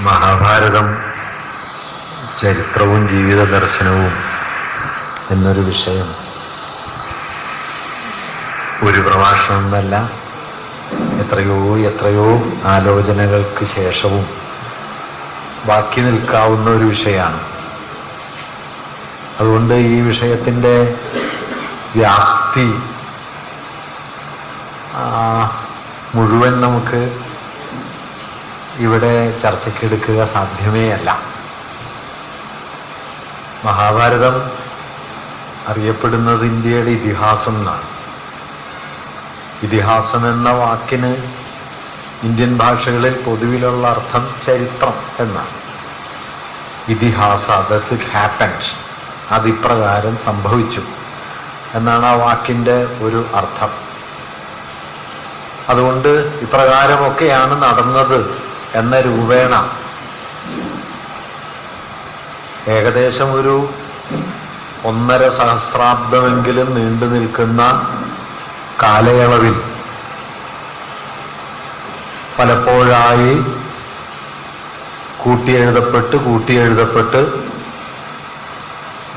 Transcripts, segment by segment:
മഹാഭാരതം ചരിത്രവും ജീവിത ദർശനവും എന്നൊരു വിഷയം ഒരു പ്രഭാഷണം എന്നല്ല, എത്രയോ ആലോചനകൾക്ക് ശേഷവും ബാക്കി നിൽക്കാവുന്ന ഒരു വിഷയമാണ്. അതുകൊണ്ട് ഈ വിഷയത്തിൻ്റെ വ്യാപ്തി മുഴുവൻ നമുക്ക് ഇവിടെ ചർച്ചയ്ക്കെടുക്കുക സാധ്യമേ അല്ല. മഹാഭാരതം അറിയപ്പെടുന്നത് ഇന്ത്യയുടെ ഇതിഹാസം എന്നാണ്. ഇതിഹാസം എന്ന വാക്കിന് ഇന്ത്യൻ ഭാഷകളിൽ പൊതുവിലുള്ള അർത്ഥം ചരിത്രം എന്നാണ്. ഇതിഹാസ, ദസ് ഇറ്റ് ഹാപ്പൻസ്, അതിപ്രകാരം സംഭവിച്ചു എന്നാണ് ആ വാക്കിൻ്റെ ഒരു അർത്ഥം. അതുകൊണ്ട് ഇപ്രകാരമൊക്കെയാണ് നടന്നത് എന്ന രൂപേണ ഏകദേശം ഒരു 1.5 സഹസ്രാബ്ദമെങ്കിലും നീണ്ടു നിൽക്കുന്ന കാലയളവിൽ പലപ്പോഴായി കൂട്ടിയെഴുതപ്പെട്ട്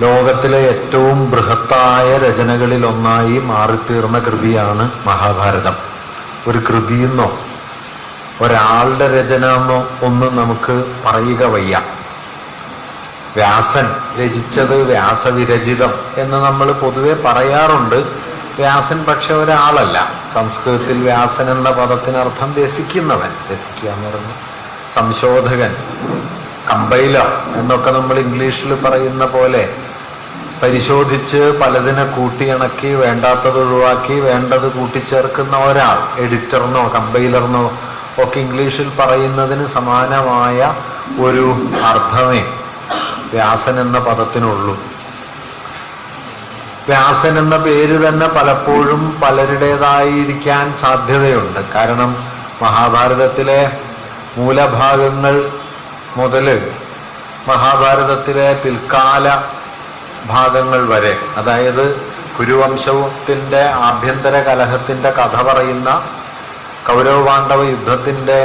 ലോകത്തിലെ ഏറ്റവും ബൃഹത്തായ രചനകളിൽ ഒന്നായി മാറിത്തീർന്ന കൃതിയാണ് മഹാഭാരതം. ഒരു കൃതിയെന്നോ ഒരാളുടെ രചന എന്നോ ഒന്നും നമുക്ക് പറയുക വയ്യ. വ്യാസൻ രചിച്ചത് വ്യാസവിരചിതം എന്ന് നമ്മൾ പൊതുവെ പറയാറുണ്ട്. വ്യാസൻ പക്ഷെ ഒരാളല്ല. സംസ്കൃതത്തിൽ വ്യാസൻ എന്ന പദത്തിനർത്ഥം രസിക്കുന്നവൻ, രസിക്കുക എന്ന് പറഞ്ഞ സംശോധകൻ, കമ്പൈലർ എന്നൊക്കെ നമ്മൾ ഇംഗ്ലീഷിൽ പറയുന്ന പോലെ പരിശോധിച്ച് പലതിനെ കൂട്ടിയിണക്കി വേണ്ടാത്തത് ഒഴിവാക്കി വേണ്ടത് കൂട്ടിച്ചേർക്കുന്ന ഒരാൾ, എഡിറ്ററിനോ കമ്പൈലറിനോ ഒക്കെ ഇംഗ്ലീഷിൽ പറയുന്നതിന് സമാനമായ ഒരു അർത്ഥമേ വ്യാസൻ എന്ന പദത്തിനുള്ളൂ. വ്യാസൻ എന്ന പേര് തന്നെ പലപ്പോഴും പലരുടേതായിരിക്കാൻ സാധ്യതയുണ്ട്. കാരണം മഹാഭാരതത്തിലെ മൂലഭാഗങ്ങൾ മുതൽ മഹാഭാരതത്തിലെ പിൽക്കാല ഭാഗങ്ങൾ വരെ, അതായത് കുരുവംശത്തിൻ്റെ ആഭ്യന്തര കലഹത്തിൻ്റെ കഥ പറയുന്ന, കൗരവപാണ്ഡവ യുദ്ധത്തിൻ്റെ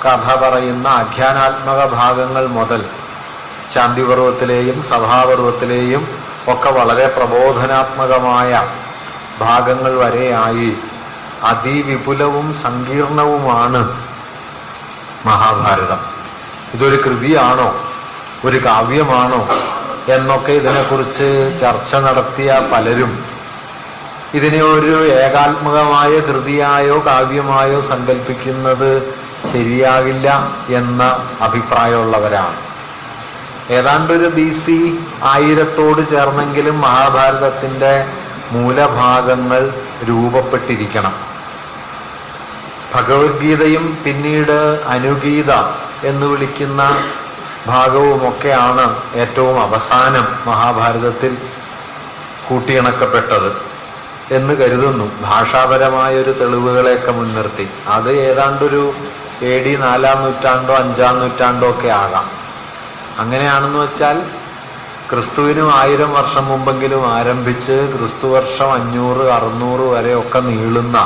കഥ പറയുന്ന ആഖ്യാനാത്മക ഭാഗങ്ങൾ മുതൽ ശാന്തിപർവത്തിലെയും സഭാപർവത്തിലെയും ഒക്കെ വളരെ പ്രബോധനാത്മകമായ ഭാഗങ്ങൾ വരെയായി അതിവിപുലവും സങ്കീർണവുമാണ് മഹാഭാരതം. ഇതൊരു കൃതിയാണോ, ഒരു കാവ്യമാണോ എന്നൊക്കെ ഇതിനെക്കുറിച്ച് ചർച്ച നടത്തിയ പലരും ഇതിനെ ഒരു ഏകാത്മകമായ കൃതിയായോ കാവ്യമായോ സങ്കല്പിക്കുന്നത് ശരിയാകില്ല എന്ന അഭിപ്രായമുള്ളവരാണ്. ഏതാണ്ടൊരു BC 1000 ചേർന്നെങ്കിലും മഹാഭാരതത്തിൻ്റെ മൂലഭാഗങ്ങൾ രൂപപ്പെട്ടിരിക്കണം. ഭഗവത്ഗീതയും പിന്നീട് അനുഗീത എന്ന് വിളിക്കുന്ന ഭാഗവുമൊക്കെയാണ് ഏറ്റവും അവസാനം മഹാഭാരതത്തിൽ കൂട്ടിയിണക്കപ്പെട്ടത് എന്ന് കരുതുന്നു, ഭാഷാപരമായൊരു തെളിവുകളെയൊക്കെ മുൻനിർത്തി. അത് ഏതാണ്ടൊരു AD 4-ാം നൂറ്റാണ്ടോ 5-ാം നൂറ്റാണ്ടോ ഒക്കെ ആകാം. അങ്ങനെയാണെന്ന് വെച്ചാൽ ക്രിസ്തുവിനും 1000 വർഷം മുമ്പെങ്കിലും ആരംഭിച്ച് ക്രിസ്തുവർഷം 500, 600 വരെ ഒക്കെ നീളുന്ന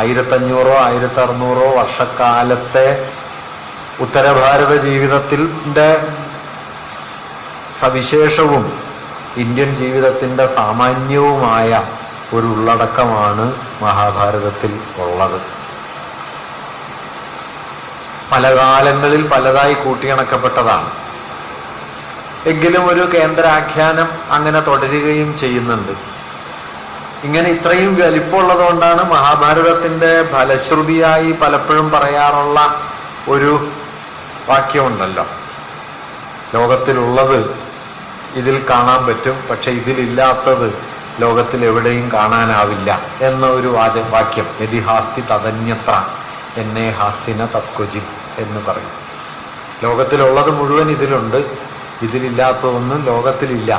1500 1600 വർഷക്കാലത്തെ ഉത്തരഭാരത ജീവിതത്തിൻ്റെ സവിശേഷവും ഇന്ത്യൻ ജീവിതത്തിൻ്റെ സാമാന്യവുമായ ഒരു ഉള്ളടക്കമാണ് മഹാഭാരതത്തിൽ ഉള്ളത്. പല കാലങ്ങളിൽ പലതായി കൂട്ടിയിണക്കപ്പെട്ടതാണ്. എങ്കിലും ഒരു കേന്ദ്രാഖ്യാനം അങ്ങനെ തുടരുകയും ചെയ്യുന്നുണ്ട്. ഇങ്ങനെ ഇത്രയും വലിപ്പമുള്ളതുകൊണ്ടാണ് മഹാഭാരതത്തിൻ്റെ ഫലശ്രുതിയായി പലപ്പോഴും പറയാറുള്ള ഒരു വാക്യമുണ്ടല്ലോ, ലോകത്തിലുള്ളത് ഇതിൽ കാണാൻ പറ്റും, പക്ഷെ ഇതിലില്ലാത്തത് ലോകത്തിൽ എവിടെയും കാണാനാവില്ല എന്ന ഒരു വാക്യം. യദി ഹാസ്തി തദന്യത്ര എന്നെ ഹാസ്തിന തത്ക്വചിത് എന്ന് പറയും. ലോകത്തിലുള്ളത് മുഴുവൻ ഇതിലുണ്ട്, ഇതിലില്ലാത്തതൊന്നും ലോകത്തിലില്ല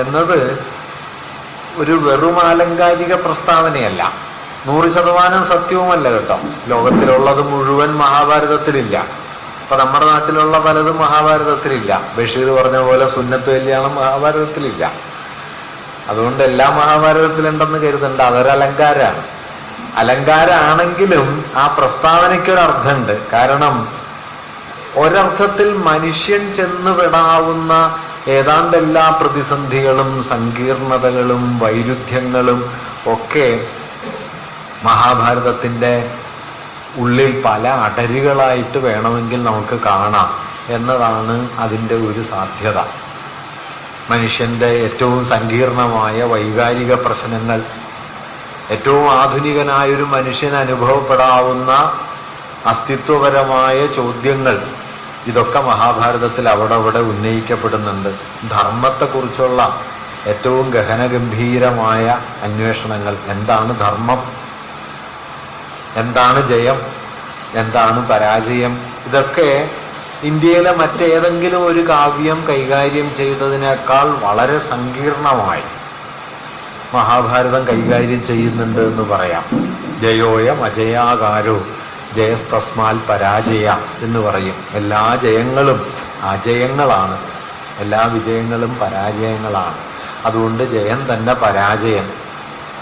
എന്നത് ഒരു വെറും ആലങ്കാരിക പ്രസ്താവനയല്ല, 100% സത്യവുമല്ല കേട്ടോ. ലോകത്തിലുള്ളത് മുഴുവൻ മഹാഭാരതത്തിലില്ല. ഇപ്പൊ നമ്മുടെ നാട്ടിലുള്ള പലതും മഹാഭാരതത്തിലില്ല. ബഷീർ പറഞ്ഞ പോലെ സുന്നത്ത് കല്യാണം മഹാഭാരതത്തിലില്ല. അതുകൊണ്ട് എല്ലാം മഹാഭാരതത്തിലുണ്ടെന്ന് കരുതണ്ട, അതൊരലങ്കാരമാണ്. അലങ്കാരമാണെങ്കിലും ആ പ്രസ്താവനയ്ക്കൊരർത്ഥമുണ്ട്. കാരണം ഒരർത്ഥത്തിൽ മനുഷ്യൻ ചെന്ന് പെടാവുന്ന ഏതാണ്ട് എല്ലാ പ്രതിസന്ധികളും സങ്കീർണതകളും വൈരുദ്ധ്യങ്ങളും ഒക്കെ മഹാഭാരതത്തിൻ്റെ ഉള്ളിൽ പല അടരുകളായിട്ട് വേണമെങ്കിൽ നമുക്ക് കാണാം എന്നതാണ് അതിൻ്റെ ഒരു സാധ്യത. മനുഷ്യൻ്റെ ഏറ്റവും സങ്കീർണമായ വൈകാരിക പ്രശ്നങ്ങൾ, ഏറ്റവും ആധുനികനായൊരു മനുഷ്യന് അനുഭവപ്പെടാവുന്ന അസ്തിത്വപരമായ ചോദ്യങ്ങൾ, ഇതൊക്കെ മഹാഭാരതത്തിൽ അവിടെ ഉന്നയിക്കപ്പെടുന്നുണ്ട്. ധർമ്മത്തെക്കുറിച്ചുള്ള ഏറ്റവും ഗഹനഗംഭീരമായ അന്വേഷണങ്ങൾ. എന്താണ് ധർമ്മം? എന്താണ് ജയം? എന്താണ് പരാജയം? ഇതൊക്കെ ഇന്ത്യയിലെ മറ്റേതെങ്കിലും ഒരു കാവ്യം കൈകാര്യം ചെയ്തതിനേക്കാൾ വളരെ സങ്കീർണമായി മഹാഭാരതം കൈകാര്യം ചെയ്യുന്നുണ്ട് എന്ന് പറയാം. ജയോയം അജയാകാരോ ജയസ്തസ്മാൽ പരാജയ എന്ന് പറയും. എല്ലാ ജയങ്ങളും അജയങ്ങളാണ്, എല്ലാ വിജയങ്ങളും പരാജയങ്ങളാണ്. അതുകൊണ്ട് ജയം തന്നെ പരാജയം.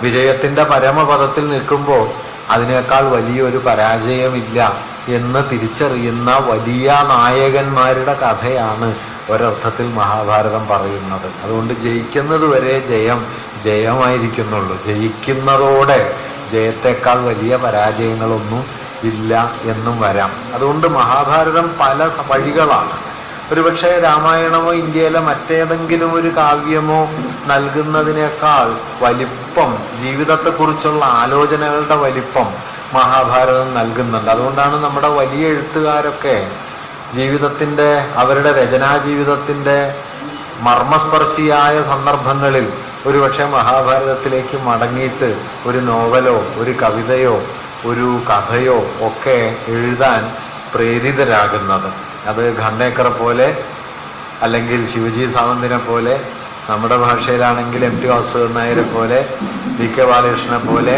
വിജയത്തിൻ്റെ പരമപദത്തിൽ നിൽക്കുമ്പോൾ അതിനേക്കാൾ വലിയൊരു പരാജയമില്ല എന്ന് തിരിച്ചറിയുന്ന വലിയ നായകന്മാരുടെ കഥയാണ് ഒരർത്ഥത്തിൽ മഹാഭാരതം പറയുന്നത്. അതുകൊണ്ട് ജയിക്കുന്നത് വരെ ജയമായിരിക്കുന്നുള്ളൂ. ജയിക്കുന്നതോടെ ജയത്തേക്കാൾ വലിയ പരാജയങ്ങളൊന്നും ഇല്ല എന്നും വരാം. അതുകൊണ്ട് മഹാഭാരതം പല വഴികളാണ്. ഒരുപക്ഷെ രാമായണമോ ഇന്ത്യയിലെ മറ്റേതെങ്കിലും ഒരു കാവ്യമോ നൽകുന്നതിനേക്കാൾ വലിപ്പം, ജീവിതത്തെക്കുറിച്ചുള്ള ആലോചനകളുടെ വലിപ്പം മഹാഭാരതം നൽകുന്നുണ്ട്. അതുകൊണ്ടാണ് നമ്മുടെ വലിയ എഴുത്തുകാരൊക്കെ ജീവിതത്തിൻ്റെ, അവരുടെ രചനാ ജീവിതത്തിൻ്റെ മർമ്മസ്പർശിയായ സന്ദർഭങ്ങളിൽ ഒരുപക്ഷെ മഹാഭാരതത്തിലേക്ക് മടങ്ങിയിട്ട് ഒരു നോവലോ ഒരു കവിതയോ ഒരു കഥയോ ഒക്കെ എഴുതാൻ പ്രേരിതരാകുന്നത്. അത് ഖണ്ഡേക്കറെ പോലെ, അല്ലെങ്കിൽ ശിവജി സാവന്തിനെ പോലെ, നമ്മുടെ ഭാഷയിലാണെങ്കിൽ എം ടി വാസുദേവൻ നായരെ പോലെ, വി കെ ബാലകൃഷ്ണനെ പോലെ,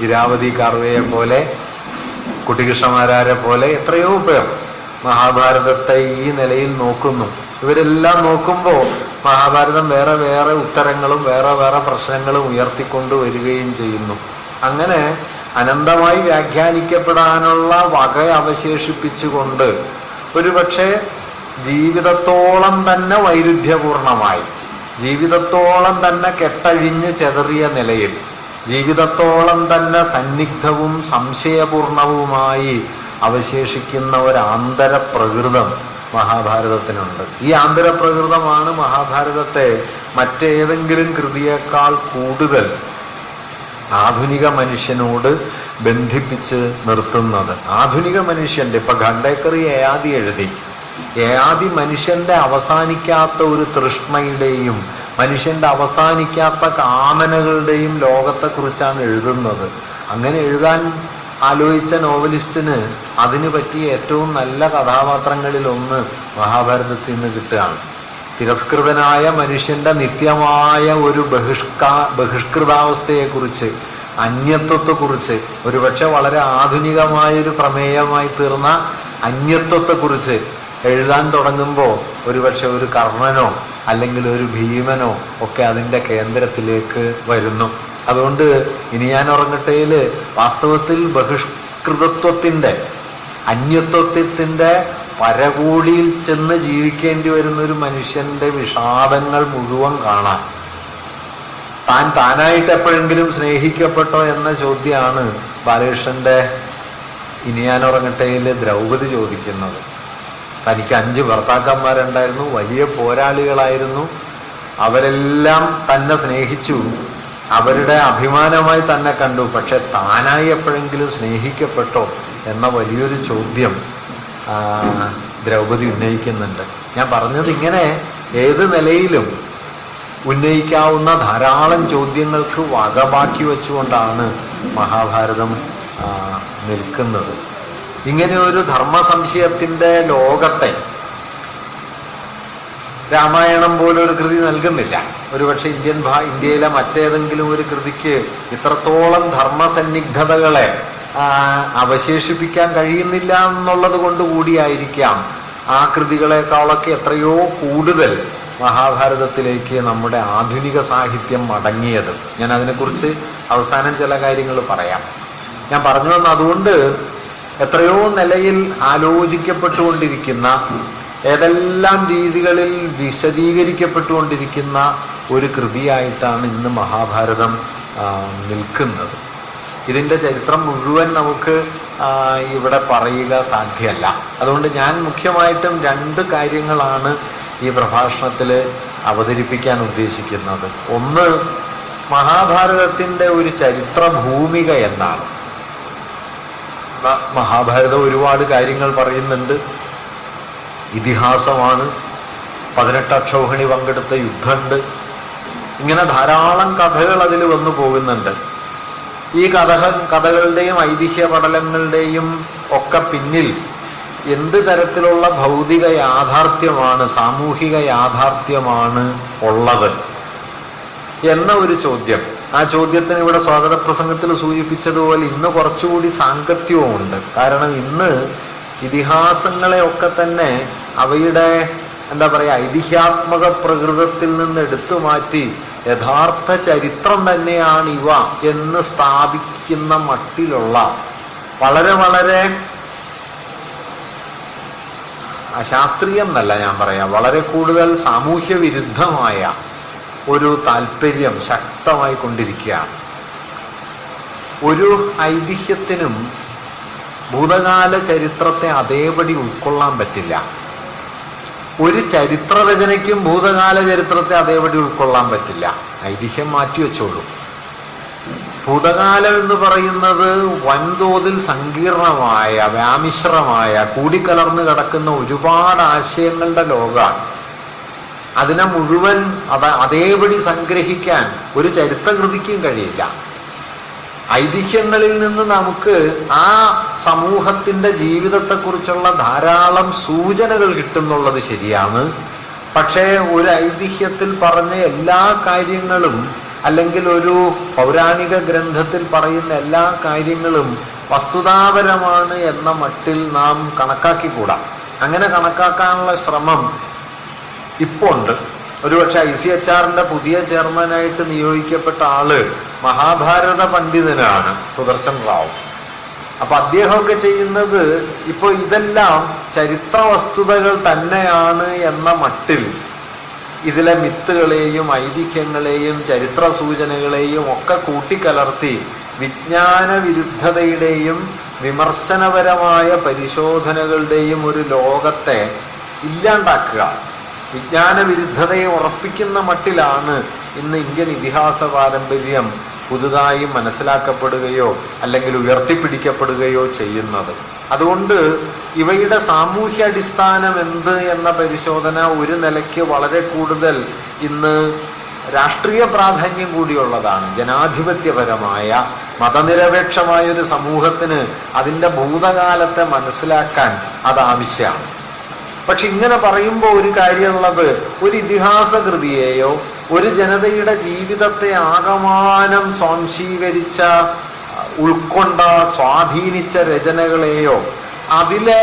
ഇരാവതി കാർവയെ പോലെ, കുട്ടികൃഷ്ണമാരാരെ പോലെ എത്രയോ പേർ മഹാഭാരതത്തെ ഈ നിലയിൽ നോക്കുന്നു. ഇവരെല്ലാം നോക്കുമ്പോൾ മഹാഭാരതം വേറെ വേറെ ഉത്തരങ്ങളും വേറെ വേറെ പ്രശ്നങ്ങളും ഉയർത്തിക്കൊണ്ടു വരികയും ചെയ്യുന്നു. അങ്ങനെ അനന്തമായി വ്യാഖ്യാനിക്കപ്പെടാനുള്ള വക അവശേഷിപ്പിച്ചുകൊണ്ട് ഒരുപക്ഷെ ജീവിതത്തോളം തന്നെ വൈരുദ്ധ്യപൂർണമായി, ജീവിതത്തോളം തന്നെ കെട്ടഴിഞ്ഞ് ചെതറിയ നിലയിൽ, ജീവിതത്തോളം തന്നെ സന്നിഗ്ധവും സംശയപൂർണവുമായി അവശേഷിക്കുന്ന ഒരു ആന്തരപ്രകൃതം മഹാഭാരതത്തിനുണ്ട്. ഈ ആന്തരപ്രകൃതമാണ് മഹാഭാരതത്തെ മറ്റേതെങ്കിലും കൃതിയേക്കാൾ കൂടുതൽ ആധുനിക മനുഷ്യനോട് ബന്ധിപ്പിച്ച് നിർത്തുന്നത്. ആധുനിക മനുഷ്യൻ്റെ, ഇപ്പം ഖണ്ഡേക്കർ യയാതി എഴുതി, യയാതി മനുഷ്യൻ്റെ അവസാനിക്കാത്ത ഒരു തൃഷ്ണയുടെയും മനുഷ്യൻ്റെ അവസാനിക്കാത്ത കാമനകളുടെയും ലോകത്തെക്കുറിച്ചാണ് എഴുതുന്നത്. അങ്ങനെ എഴുതാൻ ആലോചിച്ച നോവലിസ്റ്റിന് അതിന് പറ്റിയ ഏറ്റവും നല്ല കഥാപാത്രങ്ങളിലൊന്ന് മഹാഭാരതത്തിൽ നിന്ന് കിട്ടുകയാണ്. തിരസ്കൃതനായ മനുഷ്യൻ്റെ നിത്യമായ ഒരു ബഹിഷ്കൃതാവസ്ഥയെക്കുറിച്ച്, അന്യത്വത്തെക്കുറിച്ച്, ഒരുപക്ഷെ വളരെ ആധുനികമായൊരു പ്രമേയമായി തീർന്ന അന്യത്വത്തെക്കുറിച്ച് എഴുതാൻ തുടങ്ങുമ്പോൾ ഒരുപക്ഷെ ഒരു കർണനോ അല്ലെങ്കിൽ ഒരു ഭീമനോ ഒക്കെ അതിൻ്റെ കേന്ദ്രത്തിലേക്ക് വരുന്നു. അതുകൊണ്ട് ഇനി ഞാൻ ഉറങ്ങട്ടയിൽ വാസ്തവത്തിൽ ബഹിഷ്കൃതത്വത്തിൻ്റെ, അന്യത്വത്തിൻ്റെ പരകോടിയിൽ ചെന്ന് ജീവിക്കേണ്ടി വരുന്നൊരു മനുഷ്യൻ്റെ വിഷാദങ്ങൾ മുഴുവൻ കാണാൻ, താനായിട്ട് എപ്പോഴെങ്കിലും സ്നേഹിക്കപ്പെട്ടോ എന്ന ചോദ്യമാണ് ബാലകൃഷ്ണൻ്റെ ഇനി ഞാൻ ഉറങ്ങട്ടയിൽ ദ്രൗപദി ചോദിക്കുന്നത്. തനിക്ക് 5 ഭർത്താക്കന്മാരുണ്ടായിരുന്നു, വലിയ പോരാളികളായിരുന്നു, അവരെല്ലാം തന്നെ സ്നേഹിച്ചു, അവരുടെ അഭിമാനമായി തന്നെ കണ്ടു. പക്ഷെ താനായി എപ്പോഴെങ്കിലും സ്നേഹിക്കപ്പെട്ടോ എന്ന വലിയൊരു ചോദ്യം ദ്രൗപദി ഉന്നയിക്കുന്നുണ്ട്. ഞാൻ പറഞ്ഞത് ഇങ്ങനെ ഏത് നിലയിലും ഉന്നയിക്കാവുന്ന ധാരാളം ചോദ്യങ്ങൾക്ക് വകബാക്കി വെച്ചുകൊണ്ടാണ് മഹാഭാരതം നിൽക്കുന്നത്. ഇങ്ങനെ ഒരു ധർമ്മസംശയത്തിൻ്റെ ലോകത്തെ രാമായണം പോലൊരു കൃതി നൽകുന്നില്ല. ഒരുപക്ഷെ ഇന്ത്യയിലെ മറ്റേതെങ്കിലും ഒരു കൃതിക്ക് ഇത്രത്തോളം ധർമ്മസന്നിഗ്ധതകളെ അവശേഷിപ്പിക്കാൻ കഴിയുന്നില്ല എന്നുള്ളത് കൊണ്ട് കൂടിയായിരിക്കാം ആ കൃതികളെക്കാളൊക്കെ എത്രയോ കൂടുതൽ മഹാഭാരതത്തിലേക്ക് നമ്മുടെ ആധുനിക സാഹിത്യം മടങ്ങിയത്. ഞാൻ അതിനെക്കുറിച്ച് അവസാനം ചില കാര്യങ്ങൾ പറയാം. ഞാൻ പറഞ്ഞു വന്ന അതുകൊണ്ട് എത്രയോ നിലയിൽ ആലോചിക്കപ്പെട്ടുകൊണ്ടിരിക്കുന്ന, ഏതെല്ലാം രീതികളിൽ വിശദീകരിക്കപ്പെട്ടുകൊണ്ടിരിക്കുന്ന ഒരു കൃതിയായിട്ടാണ് ഇന്ന് മഹാഭാരതം നിൽക്കുന്നത്. ഇതിൻ്റെ ചരിത്രം മുഴുവൻ നമുക്ക് ഇവിടെ പറയുക സാധ്യമല്ല. അതുകൊണ്ട് ഞാൻ മുഖ്യമായിട്ടും 2 കാര്യങ്ങളാണ് ഈ പ്രഭാഷണത്തിൽ അവതരിപ്പിക്കാൻ ഉദ്ദേശിക്കുന്നത്. ഒന്ന്, മഹാഭാരതത്തിൻ്റെ ഒരു ചരിത്ര ഭൂമിക എന്നാണ്. മഹാഭാരതം ഒരുപാട് കാര്യങ്ങൾ പറയുന്നുണ്ട്. ഇതിഹാസമാണ്, 18 അക്ഷൗഹിണി പങ്കെടുത്ത യുദ്ധമുണ്ട്, ഇങ്ങനെ ധാരാളം കഥകൾ അതിൽ വന്നു പോകുന്നുണ്ട്. ഈ കഥകളുടെയും ഐതിഹ്യ പടലങ്ങളുടെയും ഒക്കെ പിന്നിൽ എന്ത് തരത്തിലുള്ള ഭൗതിക യാഥാർത്ഥ്യമാണ്, സാമൂഹിക യാഥാർത്ഥ്യമാണ് ഉള്ളത് എന്ന ഒരു ചോദ്യം. ആ ചോദ്യത്തിന് ഇവിടെ സ്വാഗത പ്രസംഗത്തിൽ സൂചിപ്പിച്ചതുപോലെ ഇന്ന് കുറച്ചുകൂടി സാങ്കത്യവുമുണ്ട്. കാരണം ഇന്ന് ഇതിഹാസങ്ങളെയൊക്കെ തന്നെ അവയുടെ ഐതിഹ്യാത്മക പ്രകൃതത്തിൽ നിന്ന് എടുത്തു മാറ്റി യഥാർത്ഥ ചരിത്രം തന്നെയാണ് ഇവ എന്ന് സ്ഥാപിക്കുന്ന മട്ടിലുള്ള വളരെ വളരെ അശാസ്ത്രീയം എന്നല്ല ഞാൻ പറയാം, വളരെ കൂടുതൽ സാമൂഹ്യ വിരുദ്ധമായ ഒരു താല്പര്യം ശക്തമായി കൊണ്ടിരിക്കുകയാണ്. ഒരു ഐതിഹ്യത്തിനും ഭൂതകാല ചരിത്രത്തെ അതേപടി ഉൾക്കൊള്ളാൻ പറ്റില്ല. ഒരു ചരിത്രരചനയ്ക്കും ഭൂതകാല ചരിത്രത്തെ അതേപടി ഉൾക്കൊള്ളാൻ പറ്റില്ല. ഐതിഹ്യം മാറ്റിവെച്ചോളൂ. ഭൂതകാലം എന്ന് പറയുന്നത് വൻതോതിൽ സങ്കീർണമായ, വ്യാമിശ്രമായ, കൂടിക്കലർന്ന് കിടക്കുന്ന ഒരുപാട് ആശയങ്ങളുടെ ലോകമാണ്. അതിനെ മുഴുവൻ അതേപടി സംഗ്രഹിക്കാൻ ഒരു ചരിത്രകൃതിക്കും കഴിയില്ല. ഐതിഹ്യങ്ങളിൽ നിന്ന് നമുക്ക് ആ സമൂഹത്തിൻ്റെ ജീവിതത്തെക്കുറിച്ചുള്ള ധാരാളം സൂചനകൾ കിട്ടുന്നുള്ളത് ശരിയാണ്. പക്ഷേ ഒരു ഐതിഹ്യത്തിൽ പറഞ്ഞ എല്ലാ കാര്യങ്ങളും, അല്ലെങ്കിൽ ഒരു പൗരാണിക ഗ്രന്ഥത്തിൽ പറയുന്ന എല്ലാ കാര്യങ്ങളും വസ്തുതാപരമാണ് എന്ന മട്ടിൽ നാം കണക്കാക്കിക്കൂടാ. അങ്ങനെ കണക്കാക്കാനുള്ള ശ്രമം ഇപ്പോൾ ഉണ്ട്. ഒരുപക്ഷെ ICHR പുതിയ ചെയർമാനായിട്ട് നിയോഗിക്കപ്പെട്ട ആള് മഹാഭാരത പണ്ഡിതനാണ്, സുദർശൻ റാവു. അപ്പൊ അദ്ദേഹമൊക്കെ ചെയ്യുന്നത് ഇപ്പോൾ ഇതെല്ലാം ചരിത്ര വസ്തുതകൾ തന്നെയാണ് എന്ന മട്ടിൽ ഇതിലെ മിത്തുകളെയും ഐതിഹ്യങ്ങളെയും ചരിത്ര സൂചനകളെയും ഒക്കെ കൂട്ടിക്കലർത്തി വിജ്ഞാന വിരുദ്ധതയുടെയും വിമർശനപരമായ പരിശോധനകളുടെയും ഒരു ലോകത്തെ ഇല്ലാണ്ടാക്കുക, വിജ്ഞാന വിരുദ്ധതയെ ഉറപ്പിക്കുന്ന മട്ടിലാണ് ഇന്ന് ഇന്ത്യൻ ഇതിഹാസ പാരമ്പര്യം പുതുതായി മനസ്സിലാക്കപ്പെടുകയോ അല്ലെങ്കിൽ ഉയർത്തിപ്പിടിക്കപ്പെടുകയോ ചെയ്യുന്നത്. അതുകൊണ്ട് ഇവയുടെ സാമൂഹ്യ അടിസ്ഥാനം എന്ത് എന്ന പരിശോധന ഒരു നിലയ്ക്ക് വളരെ കൂടുതൽ ഇന്ന് രാഷ്ട്രീയ പ്രാധാന്യം കൂടിയുള്ളതാണ്. ജനാധിപത്യപരമായ മതനിരപേക്ഷമായ ഒരു സമൂഹത്തിന് അതിൻ്റെ ഭൂതകാലത്തെ മനസ്സിലാക്കാൻ അത് ആവശ്യമാണ്. പക്ഷെ ഇങ്ങനെ പറയുമ്പോൾ ഒരു കാര്യമുള്ളത്, ഒരു ഇതിഹാസ കൃതിയെയോ ഒരു ജനതയുടെ ജീവിതത്തെ ആകമാനം സ്വാംശീകരിച്ച, ഉൾക്കൊണ്ട, സ്വാധീനിച്ച രചനകളെയോ അതിലെ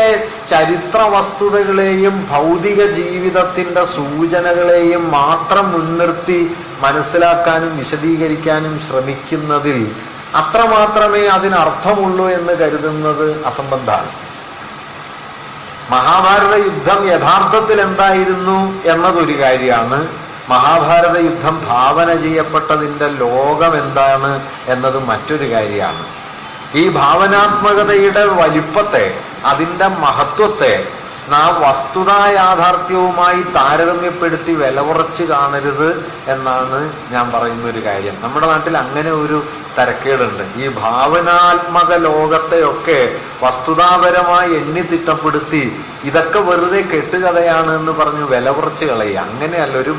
ചരിത്ര വസ്തുതകളെയും ഭൗതിക ജീവിതത്തിൻ്റെ സൂചനകളെയും മാത്രം മുൻനിർത്തി മനസ്സിലാക്കാനും വിശദീകരിക്കാനും ശ്രമിക്കുന്നതിൽ അത്രമാത്രമേ അതിനർത്ഥമുള്ളൂ എന്ന് കരുതുന്നത് അസംബന്ധമാണ്. മഹാഭാരത യുദ്ധം യഥാർത്ഥത്തിൽ എന്തായിരുന്നു എന്നതൊരു കാര്യമാണ്. മഹാഭാരത യുദ്ധം ഭാവന ചെയ്യപ്പെട്ടതിൻ്റെ ലോകം എന്താണ് എന്നത് മറ്റൊരു കാര്യമാണ്. ഈ ഭാവനാത്മകതയുടെ വലിപ്പത്തെ, അതിൻ്റെ മഹത്വത്തെ നാം വസ്തുതാ യാഥാർത്ഥ്യവുമായി താരതമ്യപ്പെടുത്തി വിലകുറച്ച് കാണരുത് എന്നാണ് ഞാൻ പറയുന്ന ഒരു കാര്യം. നമ്മുടെ നാട്ടിൽ അങ്ങനെ ഒരു തരക്കേടുണ്ട്. ഈ ഭാവനാത്മക ലോകത്തെയൊക്കെ വസ്തുതാപരമായി എണ്ണിത്തിട്ടപ്പെടുത്തി ഇതൊക്കെ വെറുതെ കെട്ടുകഥയാണ് എന്ന് പറഞ്ഞു വിലകുറച്ച് കളയുക. അങ്ങനെയല്ല. ഒരു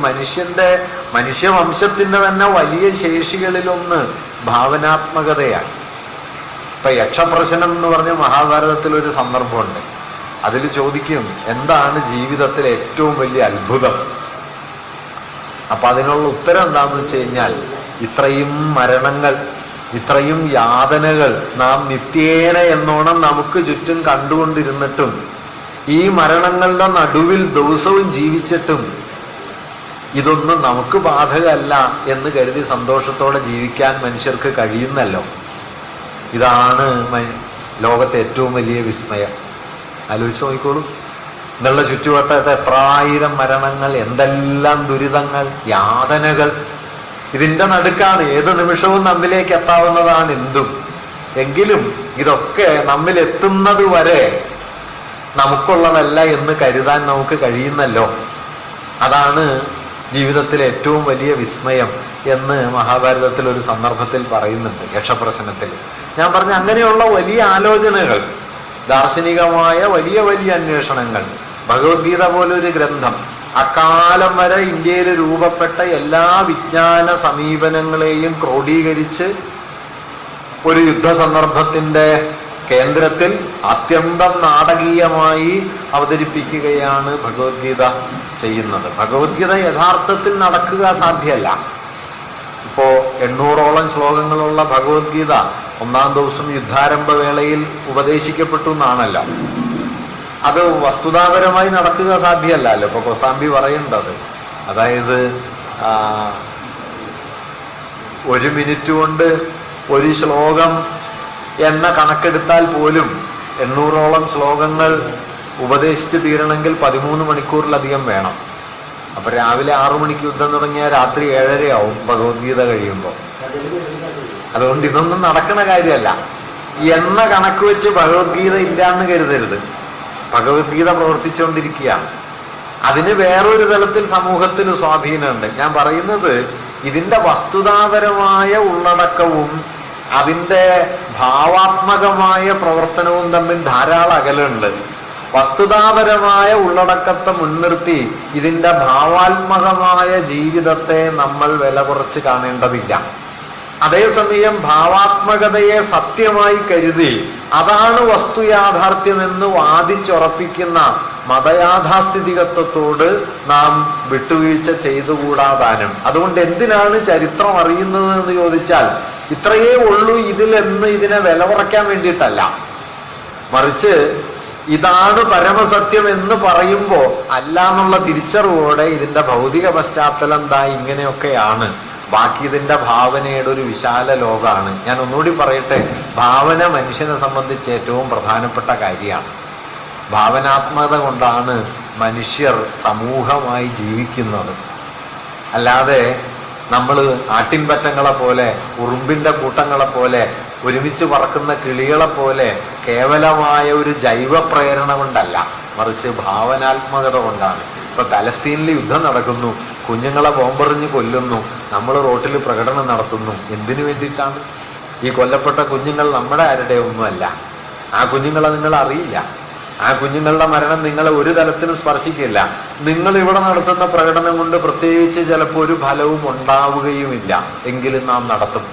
മനുഷ്യവംശത്തിൻ്റെ തന്നെ വലിയ ശേഷികളിലൊന്ന് ഭാവനാത്മകതയാണ്. ഇപ്പൊ യക്ഷപ്രശ്നം എന്ന് പറഞ്ഞ മഹാഭാരതത്തിലൊരു സന്ദർഭമുണ്ട്. അതിൽ ചോദിക്കും, എന്താണ് ജീവിതത്തിലെ ഏറ്റവും വലിയ അത്ഭുതം? അപ്പൊ അതിനുള്ള ഉത്തരം എന്താണെന്ന് വെച്ച് കഴിഞ്ഞാൽ, ഇത്രയും മരണങ്ങൾ, ഇത്രയും യാതനകൾ നാം നിത്യേന എന്നോണം നമുക്ക് ചുറ്റും കണ്ടുകൊണ്ടിരുന്നിട്ടും, ഈ മരണങ്ങളുടെ നടുവിൽ ദിവസവും ജീവിച്ചിട്ടും ഇതൊന്നും നമുക്ക് ബാധകമല്ല എന്ന് കരുതി സന്തോഷത്തോടെ ജീവിക്കാൻ മനുഷ്യർക്ക് കഴിയുന്നല്ലോ. ഇതാണ് ലോകത്തെ ഏറ്റവും വലിയ വിസ്മയം. ആലോചിച്ച് നോക്കിക്കോളൂ. എന്നുള്ള ചുറ്റുവട്ടത്തെ എത്രായിരം മരണങ്ങൾ, എന്തെല്ലാം ദുരിതങ്ങൾ, യാതനകൾ. ഇതിൻ്റെ നടുക്കാണ്. ഏത് നിമിഷവും നമ്മിലേക്ക് എത്താവുന്നതാണ് എന്തും. എങ്കിലും ഇതൊക്കെ നമ്മിൽ എത്തുന്നത് വരെ നമുക്കുള്ളതല്ല എന്ന് കരുതാൻ നമുക്ക് കഴിയുന്നല്ലോ. അതാണ് ജീവിതത്തിലെ ഏറ്റവും വലിയ വിസ്മയം എന്ന് മഹാഭാരതത്തിൽ ഒരു സന്ദർഭത്തിൽ പറയുന്നുണ്ട്, യക്ഷപ്രശ്നത്തിൽ. ഞാൻ പറഞ്ഞ അങ്ങനെയുള്ള വലിയ ആലോചനകൾ, ദാർശനികമായ വലിയ വലിയ അന്വേഷണങ്ങൾ, ഭഗവത്ഗീത പോലൊരു ഗ്രന്ഥം അക്കാലം വരെ ഇന്ത്യയിൽ രൂപപ്പെട്ട എല്ലാ വിജ്ഞാന സമീപനങ്ങളെയും ക്രോഡീകരിച്ച് ഒരു യുദ്ധസന്ദർഭത്തിൻ്റെ കേന്ദ്രത്തിൽ അത്യന്തം നാടകീയമായി അവതരിപ്പിക്കുകയാണ് ഭഗവത്ഗീത ചെയ്യുന്നത്. ഭഗവത്ഗീത യഥാർത്ഥത്തിൽ നടക്കുക സാധ്യമല്ല. ഇപ്പോ 800ഓളം ശ്ലോകങ്ങളുള്ള ഭഗവത്ഗീത ഒന്നാം ദിവസം യുദ്ധാരംഭ വേളയിൽ ഉപദേശിക്കപ്പെട്ടു എന്നാണല്ലോ. അത് വസ്തുതാപരമായി നടക്കുക സാധ്യമല്ലല്ലോ. ഇപ്പൊ കൊസാംബി പറയുന്നത്, അതായത് 1 മിനിറ്റ് കൊണ്ട് ഒരു ശ്ലോകം എന്ന കണക്കെടുത്താൽ പോലും 800ഓളം ശ്ലോകങ്ങൾ ഉപദേശിച്ച് തീരണമെങ്കിൽ 13 മണിക്കൂറിലധികം വേണം. അപ്പൊ രാവിലെ 6 മണിക്ക് യുദ്ധം തുടങ്ങിയാൽ രാത്രി 7:30 ആവും ഭഗവത്ഗീത കഴിയുമ്പോൾ. അതുകൊണ്ട് ഇതൊന്നും നടക്കണ കാര്യമല്ല. എന്ന കണക്ക് വെച്ച് ഭഗവത്ഗീത ഇല്ല എന്ന് കരുതരുത്. ഭഗവത്ഗീത പ്രവർത്തിച്ചുകൊണ്ടിരിക്കുകയാണ്. അതിന് വേറൊരു തലത്തിൽ സമൂഹത്തിന് സ്വാധീനമുണ്ട്. ഞാൻ പറയുന്നത് ഇതിൻ്റെ വസ്തുതാപരമായ ഉള്ളടക്കവും അതിൻ്റെ ഭാവാത്മകമായ പ്രവർത്തനവും തമ്മിൽ ധാരാളം അകലുണ്ട്. വസ്തുതാപരമായ ഉള്ളടക്കത്തെ മുൻനിർത്തി ഇതിൻ്റെ ഭാവാത്മകമായ ജീവിതത്തെ നമ്മൾ വില കുറച്ച് കാണേണ്ടതില്ല. അതേസമയം ഭാവാത്മകതയെ സത്യമായി കരുതി അതാണ് വസ്തുയാഥാർത്ഥ്യമെന്ന് വാദിച്ചുറപ്പിക്കുന്ന മതയാഥാസ്ഥിതികത്വത്തോട് നാം വിട്ടുവീഴ്ച ചെയ്തുകൂടാതാനും. അതുകൊണ്ട് എന്തിനാണ് ചരിത്രം അറിയുന്നത് എന്ന് ചോദിച്ചാൽ ഇത്രയേ ഉള്ളൂ ഇതിലെന്ന് ഇതിനെ വില കുറയ്ക്കാൻ വേണ്ടിയിട്ടല്ല, മറിച്ച് ഇതാണ് പരമസത്യം എന്ന് പറയുമ്പോൾ അല്ല എന്നുള്ള തിരിച്ചറിവോടെ ഇതിൻ്റെ ഭൗതിക പശ്ചാത്തലം എന്താ ഇങ്ങനെയൊക്കെയാണ്, ബാക്കി ഇതിൻ്റെ ഭാവനയുടെ ഒരു വിശാല ലോകമാണ്. ഞാൻ ഒന്നുകൂടി പറയട്ടെ, ഭാവന മനുഷ്യനെ സംബന്ധിച്ച് ഏറ്റവും പ്രധാനപ്പെട്ട കാര്യമാണ്. ഭാവനാത്മകത കൊണ്ടാണ് മനുഷ്യർ സമൂഹമായി ജീവിക്കുന്നത്. അല്ലാതെ നമ്മൾ ആട്ടിൻപറ്റങ്ങളെ പോലെ, ഉറുമ്പിൻ്റെ കൂട്ടങ്ങളെ പോലെ, ഒരുമിച്ച് പറക്കുന്ന കിളികളെ പോലെ കേവലമായ ഒരു ജൈവ പ്രേരണ കൊണ്ടല്ല, മറിച്ച് ഭാവനാത്മകത കൊണ്ടാണ്. ഇപ്പൊ പലസ്തീനിൽ യുദ്ധം നടക്കുന്നു, കുഞ്ഞുങ്ങളെ ബോംബെറിഞ്ഞ് കൊല്ലുന്നു, നമ്മൾ റോട്ടിൽ പ്രകടനം നടത്തുന്നു. എന്തിനു വേണ്ടിയിട്ടാണ്? ഈ കൊല്ലപ്പെട്ട കുഞ്ഞുങ്ങൾ നമ്മുടെ ആരുടെ ഒന്നുമല്ല. ആ കുഞ്ഞുങ്ങളെ നിങ്ങൾ അറിയില്ല. ആ കുഞ്ഞുങ്ങളുടെ മരണം നിങ്ങളെ ഒരു തലത്തിലും സ്പർശിക്കില്ല. നിങ്ങൾ ഇവിടെ നടത്തുന്ന പ്രകടനം കൊണ്ട് പ്രത്യേകിച്ച് ചിലപ്പോൾ ഒരു ഫലവും ഉണ്ടാവുകയുമില്ല. എങ്കിലും നാം നടത്തും.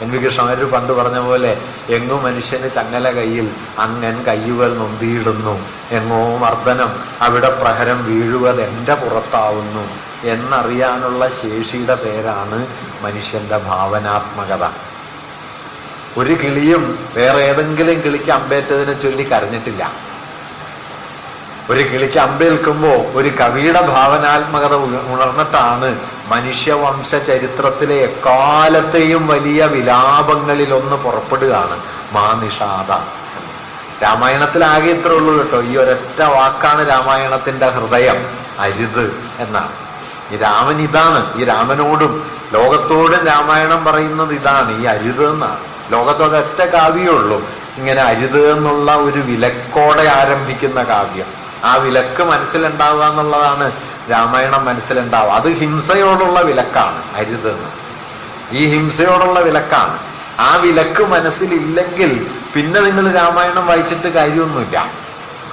എൻ വി കൃഷ്ണമാര് പണ്ട് പറഞ്ഞ പോലെ, എങ്ങു മനുഷ്യന് ചങ്ങല കയ്യിൽ അങ്ങൻ കയ്യുകൾ നൊന്തിയിടുന്നു, എങ്ങോ മർദ്ദനം അവിടെ പ്രഹരം വീഴുവത് എൻ്റെ പുറത്താവുന്നു എന്നറിയാനുള്ള ശേഷിയുടെ പേരാണ് മനുഷ്യന്റെ ഭാവനാത്മകത. ഒരു കിളിയും വേറെ ഏതെങ്കിലും കിളിക്ക് അമ്പേറ്റതിനെ ചൊല്ലി കരഞ്ഞിട്ടില്ല. ഒരു കിളിക്ക് അമ്പേൽക്കുമ്പോൾ ഒരു കവിയുടെ ഭാവനാത്മകത ഉണർന്നിട്ടാണ് മനുഷ്യവംശ ചരിത്രത്തിലെ എക്കാലത്തെയും വലിയ വിലാപങ്ങളിലൊന്ന് പുറപ്പെടുകയാണ്, മാ നിഷാദ. രാമായണത്തിലാകെ ഇത്രേ ഉള്ളൂ കേട്ടോ. ഈ ഒരൊറ്റ വാക്കാണ് രാമായണത്തിന്റെ ഹൃദയം, അരുത് എന്നാണ്. ഈ രാമൻ ഇതാണ്. ഈ രാമനോടും ലോകത്തോടും രാമായണം പറയുന്നത് ഇതാണ്, ഈ അരുത് എന്നാണ്. ലോകത്തൊക്കെ ഒറ്റ കാവ്യമേ ഉള്ളൂ ഇങ്ങനെ അരുത് എന്നുള്ള ഒരു വിലക്കോടെ ആരംഭിക്കുന്ന കാവ്യം. ആ വിലക്ക് മനസ്സിലുണ്ടാവുക എന്നുള്ളതാണ് രാമായണം മനസ്സിലുണ്ടാവുക. അത് ഹിംസയോടുള്ള വിലക്കാണ് അരുതെന്ന്. ഈ ഹിംസയോടുള്ള വിലക്കാണ്. ആ വിലക്ക് മനസ്സിലില്ലെങ്കിൽ പിന്നെ നിങ്ങൾ രാമായണം വായിച്ചിട്ട് കാര്യമൊന്നുമില്ല.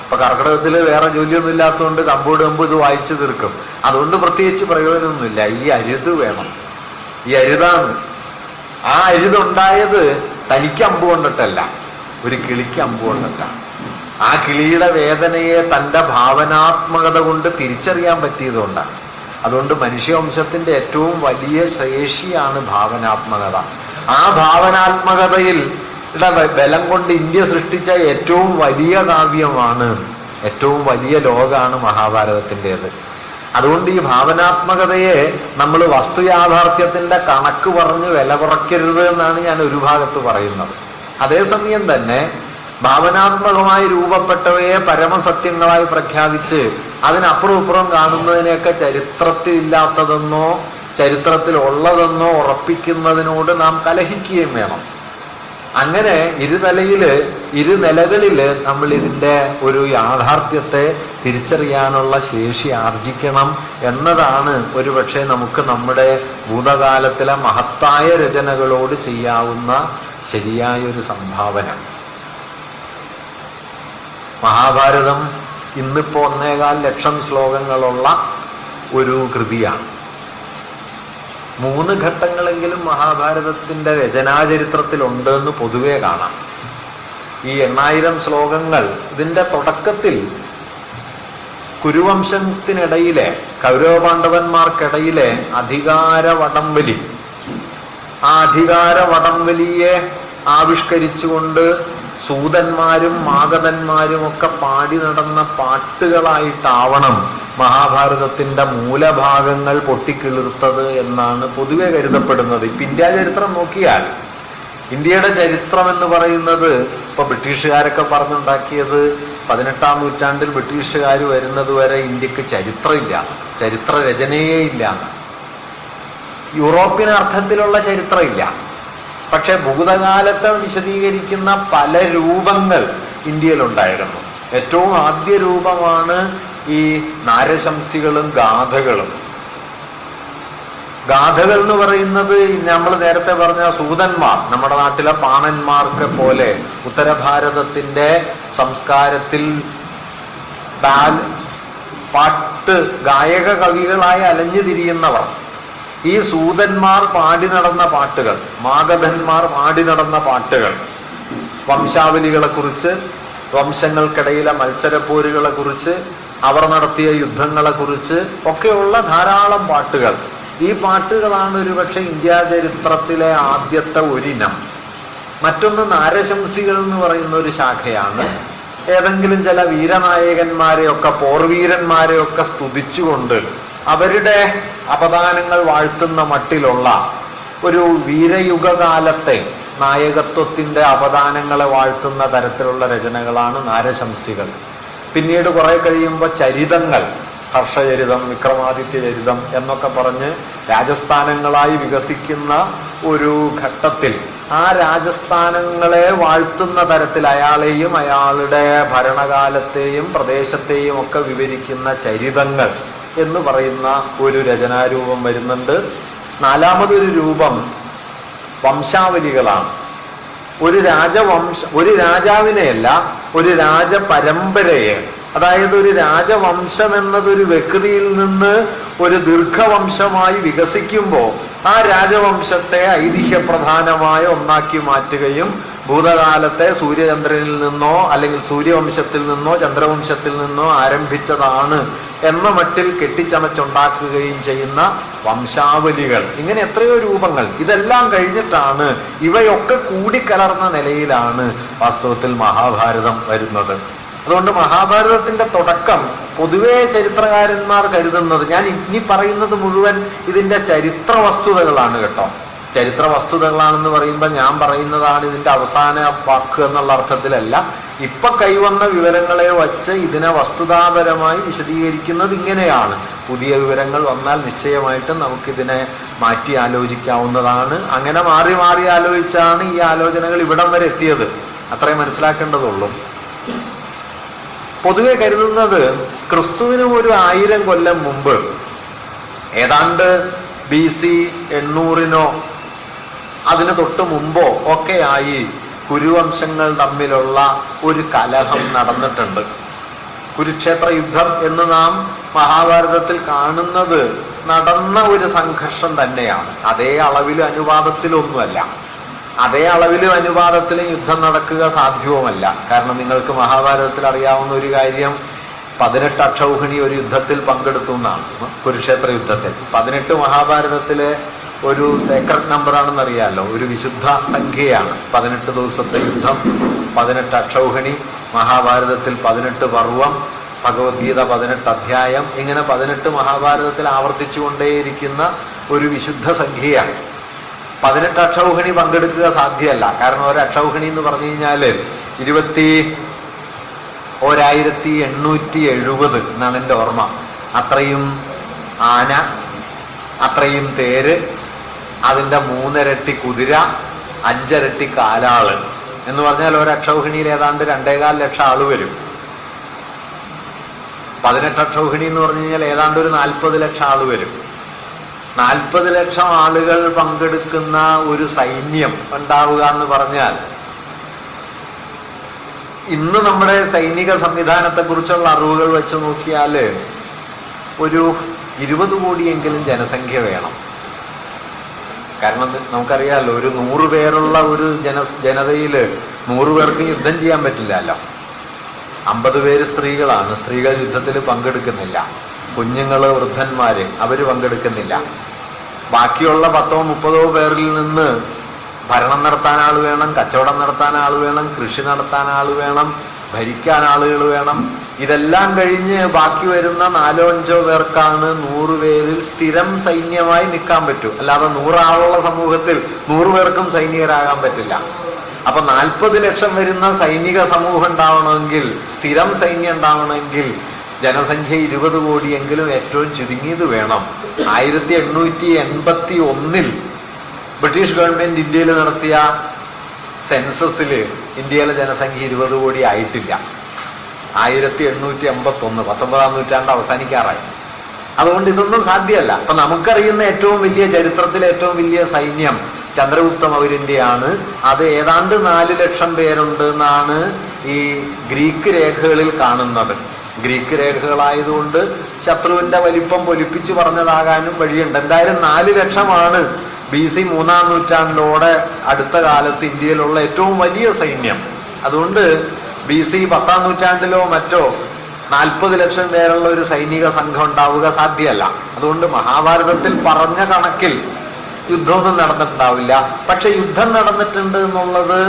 ഇപ്പൊ കർക്കിടകത്തിൽ വേറെ ജോലിയൊന്നും ഇല്ലാത്തതുകൊണ്ട് കമ്പോട് ഇത് വായിച്ചു തീർക്കും. അതുകൊണ്ട് പ്രത്യേകിച്ച് പ്രയോജനമൊന്നുമില്ല. ഈ അരുത് വേണം. ഈ അരുതാണ്. ആ അരുതുണ്ടായത് തനിക്ക് അമ്പ് കൊണ്ടിട്ടല്ല, ഒരു കിളിക്ക് അമ്പ് കൊണ്ടിട്ടാണ്. ആ കിളിയുടെ വേദനയെ തൻ്റെ ഭാവനാത്മകത കൊണ്ട് തിരിച്ചറിയാൻ പറ്റിയതുകൊണ്ടാണ്. അതുകൊണ്ട് മനുഷ്യവംശത്തിന്റെ ഏറ്റവും വലിയ ശേഷിയാണ് ഭാവനാത്മകത. ആ ഭാവനാത്മകതയിൽ ബലം കൊണ്ട് ഇന്ത്യ സൃഷ്ടിച്ച ഏറ്റവും വലിയ കാവ്യമാണ്, ഏറ്റവും വലിയ ലോകമാണ് മഹാഭാരതത്തിൻ്റെത്. അതുകൊണ്ട് ഈ ഭാവനാത്മകതയെ നമ്മൾ വസ്തുയാഥാർത്ഥ്യത്തിന്റെ കണക്ക് പറഞ്ഞ് വില കുറയ്ക്കരുത് എന്നാണ് ഞാൻ ഒരു ഭാഗത്ത് പറയുന്നത്. അതേസമയം തന്നെ ഭാവനാത്മകമായി രൂപപ്പെട്ടവയെ പരമസത്യങ്ങളായി പ്രഖ്യാപിച്ച് അതിനപ്പുറം ഇപ്പുറം കാണുന്നതിനെയൊക്കെ ചരിത്രത്തിൽ ഇല്ലാത്തതെന്നോ ചരിത്രത്തിൽ ഉള്ളതെന്നോ ഉറപ്പിക്കുന്നതിനോട് നാം കലഹിക്കുകയും വേണം. അങ്ങനെ ഇരുനിലകളിൽ നമ്മൾ ഇതിൻ്റെ ഒരു യാഥാർത്ഥ്യത്തെ തിരിച്ചറിയാനുള്ള ശേഷി ആർജിക്കണം എന്നതാണ് ഒരുപക്ഷെ നമുക്ക് നമ്മുടെ ഭൂതകാലത്തിലെ മഹത്തായ രചനകളോട് ചെയ്യാവുന്ന ശരിയായൊരു സംഭാവന. മഹാഭാരതം ഇന്നിപ്പോൾ 1.25 ലക്ഷം ശ്ലോകങ്ങളുള്ള ഒരു കൃതിയാണ്. 3 ഘട്ടങ്ങളെങ്കിലും മഹാഭാരതത്തിൻ്റെ രചനാചരിത്രത്തിലുണ്ട് എന്ന് പൊതുവെ കാണാം. ഈ 8000 ശ്ലോകങ്ങൾ ഇതിൻ്റെ തുടക്കത്തിൽ കുരുവംശത്തിനിടയിലെ കൗരവപാണ്ഡവന്മാർക്കിടയിലെ അധികാര വടംവലി, ആ അധികാര വടംവലിയെ ആവിഷ്കരിച്ചുകൊണ്ട് സൂതന്മാരും മാഗധന്മാരും ഒക്കെ പാടി നടന്ന പാട്ടുകളായിട്ടാവണം മഹാഭാരതത്തിൻ്റെ മൂലഭാഗങ്ങൾ പൊട്ടിക്കിളിർത്തത് എന്നാണ് പൊതുവെ കരുതപ്പെടുന്നത്. ഇപ്പം ഇന്ത്യ ചരിത്രം നോക്കിയാൽ ഇന്ത്യയുടെ ചരിത്രം എന്ന് പറയുന്നത് ഇപ്പൊ ബ്രിട്ടീഷുകാരൊക്കെ പറഞ്ഞുണ്ടാക്കിയത് 18ാം നൂറ്റാണ്ടിൽ ബ്രിട്ടീഷുകാർ വരുന്നത് വരെ ഇന്ത്യക്ക് ചരിത്രമില്ല, ചരിത്ര രചനയേ ഇല്ല. യൂറോപ്യൻ അർത്ഥത്തിലുള്ള ചരിത്രമില്ല. പക്ഷെ ഭൂതകാലത്തെ വിശദീകരിക്കുന്ന പല രൂപങ്ങൾ ഇന്ത്യയിലുണ്ടായിരുന്നു. ഏറ്റവും ആദ്യ രൂപമാണ് ഈ നാരശംസികളും ഗാഥകളും. ഗാഥകൾ എന്ന് പറയുന്നത് നമ്മൾ നേരത്തെ പറഞ്ഞ സൂതന്മാർ, നമ്മുടെ നാട്ടിലെ പാണന്മാർക്ക് പോലെ ഉത്തരഭാരതത്തിൻ്റെ സംസ്കാരത്തിൽ പാട്ട് ഗായക കവികളായി അലഞ്ഞു തിരിയുന്നവർ, ഈ സൂതന്മാർ പാടി നടന്ന പാട്ടുകൾ, മാഗധന്മാർ പാടി നടന്ന പാട്ടുകൾ, വംശാവലികളെക്കുറിച്ച്, വംശങ്ങൾക്കിടയിലെ മത്സരപ്പോരുകളെക്കുറിച്ച്, അവർ നടത്തിയ യുദ്ധങ്ങളെക്കുറിച്ച് ഒക്കെയുള്ള ധാരാളം പാട്ടുകൾ. ഈ പാട്ടുകളാണ് ഒരുപക്ഷെ ഇന്ത്യ ചരിത്രത്തിലെ ആദ്യത്തെ ഒരിനം. മറ്റൊന്ന് നാരശംസികൾ എന്ന് പറയുന്ന ഒരു ശാഖയാണ്. ഏതെങ്കിലും ചില വീരനായകന്മാരെയൊക്കെ, പോർവീരന്മാരെയൊക്കെ സ്തുതിച്ചുകൊണ്ട് അവരുടെ അപദാനങ്ങൾ വാഴ്ത്തുന്ന മട്ടിലുള്ള ഒരു വീരയുഗകാലത്തെ നായകത്വത്തിൻ്റെ അപദാനങ്ങളെ വാഴ്ത്തുന്ന തരത്തിലുള്ള രചനകളാണ് നാരശംസികൾ. പിന്നീട് കുറെ കഴിയുമ്പോൾ ചരിതങ്ങൾ, ഹർഷചരിതം, വിക്രമാദിത്യ ചരിതം എന്നൊക്കെ പറഞ്ഞ് രാജസ്ഥാനങ്ങളായി വികസിക്കുന്ന ഒരു ഘട്ടത്തിൽ ആ രാജസ്ഥാനങ്ങളെ വാഴ്ത്തുന്ന തരത്തിൽ അയാളെയും അയാളുടെ ഭരണകാലത്തെയും പ്രദേശത്തെയും ഒക്കെ വിവരിക്കുന്ന ചരിതങ്ങൾ എന്ന് പറയുന്ന ഒരു രചനാരൂപം വരുന്നുണ്ട്. 4മതൊരു രൂപം വംശാവലികളാണ്. ഒരു രാജാവിനെയല്ല, ഒരു രാജപരമ്പരയെ, അതായത് ഒരു രാജവംശം എന്നതൊരു വ്യക്തിയിൽ നിന്ന് ഒരു ദീർഘവംശമായി വികസിക്കുമ്പോൾ ആ രാജവംശത്തെ ഐതിഹ്യപ്രധാനമായ ഒന്നാക്കി മാറ്റുകയും ഭൂതകാലത്തെ സൂര്യചന്ദ്രനിൽ നിന്നോ അല്ലെങ്കിൽ സൂര്യവംശത്തിൽ നിന്നോ ചന്ദ്രവംശത്തിൽ നിന്നോ ആരംഭിച്ചതാണ് എന്ന മട്ടിൽ കെട്ടിച്ചമച്ചുണ്ടാക്കുകയും ചെയ്യുന്ന വംശാവലികൾ. ഇങ്ങനെ എത്രയോ രൂപങ്ങൾ. ഇതെല്ലാം കഴിഞ്ഞിട്ടാണ്, ഇവയൊക്കെ കൂടിക്കലർന്ന നിലയിലാണ് വാസ്തവത്തിൽ മഹാഭാരതം വരുന്നത്. അതുകൊണ്ട് മഹാഭാരതത്തിന്റെ തുടക്കം പൊതുവേ ചരിത്രകാരന്മാർ കരുതുന്നത്, ഞാൻ ഇനി പറയുന്നത് മുഴുവൻ ഇതിന്റെ ചരിത്ര വസ്തുതകളാണ് കേട്ടോ. ചരിത്ര വസ്തുതകളാണെന്ന് പറയുമ്പോൾ ഞാൻ പറയുന്നതാണ് ഇതിന്റെ അവസാന വാക്ക് എന്നുള്ള അർത്ഥത്തിലല്ല. ഇപ്പൊ കൈവന്ന വിവരങ്ങളെ വച്ച് ഇതിനെ വസ്തുതാപരമായി വിശദീകരിക്കുന്നത് ഇങ്ങനെയാണ്. പുതിയ വിവരങ്ങൾ വന്നാൽ നിശ്ചയമായിട്ടും നമുക്കിതിനെ മാറ്റി ആലോചിക്കാവുന്നതാണ്. അങ്ങനെ മാറി മാറി ആലോചിച്ചാണ് ഈ ആലോചനകൾ ഇവിടം വരെ എത്തിയത്. അത്രയും മനസ്സിലാക്കേണ്ടതുള്ളൂ. പൊതുവെ കരുതുന്നത് ക്രിസ്തുവിന് ഒരു 1000 കൊല്ലം മുമ്പ്, ഏതാണ്ട് BC 800 അതിന് തൊട്ട് മുമ്പോ ഒക്കെയായി കുരുവംശങ്ങൾ തമ്മിലുള്ള ഒരു കലഹം നടന്നിട്ടുണ്ട്. കുരുക്ഷേത്ര യുദ്ധം എന്ന് നാം മഹാഭാരതത്തിൽ കാണുന്നത് നടന്ന ഒരു സംഘർഷം തന്നെയാണ്. അതേ അളവിലും അനുപാതത്തിലൊന്നുമല്ല. അതേ അളവിലും അനുപാതത്തിലും യുദ്ധം നടക്കുക സാധ്യവുമല്ല. കാരണം നിങ്ങൾക്ക് മഹാഭാരതത്തിൽ അറിയാവുന്ന ഒരു കാര്യം, 18 അക്ഷൗഹിണി ഒരു യുദ്ധത്തിൽ പങ്കെടുത്തു എന്നാണ്. കുരുക്ഷേത്ര യുദ്ധത്തിൽ 18 മഹാഭാരതത്തിലെ ഒരു സേക്രഡ് നമ്പറാണെന്ന് അറിയാമല്ലോ, ഒരു വിശുദ്ധ സംഖ്യയാണ്. 18 ദിവസത്തെ യുദ്ധം, 18 അക്ഷൗഹിണി, മഹാഭാരതത്തിൽ 18 പർവം, ഭഗവത്ഗീത 18 അധ്യായം, ഇങ്ങനെ 18 മഹാഭാരതത്തിൽ ആവർത്തിച്ചുകൊണ്ടേയിരിക്കുന്ന ഒരു വിശുദ്ധ സംഖ്യയാണ്. 18 അക്ഷൗഹിണി പങ്കെടുക്കുക സാധ്യമല്ല. കാരണം ഒരു അക്ഷൗഹിണി എന്ന് പറഞ്ഞു കഴിഞ്ഞാൽ 21,870 എന്നാണ് എൻ്റെ ഓർമ്മ. അത്രയും ആന, അത്രയും തേര്, അതിൻ്റെ 3 ഇരട്ടി കുതിര, 5 ഇരട്ടി കാലാള് എന്ന് പറഞ്ഞാൽ ഒരു അക്ഷൗഹിണിയിൽ ഏതാണ്ട് 2.25 ലക്ഷം ആള് വരും. 18 അക്ഷൗഹിണി എന്ന് പറഞ്ഞു കഴിഞ്ഞാൽ ഏതാണ്ട് ഒരു 40 ലക്ഷം ആള് വരും. 40 ലക്ഷം ആളുകൾ പങ്കെടുക്കുന്ന ഒരു സൈന്യം ഉണ്ടാവുക എന്ന് പറഞ്ഞാൽ, ഇന്ന് നമ്മുടെ സൈനിക സംവിധാനത്തെ കുറിച്ചുള്ള അറിവുകൾ വെച്ച് നോക്കിയാൽ ഒരു 20 കോടിയെങ്കിലും ജനസംഖ്യ വേണം. കാരണം നമുക്കറിയാമല്ലോ, ഒരു 100 പേരുള്ള ഒരു ജനതയിൽ 100 പേർക്ക് യുദ്ധം ചെയ്യാൻ പറ്റില്ലല്ലോ. 50 പേര് സ്ത്രീകളാണ്. സ്ത്രീകൾ യുദ്ധത്തിൽ പങ്കെടുക്കുന്നില്ല. കുഞ്ഞുങ്ങള്, വൃദ്ധന്മാര് അവർ പങ്കെടുക്കുന്നില്ല. ബാക്കിയുള്ള 10-30 പേരിൽ നിന്ന് ഭരണം നടത്താൻ ആൾ വേണം, കച്ചവടം നടത്താൻ ആൾ വേണം, കൃഷി നടത്താൻ ആൾ വേണം, ഭരിക്കാൻ ആളുകൾ വേണം. ഇതെല്ലാം കഴിഞ്ഞ് ബാക്കി വരുന്ന 4-5 പേർക്കാണ് 100 പേരിൽ സ്ഥിരം സൈന്യമായി നിൽക്കാൻ പറ്റൂ. അല്ലാതെ 100 ആളുള്ള സമൂഹത്തിൽ 100 പേർക്കും സൈനികരാകാൻ പറ്റില്ല. അപ്പൊ 40 ലക്ഷം വരുന്ന സൈനിക സമൂഹം ഉണ്ടാവണമെങ്കിൽ, സ്ഥിരം സൈന്യം ഉണ്ടാവണമെങ്കിൽ ജനസംഖ്യ 20 കോടിയെങ്കിലും ഏറ്റവും ചുരുങ്ങിയത് വേണം. 1881 ബ്രിട്ടീഷ് ഗവൺമെന്റ് ഇന്ത്യയിൽ നടത്തിയ സെൻസസിൽ ഇന്ത്യയിലെ ജനസംഖ്യ 20 കോടി ആയിട്ടില്ല. 1881, 19-ാം നൂറ്റാണ്ട് അവസാനിക്കാറായി. അതുകൊണ്ട് ഇതൊന്നും സാധ്യമല്ല. അപ്പൊ നമുക്കറിയുന്ന ഏറ്റവും വലിയ, ചരിത്രത്തിലെ ഏറ്റവും വലിയ സൈന്യം ചന്ദ്രഗുപ്ത മൗര്യന്റെയാണ്. അത് ഏതാണ്ട് 4 ലക്ഷം പേരുണ്ട് എന്നാണ് ഈ ഗ്രീക്ക് രേഖകളിൽ കാണുന്നത്. ഗ്രീക്ക് രേഖകളായതുകൊണ്ട് ശത്രുവിന്റെ വലിപ്പം പൊലിപ്പിച്ച് പറഞ്ഞതാകാനും വഴിയുണ്ട്. എന്തായാലും 4 ലക്ഷമാണ് BC 3-ാം നൂറ്റാണ്ടിലോടെ അടുത്ത കാലത്ത് ഇന്ത്യയിലുള്ള ഏറ്റവും വലിയ സൈന്യം. അതുകൊണ്ട് BC 10-ാം നൂറ്റാണ്ടിലോ മറ്റോ 40 ലക്ഷം പേരുള്ള ഒരു സൈനിക സംഘം ഉണ്ടാവുക സാധ്യമല്ല. അതുകൊണ്ട് മഹാഭാരതത്തിൽ പറഞ്ഞ കണക്കിൽ യുദ്ധമൊന്നും നടന്നിട്ടുണ്ടാവില്ല. പക്ഷെ യുദ്ധം നടന്നിട്ടുണ്ട് എന്നുള്ളത്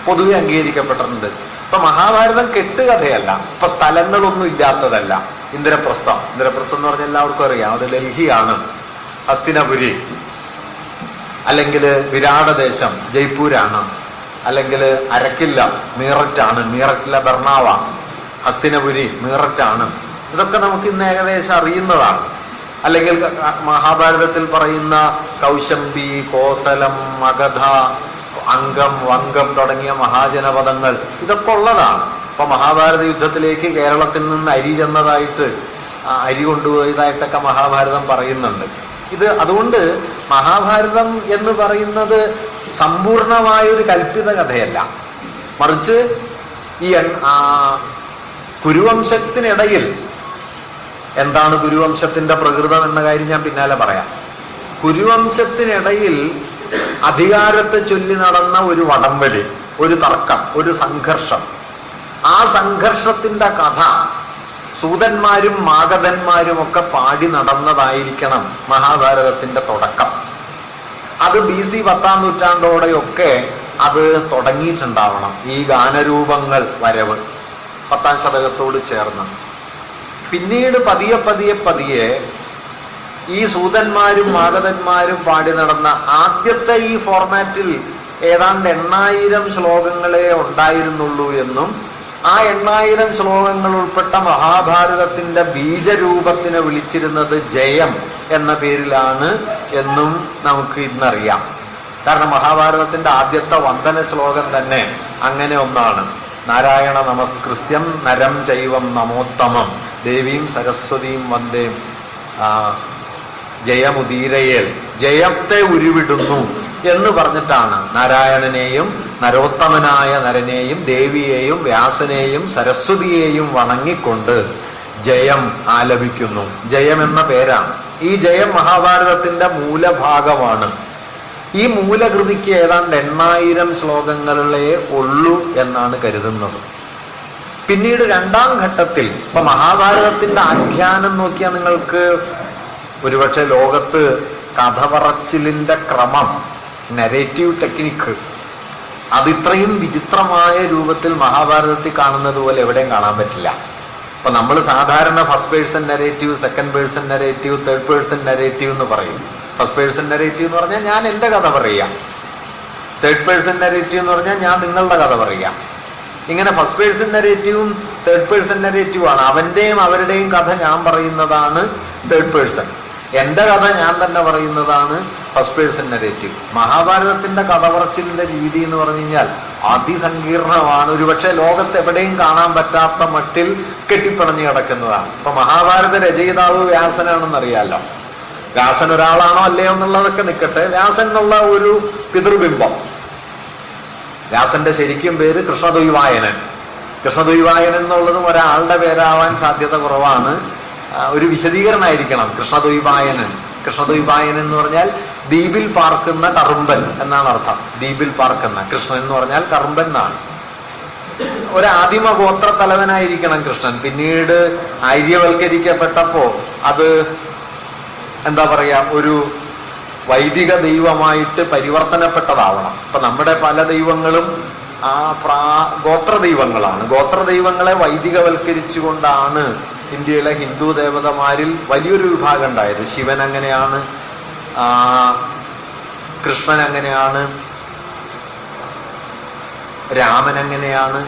പൊതുവെ അംഗീകരിക്കപ്പെട്ടിട്ടുണ്ട്. ഇപ്പൊ മഹാഭാരതം കെട്ടുകഥയല്ല. ഇപ്പൊ സ്ഥലങ്ങളൊന്നും ഇല്ലാത്തതല്ല. ഇന്ദ്രപ്രസ്ഥം എന്ന് പറഞ്ഞാൽ എല്ലാവർക്കും അറിയാം, അത് ഡൽഹിയാണ്. ഹസ്തിനപുരി, അല്ലെങ്കിൽ വിരാടദേശം ജയ്പൂരാണ്, അല്ലെങ്കിൽ അരക്കില്ല മീററ്റാണ്, മീററ്റിലെ ബർണാവ, ഹസ്തിനപുരി മീററ്റാണ്. ഇതൊക്കെ നമുക്ക് ഇന്ന് ഏകദേശം അറിയുന്നതാണ്. അല്ലെങ്കിൽ മഹാഭാരതത്തിൽ പറയുന്ന കൗശംബി, കോസലം, മഗധ, അംഗം, വംഗം തുടങ്ങിയ മഹാജനപദങ്ങൾ ഇതൊക്കെ ഉള്ളതാണ്. ഇപ്പൊ മഹാഭാരത യുദ്ധത്തിലേക്ക് കേരളത്തിൽ നിന്ന് അരി ചെന്നതായിട്ട്, അരി കൊണ്ടുപോയതായിട്ടൊക്കെ മഹാഭാരതം പറയുന്നുണ്ട്. ഇത് അതുകൊണ്ട് മഹാഭാരതം എന്ന് പറയുന്നത് സമ്പൂർണമായൊരു കൽപ്പിത കഥയല്ല. മറിച്ച് ഈ കുരുവംശത്തിനിടയിൽ എന്താണ് കുരുവംശത്തിന്റെ പ്രകൃതം എന്ന കാര്യം ഞാൻ പിന്നാലെ പറയാം. കുരുവംശത്തിനിടയിൽ അധികാരത്തെ ചൊല്ലി നടന്ന ഒരു വടംവലി, ഒരു തർക്കം, ഒരു സംഘർഷം. ആ സംഘർഷത്തിന്റെ കഥ സൂതന്മാരും മാഗധന്മാരും ഒക്കെ പാടി നടന്നതായിരിക്കണം മഹാഭാരതത്തിന്റെ തുടക്കം. അത് BC 10-ാം നൂറ്റാണ്ടോടെയൊക്കെ അത് തുടങ്ങിയിട്ടുണ്ടാവണം. ഈ ഗാനരൂപങ്ങൾ വരവ് 10-ാം ശതകത്തോട് ചേർന്ന്. പിന്നീട് പതിയെ പതിയെ ഈ സൂതന്മാരും മാഗധന്മാരും പാടി നടന്ന ആദ്യത്തെ ഈ ഫോർമാറ്റിൽ ഏതാണ്ട് 8000 ശ്ലോകങ്ങളെ ഉണ്ടായിരുന്നുള്ളൂ എന്നും ആ 8000 ശ്ലോകങ്ങൾ ഉൾപ്പെട്ട മഹാഭാരതത്തിന്റെ ബീജരൂപത്തിനെ വിളിച്ചിരുന്നത് ജയം എന്ന പേരിലാണ് എന്നും നമുക്ക് ഇന്നറിയാം. കാരണം മഹാഭാരതത്തിന്റെ ആദ്യത്തെ വന്ദന ശ്ലോകം തന്നെ അങ്ങനെ ഒന്നാണ്. നാരായണ നമസ്കൃത്യം നരം ചൈവം നമോത്തമം ദേവീം സരസ്വതീം വന്ദേ ജയമുദീരയേൽ, ജയത്തെ ഉരുവിടുന്നു എന്ന് പറഞ്ഞിട്ടാണ് നാരായണനെയും നരോത്തമനായ നരനെയും ദേവിയെയും വ്യാസനെയും സരസ്വതിയെയും വണങ്ങിക്കൊണ്ട് ജയം ആലപിക്കുന്നു. ജയം എന്ന പേരാണ്. ഈ ജയം മഹാഭാരതത്തിന്റെ മൂലഭാഗമാണ്. ഈ മൂലകൃതിക്ക് ഏതാണ്ട് 8000 ശ്ലോകങ്ങളെ ഉള്ളൂ എന്നാണ് കരുതുന്നത്. പിന്നീട് 2-ാം ഘട്ടത്തിൽ ഇപ്പൊ മഹാഭാരതത്തിന്റെ ആഖ്യാനം നോക്കിയാൽ നിങ്ങൾക്ക് ഒരുപക്ഷെ ലോകത്ത് കഥ പറച്ചിലിന്റെ ക്രമം, നരേറ്റീവ് ടെക്നിക്ക്, അത് ഇത്രയും വിചിത്രമായ രൂപത്തിൽ മഹാഭാരതത്തിൽ കാണുന്നത് പോലെ എവിടെയും കാണാൻ പറ്റില്ല. അപ്പൊ നമ്മൾ സാധാരണ first person narrative, second person narrative, third person narrative എന്ന് പറയും. ഫസ്റ്റ് പേഴ്സൺ നരേറ്റീവ് എന്ന് പറഞ്ഞാൽ ഞാൻ എൻ്റെ കഥ പറയാം. തേർഡ് പേഴ്സൺ നരേറ്റീവ് എന്ന് പറഞ്ഞാൽ ഞാൻ നിങ്ങളുടെ കഥ പറയാം. ഇങ്ങനെ ഫസ്റ്റ് പേഴ്സൺ നരേറ്റീവും തേർഡ് പേഴ്സൺ നരേറ്റീവുമാണ്. അവൻ്റെയും അവരുടെയും കഥ ഞാൻ പറയുന്നതാണ് തേർഡ് പേഴ്സൺ, എൻ്റെ കഥ ഞാൻ തന്നെ പറയുന്നതാണ് ഫസ്റ്റ് പേഴ്സൺ നരേറ്റീവ്. മഹാഭാരതത്തിന്റെ കഥ പറച്ചിലിന്റെ രീതി എന്ന് പറഞ്ഞു കഴിഞ്ഞാൽ അതിസങ്കീർണമാണ്. ഒരുപക്ഷെ ലോകത്ത് എവിടെയും കാണാൻ പറ്റാത്ത മട്ടിൽ കെട്ടിപ്പിണഞ്ഞു കിടക്കുന്നതാണ്. ഇപ്പൊ മഹാഭാരത രചയിതാവ് വ്യാസനാണെന്നറിയാലോ. വ്യാസൻ ഒരാളാണോ അല്ലയോ എന്നുള്ളതൊക്കെ നിൽക്കട്ടെ, വ്യാസൻ എന്നുള്ള ഒരു പിതൃബിംബം. വ്യാസന്റെ ശരിക്കും പേര് കൃഷ്ണദ്വൈവായനൻ. കൃഷ്ണദ്വൈവായനൻ എന്നുള്ളതും ഒരാളുടെ പേരാവാൻ സാധ്യത കുറവാണ്. ഒരു വിശദീകരണമായിരിക്കണം കൃഷ്ണദ്വൈപായനൻ. കൃഷ്ണദ്വൈപായനൻ എന്ന് പറഞ്ഞാൽ ദ്വീപിൽ പാർക്കുന്ന കറുമ്പൻ എന്നാണ് അർത്ഥം. ദ്വീപിൽ പാർക്കുന്ന കൃഷ്ണൻ എന്ന് പറഞ്ഞാൽ കറുമ്പൻ എന്നാണ്. ഒരാദിമ ഗോത്ര തലവനായിരിക്കണം കൃഷ്ണൻ. പിന്നീട് ആര്യവൽക്കരിക്കപ്പെട്ടപ്പോ അത് എന്താ പറയാ, ഒരു വൈദിക ദൈവമായിട്ട് പരിവർത്തനപ്പെട്ടതാവണം. ഇപ്പൊ നമ്മുടെ പല ദൈവങ്ങളും ഗോത്ര ദൈവങ്ങളാണ്. ഗോത്ര ദൈവങ്ങളെ വൈദികവൽക്കരിച്ചുകൊണ്ടാണ് ഇന്ത്യയിലെ ഹിന്ദു ദേവതമാരിൽ വലിയൊരു വിഭാഗം ഉണ്ടായത്. ശിവൻ അങ്ങനെയാണ്, കൃഷ്ണൻ അങ്ങനെയാണ്, രാമൻ അങ്ങനെയാണ്.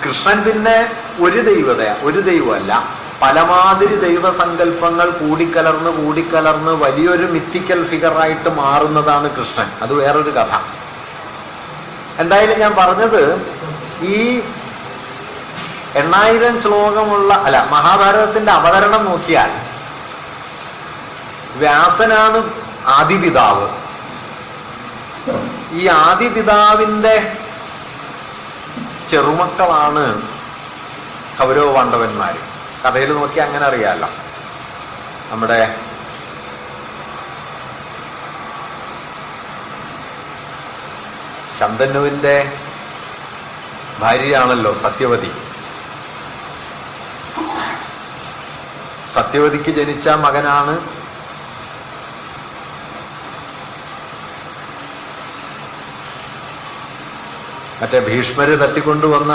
കൃഷ്ണൻ പിന്നെ ഒരു ദൈവമല്ല, പലമാതിരി ദൈവസങ്കല്പങ്ങൾ കൂടിക്കലർന്ന് വലിയൊരു മിത്തിക്കൽ ഫിഗറായിട്ട് മാറുന്നതാണ് കൃഷ്ണൻ. അത് വേറൊരു കഥ. എന്തായാലും ഞാൻ പറഞ്ഞത്, ഈ 8000 ശ്ലോകമുള്ള മഹാഭാരതത്തിന്റെ അവതരണം നോക്കിയാൽ വ്യാസനാണ് ആദിപിതാവ്. ഈ ആദിപിതാവിന്റെ ചെറുമക്കളാണ് കൗരവ പാണ്ഡവന്മാര്. കഥയിൽ നോക്കി അങ്ങനെ അറിയാലോ. നമ്മുടെ ശന്തനുവിന്റെ ഭാര്യയാണല്ലോ സത്യവതി. സത്യവതിക്ക് ജനിച്ച മകനാണ് മറ്റേ ഭീഷ്മര് തട്ടിക്കൊണ്ടുവന്ന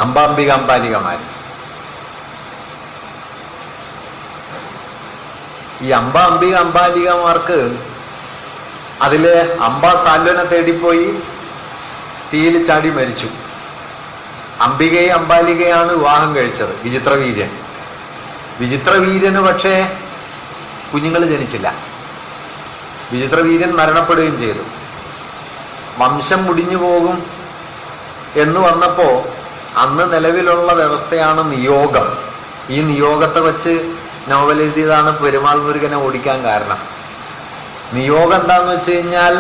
അംബാംബിക അംബാലികമാര്. ഈ അംബാംബിക അംബാലികമാർക്ക് അതില് അംബ സാല്വനെ തേടിപ്പോയി തീയിൽ ചാടി മരിച്ചു. അംബികയെ അംബാലികയാണ് വിവാഹം കഴിച്ചത്, വിചിത്രവീര്യൻ. വിചിത്രവീര്യന് പക്ഷേ കുഞ്ഞുങ്ങൾ ജനിച്ചില്ല. വിചിത്രവീര്യൻ മരണപ്പെടുകയും ചെയ്തു. വംശം മുടിഞ്ഞു പോകും എന്ന് വന്നപ്പോ അന്ന് നിലവിലുള്ള വ്യവസ്ഥയാണ് നിയോഗം. ഈ നിയോഗത്തെ വെച്ച് നോവൽ എഴുതിയതാണ് പെരുമാൾ മുരുകനെ ഓടിക്കാൻ കാരണം. നിയോഗം എന്താന്ന് വെച്ച് കഴിഞ്ഞാൽ,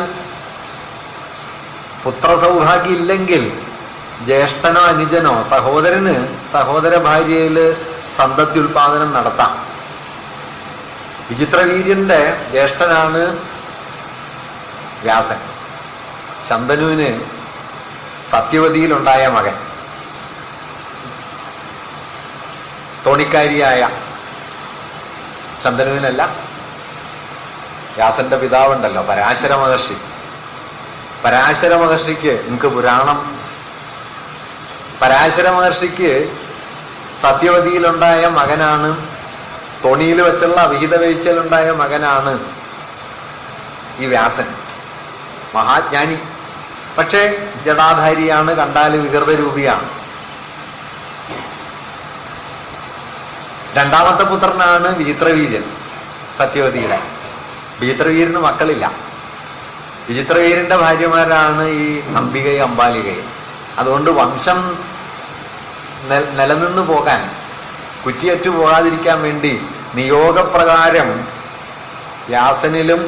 പുത്രസൗഭാഗ്യം ഇല്ലെങ്കിൽ ജ്യേഷ്ഠനോ അനുജനോ സഹോദരന് സഹോദര ഭാര്യയില് സന്തത്യുൽപാദനം നടത്താം. വിചിത്രവീര്യന്റെ ജ്യേഷ്ഠനാണ് വ്യാസൻ. ശന്തനുവിന് സത്യവതിയിലുണ്ടായ മകൻ, തോണിക്കാരിയായ ശന്തനുവിനല്ല, വ്യാസന്റെ പിതാവുണ്ടല്ലോ പരാശര മഹർഷി. പരാശര മഹർഷിക്ക് നമുക്ക് പുരാണം, പരാശര മഹർഷിക്ക് സത്യവതിയിലുണ്ടായ മകനാണ്, തോണിയിൽ വെച്ചുള്ള അവിഹിത വീഴ്ചയിലുണ്ടായ മകനാണ് ഈ വ്യാസൻ. മഹാജ്ഞാനി, പക്ഷേ ജടാധാരിയാണ്, കണ്ടാൽ വികൃത രൂപിയാണ്. രണ്ടാമത്തെ പുത്രനാണ് വിചിത്രവീര്യൻ സത്യവതിയുടെ. വിചിത്രവീര്യന് മക്കളില്ല. വിചിത്രവീര്യന്റെ ഭാര്യമാരാണ് ഈ അംബികയും അംബാലികയും. അതുകൊണ്ട് വംശം നിലനിന്നു പോകാൻ, കുറ്റിയറ്റു പോകാതിരിക്കാൻ വേണ്ടി നിയോഗപ്രകാരം വ്യാസനിലും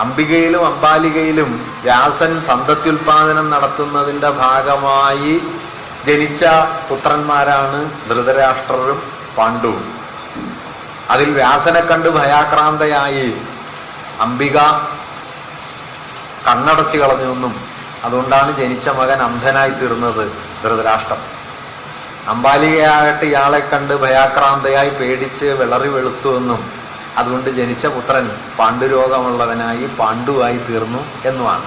അംബികയിലും അംബാലികയിലും വ്യാസൻ സന്തത്യുൽപാദനം നടത്തുന്നതിൻ്റെ ഭാഗമായി ജനിച്ച പുത്രന്മാരാണ് ധൃതരാഷ്ട്രരും പാണ്ഡുവും. അതിൽ വ്യാസനെ കണ്ട് ഭയാക്രാന്തയായി അംബിക കണ്ണടച്ചു കളഞ്ഞെന്നും അതുകൊണ്ടാണ് ജനിച്ച മകൻ അന്ധനായി തീർന്നത് ധൃതരാഷ്ട്രം. അംബാലികയാകട്ടെ ഇയാളെ കണ്ട് ഭയാക്രാന്തയായി പേടിച്ച് വിളറി വെളുത്തുവെന്നും അതുകൊണ്ട് ജനിച്ച പുത്രൻ പാണ്ഡുരോഗമുള്ളവനായി പാണ്ഡുവായി തീർന്നു എന്നുമാണ്.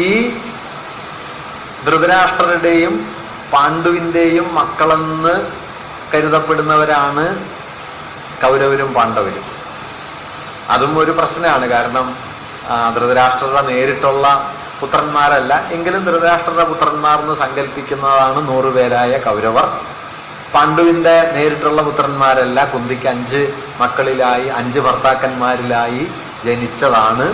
ഈ ധൃതരാഷ്ട്രരുടെയും പാണ്ഡുവിൻ്റെയും മക്കളെന്ന് കരുതപ്പെടുന്നവരാണ് കൗരവരും പാണ്ഡവരും. അതും ഒരു പ്രശ്നമാണ്. കാരണം ധൃതരാഷ്ട്രരുടെ നേരിട്ടുള്ള പുത്രന്മാരല്ല, എങ്കിലും ധൃതരാഷ്ട്രരുടെ പുത്രന്മാർ എന്ന് സങ്കല്പിക്കുന്നതാണ് 100 പേരായ കൗരവർ. പാണ്ഡുവിന്റെ നേരിട്ടുള്ള പുത്രന്മാരല്ല, കുന്തിക്ക് 5 മക്കളിലായി 5 ഭർത്താക്കന്മാരിലായി ജനിച്ചതാണ്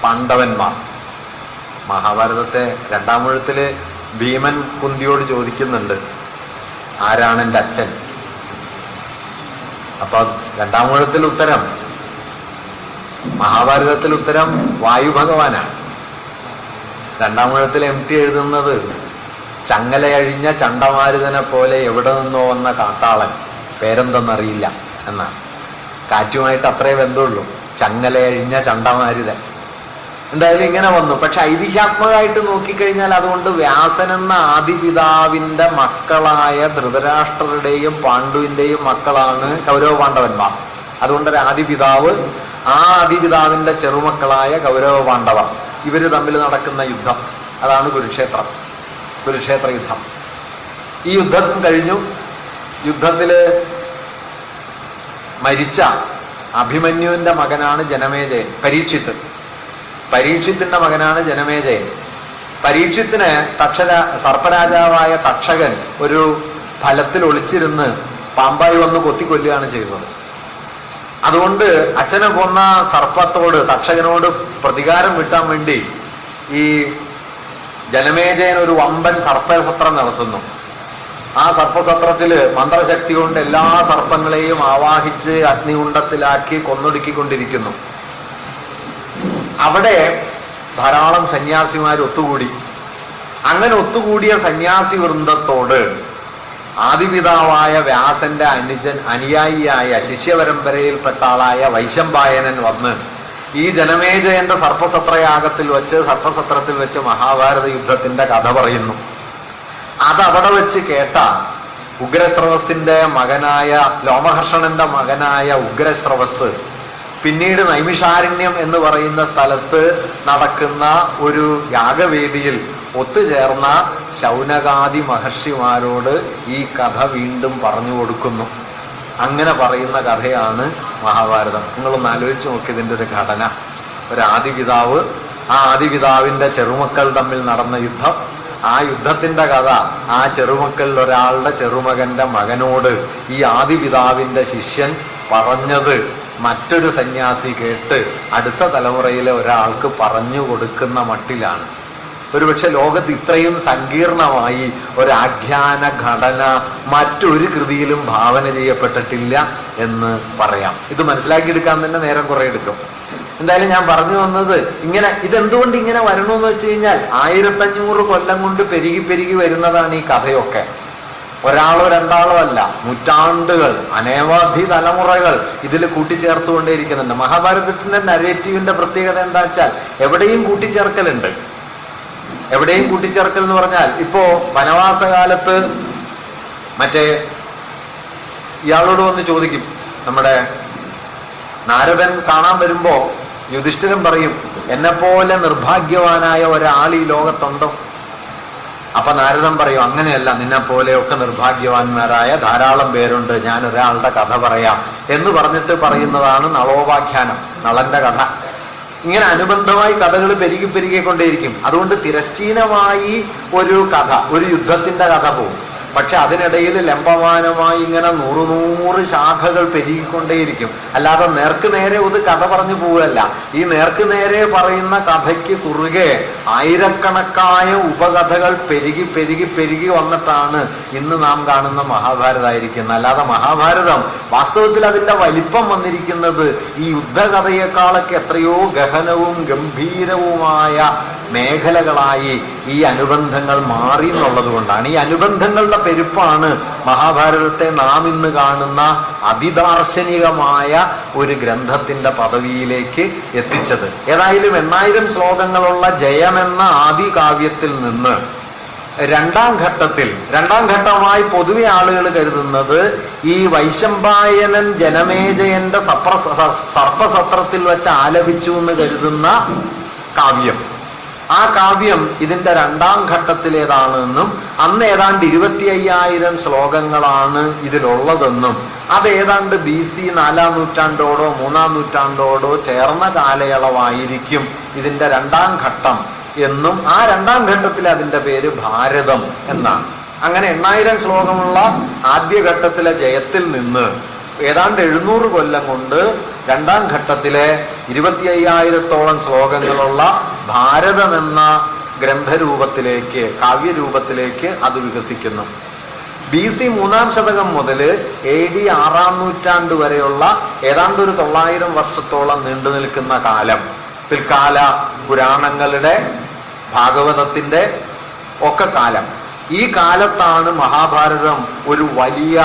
പാണ്ഡവന്മാർ. മഹാഭാരതത്തെ 2-ാം ഊഴത്തില് ഭീമൻ കുന്തിയോട് ചോദിക്കുന്നുണ്ട്, ആരാണ് എൻ്റെ അച്ഛൻ? അപ്പൊ 2-ാം ഊഴത്തിൽ ഉത്തരം, മഹാഭാരതത്തിൽ ഉത്തരം വായു ഭഗവാനാണ്. 2-ാം ഊഴത്തിൽ MT എഴുതുന്നത് ചങ്ങലയഴിഞ്ഞ ചണ്ടമാരുതനെ പോലെ എവിടെ നിന്നോ വന്ന കാട്ടാളൻ, പേരെന്തെന്നറിയില്ല എന്നാണ്. കാറ്റുമായിട്ട് അത്രേ ബന്ധമുള്ളൂ, ചങ്ങലയഴിഞ്ഞ ചണ്ടമാരുതൻ. എന്തായാലും ഇങ്ങനെ വന്നു. പക്ഷെ ഐതിഹ്യാത്മകമായിട്ട് നോക്കിക്കഴിഞ്ഞാൽ അതുകൊണ്ട് വ്യാസൻ എന്ന ആദിപിതാവിന്റെ മക്കളായ ധൃതരാഷ്ട്രരുടെയും പാണ്ഡുവിന്റെയും മക്കളാണ് കൗരവ പാണ്ഡവന്മാർ. അതുകൊണ്ട് ഒരു ആദിപിതാവ്, ആ ആദിപിതാവിന്റെ ചെറുമക്കളായ കൗരവ പാണ്ഡവർ, ഇവര് തമ്മിൽ നടക്കുന്ന യുദ്ധം, അതാണ് കുരുക്ഷേത്ര യുദ്ധം. ഈ യുദ്ധം കഴിഞ്ഞു. യുദ്ധത്തില് മരിച്ച അഭിമന്യുവിന്റെ മകനാണ് ജനമേജയൻ. പരീക്ഷിത്തിന്റെ മകനാണ് ജനമേജയൻ. പരീക്ഷത്തിന് സർപ്പരാജാവായ തക്ഷകൻ ഒരു ഫലത്തിൽ ഒളിച്ചിരുന്ന് പാമ്പായി വന്ന് കൊത്തിക്കൊല്ലുകയാണ് ചെയ്തത്. അതുകൊണ്ട് അച്ഛനെ കൊന്ന സർപ്പത്തോട്, തക്ഷകനോട് പ്രതികാരം കിട്ടാൻ വേണ്ടി ഈ ജനമേജയൻ ഒരു വമ്പൻ സർപ്പസത്രം നടത്തുന്നു. ആ സർപ്പസത്രത്തില് മന്ത്രശക്തി കൊണ്ട് എല്ലാ സർപ്പങ്ങളെയും ആവാഹിച്ച് അഗ്നികുണ്ഡത്തിലാക്കി കൊന്നൊടുക്കിക്കൊണ്ടിരിക്കുന്നു. അവിടെ ധാരാളം സന്യാസിമാർ ഒത്തുകൂടി. അങ്ങനെ ഒത്തുകൂടിയ സന്യാസി വൃന്ദത്തോട് ആദിപിതാവായ വ്യാസന്റെ അനുയായിയായ ശിഷ്യപരമ്പരയിൽപ്പെട്ട ആളായ വൈശമ്പായനൻ വന്ന് ഈ ജനമേജയന്റെ സർപ്പസത്രത്തിൽ വെച്ച് മഹാഭാരത യുദ്ധത്തിന്റെ കഥ പറയുന്നു. അതവിടെ വെച്ച് കേട്ട ഉഗ്രശ്രവസിന്റെ മകനായ ലോമഹർഷണന്റെ മകനായ ഉഗ്രശ്രവസ് പിന്നീട് നൈമിഷാരണ്യം എന്ന് പറയുന്ന സ്ഥലത്ത് നടക്കുന്ന ഒരു യാഗവേദിയിൽ ഒത്തുചേർന്ന ശൗനകാദി മഹർഷിമാരോട് ഈ കഥ വീണ്ടും പറഞ്ഞു കൊടുക്കുന്നു. അങ്ങനെ പറയുന്ന കഥയാണ് മഹാഭാരതം. നിങ്ങളൊന്ന് ആലോചിച്ച് നോക്കി ഇതിൻ്റെ ഒരു ഘടന. ഒരു ആദിപിതാവ്, ആ ആദിപിതാവിന്റെ ചെറുമക്കൾ തമ്മിൽ നടന്ന യുദ്ധം, ആ യുദ്ധത്തിന്റെ കഥ ആ ചെറുമക്കളിൽ ഒരാളുടെ ചെറുമകന്റെ മകനോട് ഈ ആദിപിതാവിന്റെ ശിഷ്യൻ പറഞ്ഞത് മറ്റൊരു സന്യാസി കേട്ട് അടുത്ത തലമുറയിലെ ഒരാൾക്ക് പറഞ്ഞു കൊടുക്കുന്ന മട്ടിലാണ്. ഒരുപക്ഷെ ലോകത്ത് ഇത്രയും സങ്കീർണമായി ഒരാഖ്യാന ഘടന മറ്റൊരു കൃതിയിലും ഭാവന ചെയ്യപ്പെട്ടിട്ടില്ല എന്ന് പറയാം. ഇത് മനസ്സിലാക്കിയെടുക്കാൻ തന്നെ നേരം കുറെ എടുക്കും. എന്തായാലും ഞാൻ പറഞ്ഞു വന്നത് ഇങ്ങനെ, ഇതെന്തുകൊണ്ട് ഇങ്ങനെ വരണമെന്ന് വെച്ച് കഴിഞ്ഞാൽ 1500 കൊല്ലം കൊണ്ട് പെരുകി വരുന്നതാണ് ഈ കഥയൊക്കെ. ഒരാളോ രണ്ടാളോ അല്ല, നൂറ്റാണ്ടുകൾ, അനവധി തലമുറകൾ ഇതിൽ കൂട്ടിച്ചേർത്തുകൊണ്ടേയിരിക്കുന്നുണ്ട്. മഹാഭാരതത്തിന്റെ നരേറ്റീവിന്റെ പ്രത്യേകത എന്താ വെച്ചാൽ എവിടെയും കൂട്ടിച്ചേർക്കലുണ്ട്. എവിടെയും കൂട്ടിച്ചേർക്കൽ എന്ന് പറഞ്ഞാൽ ഇപ്പോ വനവാസകാലത്ത് മറ്റേ ഇയാളോട് വന്ന് ചോദിക്കും, നമ്മുടെ നാരദൻ കാണാൻ വരുമ്പോ യുധിഷ്ഠിരൻ പറയും, എന്നെപ്പോലെ നിർഭാഗ്യവാനായ ഒരാൾ ഈ ലോകത്തുണ്ടോ? അപ്പൊ നാരദൻ പറയും, അങ്ങനെയല്ല, നിന്നെ പോലെയൊക്കെ നിർഭാഗ്യവാന്മാരായ ധാരാളം പേരുണ്ട്, ഞാൻ ഒരാളുടെ കഥ പറയാം എന്ന് പറഞ്ഞിട്ട് പറയുന്നതാണ് നളോപാഖ്യാനം, നളന്റെ കഥ. ഇങ്ങനെ അനുബന്ധമായി കഥകൾ പെരുകിക്കൊണ്ടേയിരിക്കും. അതുകൊണ്ട് തിരശ്ചീനമായി ഒരു കഥ, ഒരു യുദ്ധത്തിന്റെ കഥ പോകും. പക്ഷെ അതിനിടയിൽ ലംബമാനമായി ഇങ്ങനെ 100 ശാഖകൾ പെരുകിക്കൊണ്ടേയിരിക്കും. അല്ലാതെ നേർക്ക് നേരെ ഒരു കഥ പറഞ്ഞു പോവുകയല്ല. ഈ നേർക്ക് നേരെ പറയുന്ന കഥയ്ക്ക് കുറുകെ ആയിരക്കണക്കായ ഉപകഥകൾ പെരുകി വന്നിട്ടാണ് ഇന്ന് നാം കാണുന്ന മഹാഭാരതമായിരിക്കുന്നത്. അല്ലാതെ മഹാഭാരതം വാസ്തവത്തിൽ അതിൻ്റെ വലിപ്പം വന്നിരിക്കുന്നത് ഈ യുദ്ധകഥയെക്കാളൊക്കെ എത്രയോ ഗഹനവും ഗംഭീരവുമായ മേഖലകളായി ഈ അനുബന്ധങ്ങൾ മാറി എന്നുള്ളത് കൊണ്ടാണ്. ഈ അനുബന്ധങ്ങളുടെ പെരുപ്പാണ് മഹാഭാരതത്തെ നാം ഇന്ന് കാണുന്ന അതിദാർശനികമായ ഒരു ഗ്രന്ഥത്തിന്റെ പദവിയിലേക്ക് എത്തിച്ചത്. ഏതായാലും 8000 ശ്ലോകങ്ങളുള്ള ജയമെന്ന ആദി കാവ്യത്തിൽ നിന്ന് രണ്ടാം ഘട്ടമായി പൊതുവെ ആളുകൾ കരുതുന്നത് ഈ വൈശമ്പായനൻ ജനമേജയന്റെ സർപ്പസത്രത്തിൽ വെച്ച് ആലപിച്ചു എന്ന് കരുതുന്ന കാവ്യം, ആ കാവ്യം ഇതിന്റെ രണ്ടാം ഘട്ടത്തിലേതാണെന്നും അന്ന് ഏതാണ്ട് 25,000 ശ്ലോകങ്ങളാണ് ഇതിലുള്ളതെന്നും അത് ഏതാണ്ട് BC 4-ാം നൂറ്റാണ്ടോടോ 3-ാം നൂറ്റാണ്ടോടോ ചേർന്ന കാലയളവായിരിക്കും ഇതിന്റെ രണ്ടാം ഘട്ടം എന്നും ആ രണ്ടാം ഘട്ടത്തിൽ അതിന്റെ പേര് ഭാരതം എന്നാണ്. അങ്ങനെ 8,000 ശ്ലോകമുള്ള ആദ്യഘട്ടത്തിലെ ജയത്തിൽ നിന്ന് ഏതാണ്ട് 700 കൊല്ലം കൊണ്ട് രണ്ടാം ഘട്ടത്തിലെ 25,000-ഓളം ശ്ലോകങ്ങളുള്ള ഭാരതം എന്ന ഗ്രന്ഥരൂപത്തിലേക്ക്, കാവ്യരൂപത്തിലേക്ക് അത് വികസിക്കുന്നു. BC 3-ാം ശതകം മുതൽ AD 6-ാം നൂറ്റാണ്ട് വരെയുള്ള ഏതാണ്ട് ഒരു 900 വർഷത്തോളം നീണ്ടു നിൽക്കുന്ന കാലം, പിൽക്കാല പുരാണങ്ങളുടെ, ഭാഗവതത്തിന്റെ ഒക്കെ കാലം. ഈ കാലത്താണ് മഹാഭാരതം ഒരു വലിയ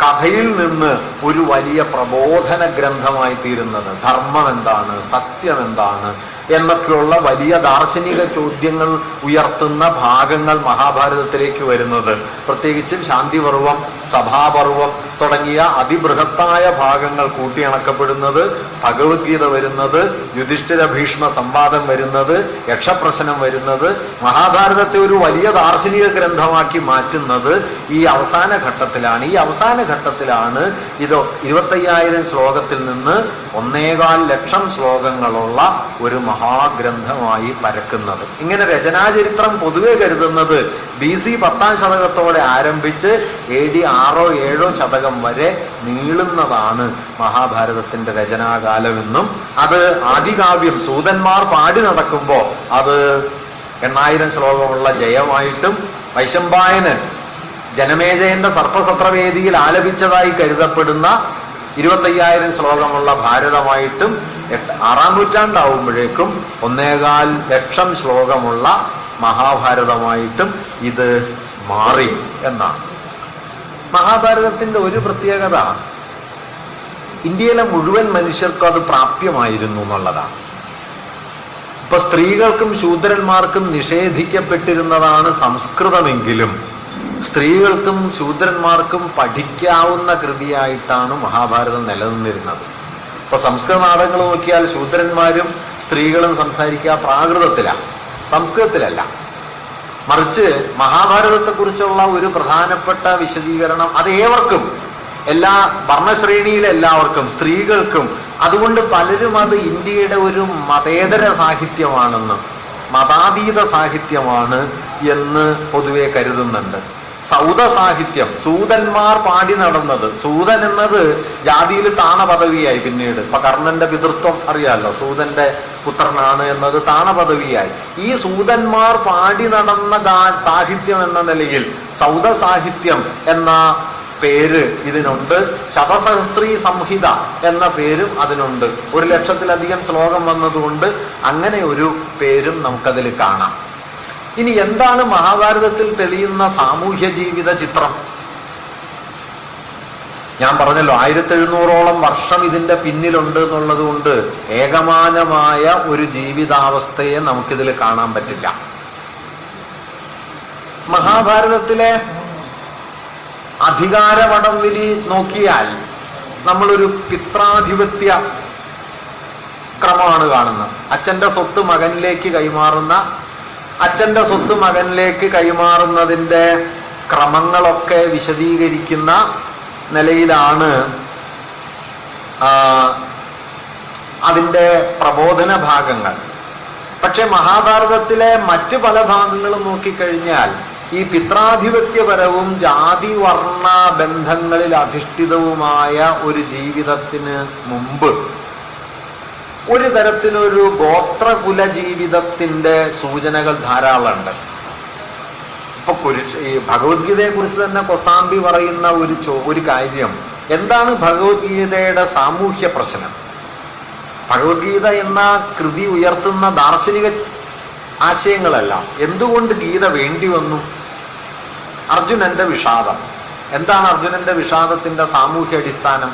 കഥയിൽ നിന്ന് ഒരു വലിയ പ്രബോധന ഗ്രന്ഥമായി തീരുന്നത്. ധർമ്മം എന്താണ്, സത്യം എന്താണ് എന്നൊക്കെയുള്ള വലിയ ദാർശനിക ചോദ്യങ്ങൾ ഉയർത്തുന്ന ഭാഗങ്ങൾ മഹാഭാരതത്തിലേക്ക് വരുന്നത്. പ്രത്യേകിച്ചും ശാന്തിപർവം, സഭാപർവം തുടങ്ങിയ അതിബൃഹത്തായ ഭാഗങ്ങൾ കൂട്ടിയിണക്കപ്പെടുന്നത്, ഭഗവത്ഗീത വരുന്നത്, യുധിഷ്ഠിര ഭീഷ്മ സംവാദം വരുന്നത്, യക്ഷപ്രശ്നം വരുന്നത്, മഹാഭാരതത്തെ ഒരു വലിയ ദാർശനിക ഗ്രന്ഥമാക്കി മാറ്റുന്നത് ഈ അവസാന ഘട്ടത്തിലാണ്. ഈ അവസാന ഘട്ടത്തിലാണ് ഇത് 25,000 ശ്ലോകത്തിൽ നിന്ന് 1.25 ലക്ഷം ശ്ലോകങ്ങളുള്ള ഒരു മഹാഗ്രന്ഥമായി പരക്കുന്നത്. ഇങ്ങനെ രചനാചരിത്രം പൊതുവെ കരുതുന്നത് BC 10-ാം ശതകത്തോടെ ആരംഭിച്ച് AD 6-ഓ 7-ഓ ശതകം വരെ നീളുന്നതാണ് മഹാഭാരതത്തിന്റെ രചനാകാലമെന്നും അത് ആദികാവ്യം സൂതന്മാർ പാടി നടക്കുമ്പോൾ അത് 8,000 ശ്ലോകമുള്ള ജയമായിട്ടും വൈശമ്പായനൻ ജനമേജയന്റെ സർപ്പസത്രവേദിയിൽ ആലപിച്ചതായി കരുതപ്പെടുന്ന 25,000 ശ്ലോകമുള്ള ഭാരതമായിട്ടും 6-ാം നൂറ്റാണ്ടാവുമ്പോഴേക്കും 1.25 ലക്ഷം ശ്ലോകമുള്ള മഹാഭാരതമായിട്ടും ഇത് മാറി എന്നാണ്. മഹാഭാരതത്തിന്റെ ഒരു പ്രത്യേകത ഇന്ത്യയിലെ മുഴുവൻ മനുഷ്യർക്കും അത് പ്രാപ്യമായിരുന്നു എന്നുള്ളതാണ്. ഇപ്പൊ സ്ത്രീകൾക്കും ശൂദ്രന്മാർക്കും നിഷേധിക്കപ്പെട്ടിരുന്നതാണ് സംസ്കൃതമെങ്കിലും സ്ത്രീകൾക്കും ശൂദ്രന്മാർക്കും പഠിക്കാവുന്ന കൃതിയായിട്ടാണ് മഹാഭാരതം നിലനിന്നിരുന്നത്. ഇപ്പൊ സംസ്കൃത നാടകങ്ങൾ നോക്കിയാൽ ശൂദ്രന്മാരും സ്ത്രീകളും സംസാരിക്കുക പ്രാകൃതത്തിലാണ്, സംസ്കൃതത്തിലല്ല. മറിച്ച് മഹാഭാരതത്തെക്കുറിച്ചുള്ള ഒരു പ്രധാനപ്പെട്ട വിശദീകരണം അത് ഏവർക്കും, എല്ലാ വർണ്ണശ്രേണിയിലെ എല്ലാവർക്കും, സ്ത്രീകൾക്കും. അതുകൊണ്ട് പലരും അത് ഇന്ത്യയുടെ ഒരു മതേതര സാഹിത്യമാണെന്ന്, മതാതീത സാഹിത്യമാണ് എന്ന് പൊതുവെ കരുതുന്നുണ്ട്. സൗദ സാഹിത്യം, സൂതന്മാർ പാടി നടന്നത്, സൂതൻ എന്നത് ജാതിയിൽ താണ പദവിയായി. പിന്നീട് ഇപ്പൊ കർണന്റെ പിതൃത്വം അറിയാലോ, സൂതന്റെ പുത്രനാണ് എന്നത് താണ പദവിയായി. ഈ സൂതന്മാർ പാടി നടന്ന സാഹിത്യം എന്ന നിലയിൽ സൗദ സാഹിത്യം എന്ന പേര് ഇതിനുണ്ട്. ശതസഹസ്രീ സംഹിത എന്ന പേരും അതിനുണ്ട്. 1,00,000-ലധികം ശ്ലോകം വന്നതുകൊണ്ട് അങ്ങനെ ഒരു പേരും നമുക്കതിൽ കാണാം. ഇനി എന്താണ് മഹാഭാരതത്തിൽ തെളിയുന്ന സാമൂഹ്യ ജീവിത ചിത്രം? ഞാൻ പറഞ്ഞല്ലോ 1700ഓളം വർഷം ഇതിന്റെ പിന്നിലുണ്ട് എന്നുള്ളത് കൊണ്ട് ഏകമാനമായ ഒരു ജീവിതാവസ്ഥയെ നമുക്കിതിൽ കാണാൻ പറ്റില്ല. മഹാഭാരതത്തിലെ അധികാര വടംവലി നോക്കിയാൽ നമ്മളൊരു പിത്രാധിപത്യ ക്രമമാണ് കാണുന്നത്. അച്ഛന്റെ സ്വത്ത് മകനിലേക്ക് കൈമാറുന്ന, അച്ഛന്റെ സ്വത്ത് മകനിലേക്ക് കൈമാറുന്നതിൻ്റെ ക്രമങ്ങളൊക്കെ വിശദീകരിക്കുന്ന നിലയിലാണ് അതിൻ്റെ പ്രബോധന ഭാഗങ്ങൾ. പക്ഷെ മഹാഭാരതത്തിലെ മറ്റു പല ഭാഗങ്ങളും നോക്കിക്കഴിഞ്ഞാൽ ഈ പിത്രാധിപത്യപരവും ജാതി വർണ്ണ ബന്ധങ്ങളിൽ അധിഷ്ഠിതവുമായ ഒരു ജീവിതത്തിന് മുമ്പ് ഒരു തരത്തിലൊരു ഗോത്രകുല ജീവിതത്തിന്റെ സൂചനകൾ ധാരാളമുണ്ട്. ഇപ്പൊ ഈ ഭഗവത്ഗീതയെ കുറിച്ച് തന്നെ കൊസാംബി പറയുന്ന ഒരു കാര്യം എന്താണ് ഭഗവത്ഗീതയുടെ സാമൂഹ്യ പ്രശ്നം? ഭഗവത്ഗീത എന്ന കൃതി ഉയർത്തുന്ന ദാർശനിക ആശയങ്ങളല്ല. എന്തുകൊണ്ട് ഗീത വേണ്ടി വന്നു? അർജുനന്റെ വിഷാദം. എന്താണ് അർജുനന്റെ വിഷാദത്തിന്റെ സാമൂഹ്യ അടിസ്ഥാനം?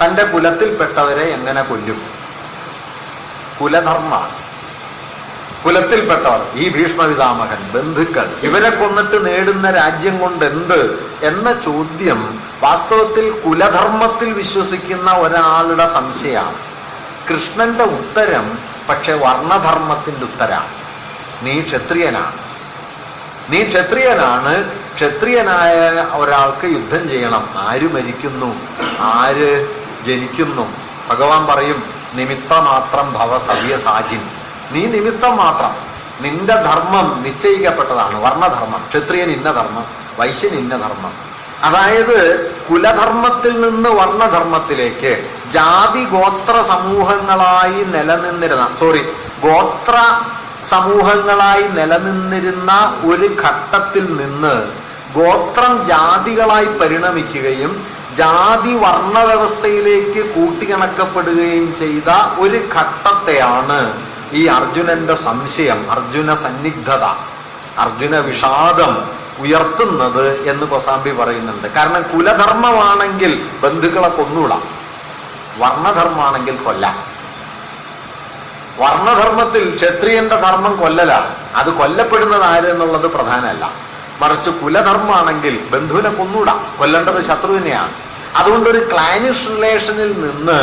തൻ്റെ കുലത്തിൽപ്പെട്ടവരെ എങ്ങനെ കൊല്ലും? കുലധർമ്മമാണ്. കുലത്തിൽപ്പെട്ടവർ, ഈ ഭീഷ്മപിതാമഹൻ, ബന്ധുക്കൾ, ഇവരെ കൊന്നിട്ട് നേടുന്ന രാജ്യം കൊണ്ട് എന്ത് എന്ന ചോദ്യം വാസ്തവത്തിൽ കുലധർമ്മത്തിൽ വിശ്വസിക്കുന്ന ഒരാളുടെ സംശയമാണ്. കൃഷ്ണന്റെ ഉത്തരം പക്ഷെ വർണ്ണധർമ്മത്തിന്റെ ഉത്തരമാണ്. നീ ക്ഷത്രിയനാണ്, നീ ക്ഷത്രിയനാണ്. ക്ഷത്രിയനായ ഒരാൾക്ക് യുദ്ധം ചെയ്യണം. ആര് മരിക്കുന്നു, ആര് ജനിക്കുന്നു? ഭഗവാൻ പറയും, നിമിത്തമാത്രം ഭവ സവ്യസാചിൻ. നീ നിമിത്തം മാത്രം. നിന്റെ ധർമ്മം നിശ്ചയിക്കപ്പെട്ടതാണ്. വർണ്ണധർമ്മം, ക്ഷത്രിയൻ ഇന്ന ധർമ്മം, വൈശ്യൻ ഇന്ന ധർമ്മം. അതായത് കുലധർമ്മത്തിൽ നിന്ന് വർണ്ണധർമ്മത്തിലേക്ക് ജാതി ഗോത്ര സമൂഹങ്ങളായി ഗോത്ര സമൂഹങ്ങളായി നിലനിന്നിരുന്ന ഒരു ഘട്ടത്തിൽ നിന്ന് ഗോത്രം ജാതികളായി പരിണമിക്കുകയും ജാതി വർണ്ണവ്യവസ്ഥയിലേക്ക് കൂട്ടിയിണക്കപ്പെടുകയും ചെയ്ത ഒരു ഘട്ടത്തെയാണ് ഈ അർജുനന്റെ സംശയം, അർജുന സന്നിഗ്ധത, അർജുന വിഷാദം ഉയർത്തുന്നത് എന്ന് കോസാമ്പി പറയുന്നുണ്ട്. കാരണം കുലധർമ്മമാണെങ്കിൽ ബന്ധുക്കളെ കൊന്നൂടാം, വർണ്ണധർമ്മമാണെങ്കിൽ കൊല്ലാം. വർണ്ണധർമ്മത്തിൽ ക്ഷത്രിയന്റെ ധർമ്മം കൊല്ലലാണ്. അത് കൊല്ലപ്പെടുന്നത് ആരെന്നുള്ളത് പ്രധാനമല്ല. മറിച്ച് കുലധർമ്മമാണെങ്കിൽ ബന്ധുവിനെ കൊന്നൂടാം, കൊല്ലേണ്ടത് ശത്രുവിനെയാണ്. അതുകൊണ്ടൊരു ക്ലാനിഷ് റിലേഷനിൽ നിന്ന്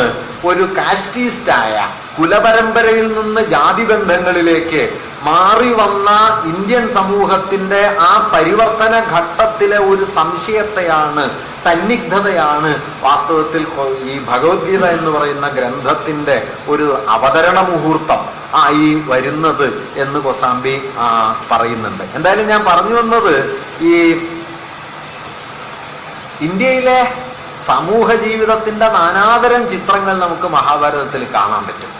ഒരു കാസ്റ്റീസ്റ്റായ കുലപരമ്പരയിൽ നിന്ന് ജാതി ബന്ധങ്ങളിലേക്ക് മാറി വന്ന ഇന്ത്യൻ സമൂഹത്തിന്റെ ആ പരിവർത്തന ഘട്ടത്തിലെ ഒരു സംശയത്തെയാണ്, സന്നിഗ്ധതയാണ് വാസ്തവത്തിൽ ഈ ഭഗവത്ഗീത എന്ന് പറയുന്ന ഗ്രന്ഥത്തിന്റെ ഒരു അവതരണ മുഹൂർത്തം ആയി വരുന്നത് എന്ന് കോസാമ്പി പറയുന്നുണ്ട്. എന്തായാലും ഞാൻ പറഞ്ഞു വന്നത്, ഈ ഇന്ത്യയിലെ സമൂഹ ജീവിതത്തിന്റെ നാനാതരം ചിത്രങ്ങൾ നമുക്ക് മഹാഭാരതത്തിൽ കാണാൻ പറ്റും.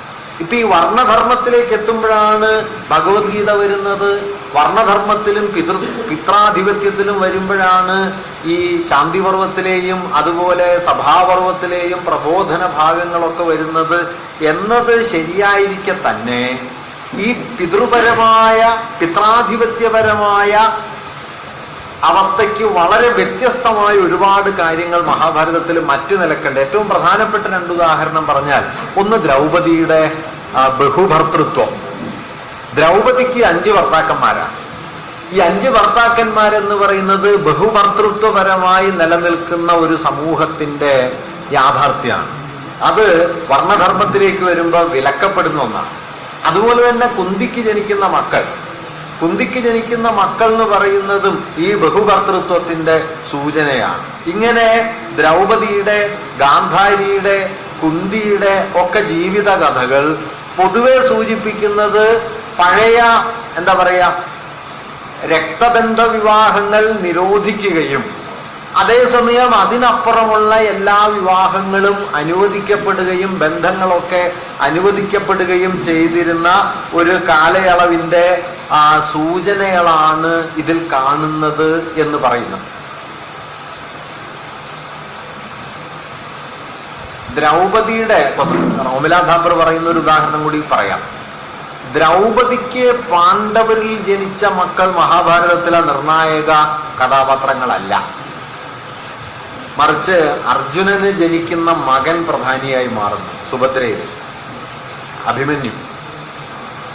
ഇപ്പൊ ഈ വർണ്ണധർമ്മത്തിലേക്ക് എത്തുമ്പോഴാണ് ഭഗവത്ഗീത വരുന്നത്. വർണ്ണധർമ്മത്തിലും പിത്രാധിപത്യത്തിലും വരുമ്പോഴാണ് ഈ ശാന്തിപർവത്തിലെയും അതുപോലെ സഭാപർവത്തിലെയും പ്രബോധന ഭാഗങ്ങളൊക്കെ വരുന്നത് എന്നത് ശരിയായിരിക്കെ തന്നെ ഈ പിതൃപരമായ പിത്രാധിപത്യപരമായ അവസ്ഥയ്ക്ക് വളരെ വ്യത്യസ്തമായ ഒരുപാട് കാര്യങ്ങൾ മഹാഭാരതത്തിൽ മറ്റു നിലക്കുണ്ട്. ഏറ്റവും പ്രധാനപ്പെട്ട 2 ഉദാഹരണം പറഞ്ഞാൽ, ഒന്ന് ദ്രൗപദിയുടെ ബഹുഭർത്തൃത്വം. ദ്രൗപദിക്ക് 5 ഭർത്താക്കന്മാരാണ്. ഈ 5 ഭർത്താക്കന്മാരെന്ന് പറയുന്നത് ബഹുഭർത്തൃത്വപരമായി നിലനിൽക്കുന്ന ഒരു സമൂഹത്തിന്റെ യാഥാർത്ഥ്യമാണ്. അത് വർണ്ണധർമ്മത്തിലേക്ക് വരുമ്പോൾ വിലക്കപ്പെടുന്ന ഒന്നാണ്. അതുപോലെ തന്നെ കുന്തിക്ക് ജനിക്കുന്ന മക്കൾ എന്ന് പറയുന്നതും ഈ ബഹുഭർത്തൃത്വത്തിന്റെ സൂചനയാണ്. ഇങ്ങനെ ദ്രൗപദിയുടെ, ഗാന്ധാരിയുടെ, കുന്തിയുടെ ഒക്കെ ജീവിത കഥകൾ പൊതുവെ സൂചിപ്പിക്കുന്നത് പഴയ രക്തബന്ധ വിവാഹങ്ങൾ നിരോധിക്കുകയും അതേസമയം അതിനപ്പുറമുള്ള എല്ലാ വിവാഹങ്ങളും അനുവദിക്കപ്പെടുകയും ബന്ധങ്ങളൊക്കെ അനുവദിക്കപ്പെടുകയും ചെയ്തിരുന്ന ഒരു കാലയളവിന്റെ സൂചനകളാണ് ഇതിൽ കാണുന്നത് എന്ന് പറയുന്നു. ദ്രൗപദിയുടെ റോമില ഥാപ്പർ പറയുന്ന ഒരു ഉദാഹരണം കൂടി പറയാം. ദ്രൗപദിക്ക് പാണ്ഡവരിൽ ജനിച്ച മക്കൾ മഹാഭാരതത്തിലെ നിർണായക കഥാപാത്രങ്ങളല്ല. മറിച്ച് അർജുനന് ജനിക്കുന്ന മകൻ പ്രധാനിയായി മാറുന്നു, സുഭദ്രയിൽ അഭിമന്യു.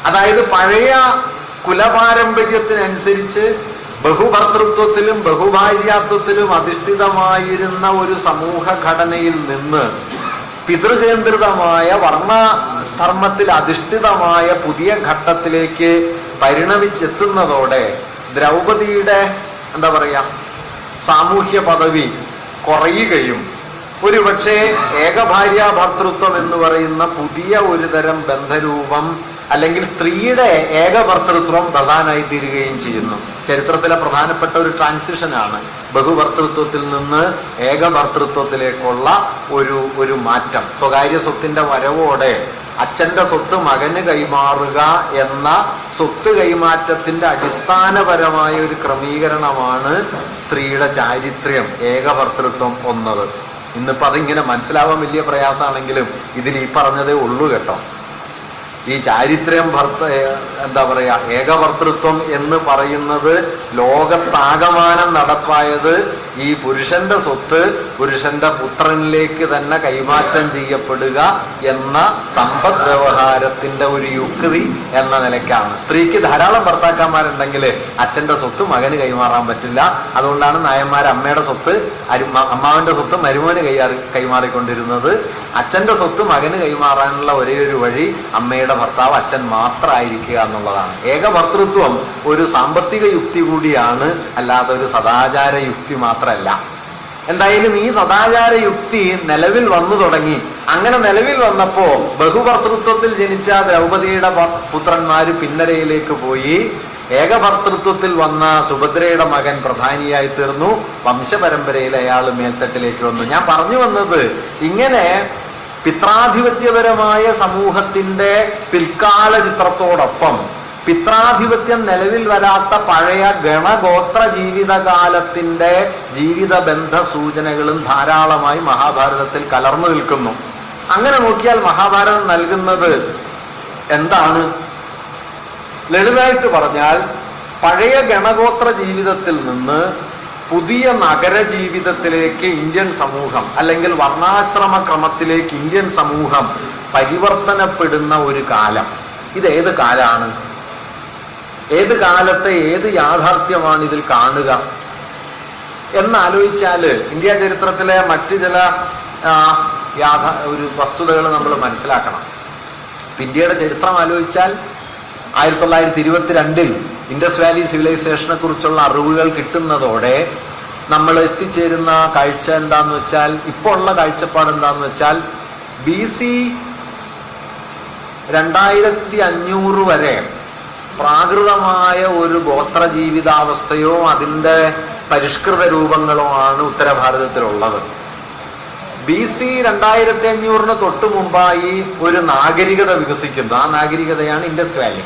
അതായത് പഴയ കുലപാരമ്പര്യത്തിനനുസരിച്ച് ബഹുഭർത്തൃത്വത്തിലും ബഹുഭാര്യാത്വത്തിലും അധിഷ്ഠിതമായിരുന്ന ഒരു സമൂഹ ഘടനയിൽ നിന്ന് പിതൃകേന്ദ്രിതമായ വർണ്ണധർമ്മത്തിൽ അധിഷ്ഠിതമായ പുതിയ ഘട്ടത്തിലേക്ക് പരിണമിച്ചെത്തുന്നതോടെ ദ്രൗപദിയുടെ സാമൂഹ്യ പദവി കുറയുകയും ഒരുപക്ഷെ ഏകഭാര്യ ഭർത്തൃത്വം എന്ന് പറയുന്ന പുതിയ ഒരു തരം ബന്ധരൂപം അല്ലെങ്കിൽ സ്ത്രീയുടെ ഏകഭർത്തൃത്വം പ്രധാനമായി തീരുകയും ചെയ്യുന്നു. ചരിത്രത്തിലെ പ്രധാനപ്പെട്ട ഒരു ട്രാൻസിഷനാണ് ബഹുഭർത്തൃത്വത്തിൽ നിന്ന് ഏകഭർത്തൃത്വത്തിലേക്കുള്ള ഒരു മാറ്റം. സ്വകാര്യ സ്വത്തിന്റെ വരവോടെ അച്ഛന്റെ സ്വത്ത് മകന് കൈമാറുക എന്ന സ്വത്ത് കൈമാറ്റത്തിന്റെ അടിസ്ഥാനപരമായ ഒരു ക്രമീകരണമാണ് സ്ത്രീയുടെ ചാരിത്ര്യം, ഏകഭർത്തൃത്വം ഒന്നത്. ഇന്നിപ്പോൾ അതിങ്ങനെ മനസ്സിലാവാൻ വലിയ പ്രയാസമാണെങ്കിലും ഇതിൽ ഈ പറഞ്ഞതേ ഉള്ളൂ കേട്ടോ. ഈ ചാരിത്രം ഏകഭർത്തൃത്വം എന്ന് പറയുന്നത് ലോകത്താകമാനം നടപ്പായത് ഈ പുരുഷന്റെ സ്വത്ത് പുരുഷന്റെ പുത്രനിലേക്ക് തന്നെ കൈമാറ്റം ചെയ്യപ്പെടുക എന്ന സമ്പദ് വ്യവഹാരത്തിന്റെ ഒരു യുക്തി എന്ന നിലയ്ക്കാണ്. സ്ത്രീക്ക് ധാരാളം ഭർത്താക്കന്മാരുണ്ടെങ്കിൽ അച്ഛന്റെ സ്വത്ത് മകന് കൈമാറാൻ പറ്റില്ല. അതുകൊണ്ടാണ് നായന്മാർ അമ്മയുടെ സ്വത്ത് അമ്മാവന്റെ സ്വത്ത് മരുമോന് കൈമാറിക്കൊണ്ടിരുന്നത്. അച്ഛന്റെ സ്വത്ത് മകന് കൈമാറാനുള്ള ഒരേ ഒരു വഴി അമ്മയുടെ ഭർത്താവ് അച്ഛൻ മാത്രമായിരിക്കുക എന്നുള്ളതാണ്. ഏകഭർത്തൃത്വം ഒരു സാമ്പത്തിക യുക്തി കൂടിയാണ്, അല്ലാതെ ഒരു സദാചാര യുക്തി മാത്രമല്ല. എന്തായാലും ഈ സദാചാര യുക്തി നിലവിൽ വന്നു തുടങ്ങി. അങ്ങനെ നിലവിൽ വന്നപ്പോ ബഹുഭർത്തൃത്വത്തിൽ ജനിച്ച ദ്രൗപദിയുടെ പുത്രന്മാര് പിന്നരയിലേക്ക് പോയി. ഏകഭർത്തൃത്വത്തിൽ വന്ന സുഭദ്രയുടെ മകൻ പ്രധാനിയായി തീർന്നു. വംശപരമ്പരയിൽ അയാൾ മേൽത്തട്ടിലേക്ക് വന്നു. ഞാൻ പറഞ്ഞു വന്നത്, ഇങ്ങനെ പിത്രാധിപത്യപരമായ സമൂഹത്തിന്റെ പിൽക്കാല ചിത്രത്തോടൊപ്പം പിത്രാധിപത്യം നിലവിൽ വരാത്ത പഴയ ഗണഗോത്ര ജീവിതകാലത്തിന്റെ ജീവിത ബന്ധ സൂചനകളും ധാരാളമായി മഹാഭാരതത്തിൽ കലർന്നു നിൽക്കുന്നു. അങ്ങനെ നോക്കിയാൽ മഹാഭാരതം നൽകുന്നത് എന്താണ്? ലളിതമായിട്ട് പറഞ്ഞാൽ, പഴയ ഗണഗോത്ര ജീവിതത്തിൽ നിന്ന് പുതിയ നഗര ജീവിതത്തിലേക്ക് ഇന്ത്യൻ സമൂഹം, അല്ലെങ്കിൽ വർണ്ണാശ്രമ ക്രമത്തിലേക്ക് ഇന്ത്യൻ സമൂഹം പരിവർത്തനപ്പെടുന്ന ഒരു കാലം. ഇതേത് കാലാണ്? ഏത് കാലത്തെ ഏത് യാഥാർത്ഥ്യമാണ് ഇതിൽ കാണുക എന്നാലോചിച്ചാൽ ഇന്ത്യ ചരിത്രത്തിലെ മറ്റു ചില ഒരു വസ്തുതകൾ നമ്മൾ മനസ്സിലാക്കണം. ഇന്ത്യയുടെ ചരിത്രം ആലോചിച്ചാൽ 1922 ഇൻഡസ് വാലി സിവിലൈസേഷനെ കുറിച്ചുള്ള അറിവുകൾ കിട്ടുന്നതോടെ നമ്മൾ എത്തിച്ചേരുന്ന കാഴ്ച എന്താന്ന് വെച്ചാൽ, ഇപ്പോൾ ഉള്ള കാഴ്ചപ്പാട് എന്താന്ന് വെച്ചാൽ, BC 2500 വരെ പ്രാകൃതമായ ഒരു ഗോത്ര ജീവിതാവസ്ഥയോ അതിൻ്റെ പരിഷ്കൃത രൂപങ്ങളോ ആണ് ഉത്തരഭാരതത്തിലുള്ളത്. BC 2500 തൊട്ടു മുമ്പായി ഒരു നാഗരികത വികസിക്കുന്നു. ആ നാഗരികതയാണ് ഇൻഡസ് വാലി.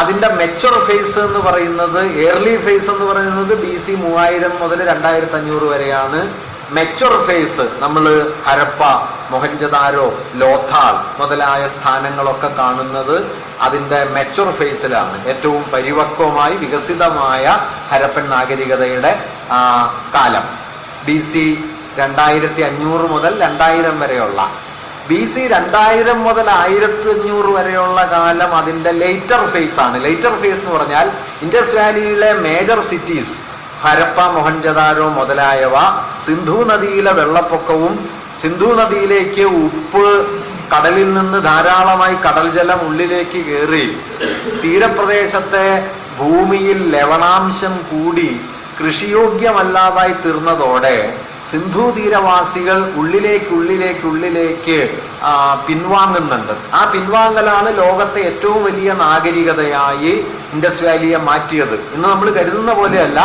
അതിന്റെ മെച്ചുവർ ഫേസ് എന്ന് പറയുന്നത്, ഏർലി ഫേസ് എന്ന് പറയുന്നത് BC 3000 മുതൽ 2500 വരെയാണ്. മെച്ചുവർ ഫേസ് നമ്മൾ ഹരപ്പ, മൊഹൻജദാരോ, ലോഥാൾ മുതലായ സ്ഥാനങ്ങളൊക്കെ കാണുന്നത് അതിൻ്റെ മെച്ചുവർ ഫേസിലാണ്. ഏറ്റവും പരിപക്വമായി വികസിതമായ ഹരപ്പൻ നാഗരികതയുടെ കാലം BC 2500 മുതൽ 2000 വരെയുള്ള. BC 2000 മുതൽ 1500 വരെയുള്ള കാലം അതിൻ്റെ ലേറ്റർ ഫേസ് ആണ്. ലേറ്റർ ഫേസ് എന്ന് പറഞ്ഞാൽ Indus വാലിയിലെ major cities Harappa, Mohenjodaro മുതലായവ സിന്ധു നദിയിലെ വെള്ളപ്പൊക്കവും സിന്ധു നദിയിലേക്ക് ഉപ്പ് കടലിൽ നിന്ന് ധാരാളമായി കടൽ ജലം ഉള്ളിലേക്ക് കയറി തീരപ്രദേശത്തെ ഭൂമിയിൽ ലവണാംശം കൂടി കൃഷിയോഗ്യമല്ലാതായി തീർന്നതോടെ സിന്ധു തീരവാസികൾ ഉള്ളിലേക്ക് പിൻവാങ്ങുന്നുണ്ട്. ആ പിൻവാങ്ങലാണ് ലോകത്തെ ഏറ്റവും വലിയ നാഗരികതയായി ഇൻഡസ് വാലിയെ മാറ്റിയത്. ഇന്ന് നമ്മൾ കരുതുന്ന പോലെയല്ല,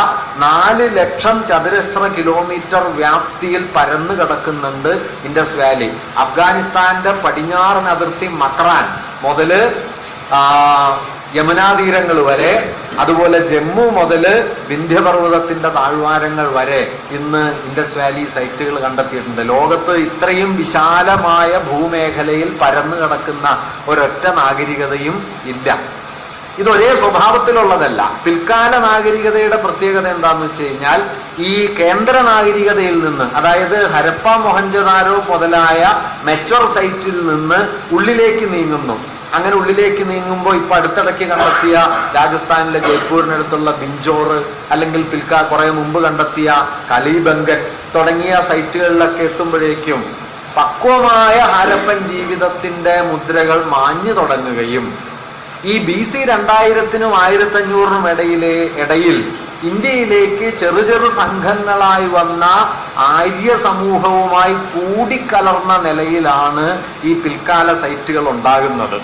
4 ലക്ഷം ചതുരശ്ര കിലോമീറ്റർ വ്യാപ്തിയിൽ പരന്നു കിടക്കുന്നുണ്ട് ഇൻഡസ് വാലി. അഫ്ഗാനിസ്ഥാന്റെ പടിഞ്ഞാറൻ അതിർത്തി മക്രാൻ മുതല് യമുനാ തീരങ്ങൾ വരെ, അതുപോലെ ജമ്മു മുതൽ വിന്ധ്യപർവ്വതത്തിന്റെ താഴ്വാരങ്ങൾ വരെ ഇന്ന് ഇൻഡസ് വാലി സൈറ്റുകൾ കണ്ടെത്തിയിട്ടുണ്ട്. ലോകത്ത് ഇത്രയും വിശാലമായ ഭൂമേഖലയിൽ പരന്നു കിടക്കുന്ന ഒരൊറ്റ നാഗരികതയും ഇല്ല. ഇതൊരേ സ്വഭാവത്തിലുള്ളതല്ല. പിൽക്കാല നാഗരികതയുടെ പ്രത്യേകത എന്താന്ന് വെച്ച് കഴിഞ്ഞാൽ, ഈ കേന്ദ്ര നാഗരികതയിൽ നിന്ന്, അതായത് ഹരപ്പ, മൊഹൻജദാരോ മുതലായ മെച്ചുവർ സൈറ്റിൽ നിന്ന് ഉള്ളിലേക്ക് നീങ്ങുന്നു. അങ്ങനെ ഉള്ളിലേക്ക് നീങ്ങുമ്പോൾ ഇപ്പൊ അടുത്തിടയ്ക്ക് കണ്ടെത്തിയ രാജസ്ഥാനിലെ ജയ്പൂരിനടുത്തുള്ള ബിഞ്ചോർ, അല്ലെങ്കിൽ കുറെ മുമ്പ് കണ്ടെത്തിയ കലിബംഗൻ തുടങ്ങിയ സൈറ്റുകളിലൊക്കെ എത്തുമ്പോഴേക്കും പക്വമായ ഹാരപ്പൻ ജീവിതത്തിന്റെ മുദ്രകൾ മാഞ്ഞു തുടങ്ങുകയും ഈ BC 2000-നും 1500-നും ഇടയിൽ ഇന്ത്യയിലേക്ക് ചെറു സംഘങ്ങളായി വന്ന ആര്യ സമൂഹവുമായി കൂടിക്കലർന്ന നിലയിലാണ് ഈ പിൽക്കാല സൈറ്റുകൾ ഉണ്ടാകുന്നത്.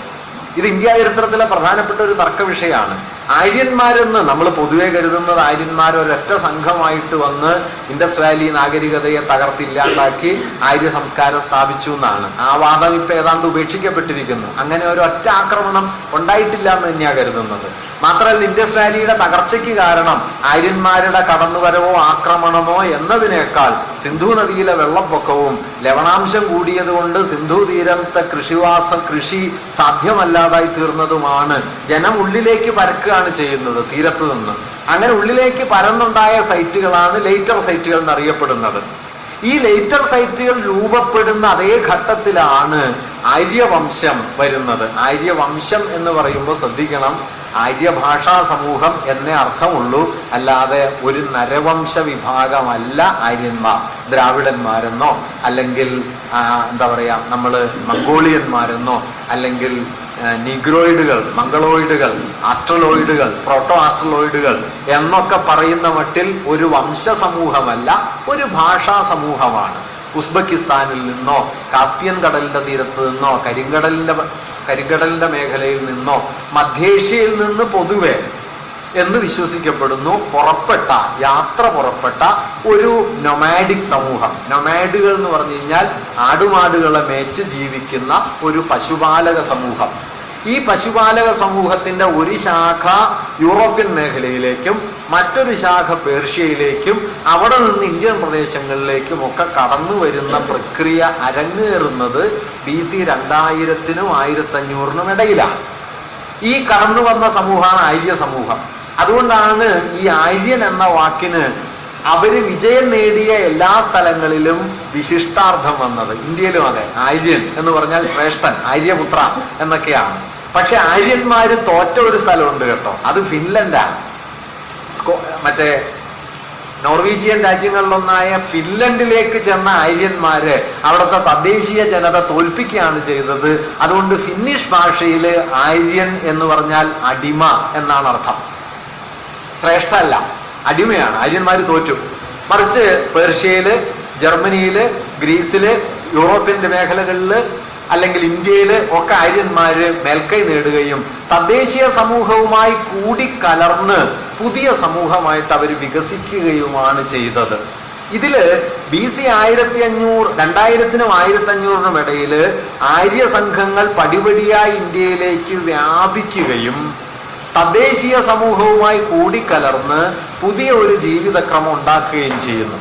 ഇത് ഇന്ത്യ ചരിത്രത്തിലെ പ്രധാനപ്പെട്ട ഒരു തർക്ക വിഷയമാണ്. ആര്യന്മാരെന്ന് നമ്മൾ പൊതുവെ കരുതുന്നത് ആര്യന്മാർ ഒരൊറ്റ സംഘമായിട്ട് വന്ന് ഇൻഡസ് വാലി നാഗരികതയെ തകർത്തില്ലാണ്ടാക്കി ആര്യ സംസ്കാരം സ്ഥാപിച്ചു എന്നാണ്. ആ വാദം ഇപ്പൊ ഏതാണ്ട് ഉപേക്ഷിക്കപ്പെട്ടിരിക്കുന്നു. അങ്ങനെ ഒരൊറ്റ ആക്രമണം ഉണ്ടായിട്ടില്ല എന്ന് തന്നെയാണ് കരുതുന്നത്. മാത്രമല്ല, ഇൻഡസ് വാലിയുടെ തകർച്ചയ്ക്ക് കാരണം ആര്യന്മാരുടെ കടന്നുവരവോ ആക്രമണമോ എന്നതിനേക്കാൾ സിന്ധു നദിയിലെ വെള്ളപ്പൊക്കവും ലവണാംശം കൂടിയതുകൊണ്ട് സിന്ധു തീരത്തെ കൃഷി സാധ്യമല്ലാതായി തീർന്നതുമാണ്. ജനം ഉള്ളിലേക്ക് പരക്കുകയാണ് ചെയ്യുന്നത് തീരത്ത് നിന്ന്. അങ്ങനെ ഉള്ളിലേക്ക് പരന്നുണ്ടായ സൈറ്റുകളാണ് ലേറ്റർ സൈറ്റുകൾ എന്നറിയപ്പെടുന്നത്. ഈ ലേറ്റർ സൈറ്റുകൾ രൂപപ്പെടുന്ന അതേ ഘട്ടത്തിലാണ് ആര്യവംശം വരുന്നത്. ആര്യവംശം എന്ന് പറയുമ്പോൾ ശ്രദ്ധിക്കണം, ആര്യഭാഷാ സമൂഹം എന്നേ അർത്ഥമുള്ളൂ, അല്ലാതെ ഒരു നരവംശ വിഭാഗമല്ല ആര്യന്മാർ. ദ്രാവിഡന്മാരെന്നോ അല്ലെങ്കിൽ എന്താ പറയാ നമ്മൾ മംഗോളിയന്മാരെന്നോ അല്ലെങ്കിൽ നിഗ്രോയിഡുകൾ, മംഗളോയിഡുകൾ, ആസ്ട്രലോയിഡുകൾ, പ്രോട്ടോ ആസ്ട്രലോയിഡുകൾ എന്നൊക്കെ പറയുന്ന മട്ടിൽ ഒരു വംശ സമൂഹമല്ല, ഒരു ഭാഷാ സമൂഹമാണ്. ഉസ്ബെക്കിസ്ഥാനിൽ നിന്നോ കാസ്പിയൻ കടലിന്റെ തീരത്ത് നിന്നോ കരിങ്കടലിന്റെ മേഖലയിൽ നിന്നോ മധ്യേഷ്യയിൽ നിന്ന് പൊതുവെ എന്ന് വിശ്വസിക്കപ്പെടുന്നു യാത്ര പുറപ്പെട്ട ഒരു നൊമാഡിക് സമൂഹം. നൊമാഡുകൾ എന്ന് പറഞ്ഞു കഴിഞ്ഞാൽ ആടുമാടുകളെ മേച്ച് ജീവിക്കുന്ന ഒരു പശുപാലക സമൂഹം. ഈ പശുപാലക സമൂഹത്തിന്റെ ഒരു ശാഖ യൂറോപ്യൻ മേഖലയിലേക്കും മറ്റൊരു ശാഖ പേർഷ്യയിലേക്കും അവിടെ നിന്ന് ഇന്ത്യൻ പ്രദേശങ്ങളിലേക്കും ഒക്കെ കടന്നു വരുന്ന പ്രക്രിയ അരങ്ങേറുന്നത് BC 2000-നും 1500-നും ഇടയിലാണ്. ഈ കടന്നു വന്ന സമൂഹമാണ് ആര്യ സമൂഹം. അതുകൊണ്ടാണ് ഈ ആര്യൻ എന്ന വാക്കിന് അവര് വിജയം നേടിയ എല്ലാ സ്ഥലങ്ങളിലും വിശിഷ്ടാർത്ഥം വന്നത്. ഇന്ത്യയിലും അതെ, ആര്യൻ എന്ന് പറഞ്ഞാൽ ശ്രേഷ്ഠൻ, ആര്യപുത്ര എന്നൊക്കെയാണ്. പക്ഷെ ആര്യന്മാര് തോറ്റ ഒരു സ്ഥലമുണ്ട് കേട്ടോ, അത് ഫിൻലൻഡാണ്. മറ്റേ നോർവീജിയൻ രാജ്യങ്ങളിലൊന്നായ ഫിൻലൻഡിലേക്ക് ചെന്ന ആര്യന്മാര് അവിടുത്തെ തദ്ദേശീയ ജനത തോൽപ്പിക്കുകയാണ് ചെയ്തത്. അതുകൊണ്ട് ഫിന്നിഷ് ഭാഷയില് ആര്യൻ എന്ന് പറഞ്ഞാൽ അടിമ എന്നാണ് അർത്ഥം. ശ്രേഷ്ഠ അല്ല, അടിമയാണ്. ആര്യന്മാര് തോറ്റു. മറിച്ച് പേർഷ്യയില്, ജർമ്മനിയില്, ഗ്രീസില്, യൂറോപ്യന്റെ മേഖലകളില് അല്ലെങ്കിൽ ഇന്ത്യയില് ഒക്കെ ആര്യന്മാര് മേൽക്കൈ നേടുകയും തദ്ദേശീയ സമൂഹവുമായി കൂടിക്കലർന്ന് പുതിയ സമൂഹമായിട്ട് അവർ വികസിക്കുകയുമാണ് ചെയ്തത്. ഇതില് BC 2000-നും 1500-നും ഇടയില് ആര്യ സംഘങ്ങൾ പടിപടിയായി ഇന്ത്യയിലേക്ക് വ്യാപിക്കുകയും തദ്ദേശീയ സമൂഹവുമായി കൂടിക്കലർന്ന് പുതിയ ഒരു ജീവിതക്രമം ഉണ്ടാക്കുകയും ചെയ്യുന്നു.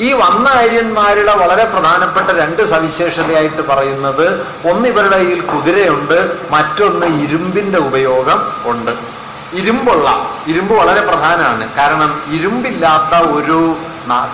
ഈ വന്ന ആര്യന്മാരുടെ വളരെ പ്രധാനപ്പെട്ട രണ്ട് സവിശേഷതയായിട്ട് പറയുന്നത്, ഒന്ന് ഇവരുടെ കയ്യിൽ കുതിരയുണ്ട്, മറ്റൊന്ന് ഇരുമ്പിന്റെ ഉപയോഗം ഉണ്ട്. ഇരുമ്പ് വളരെ പ്രധാനമാണ്. കാരണം ഇരുമ്പില്ലാത്ത ഒരു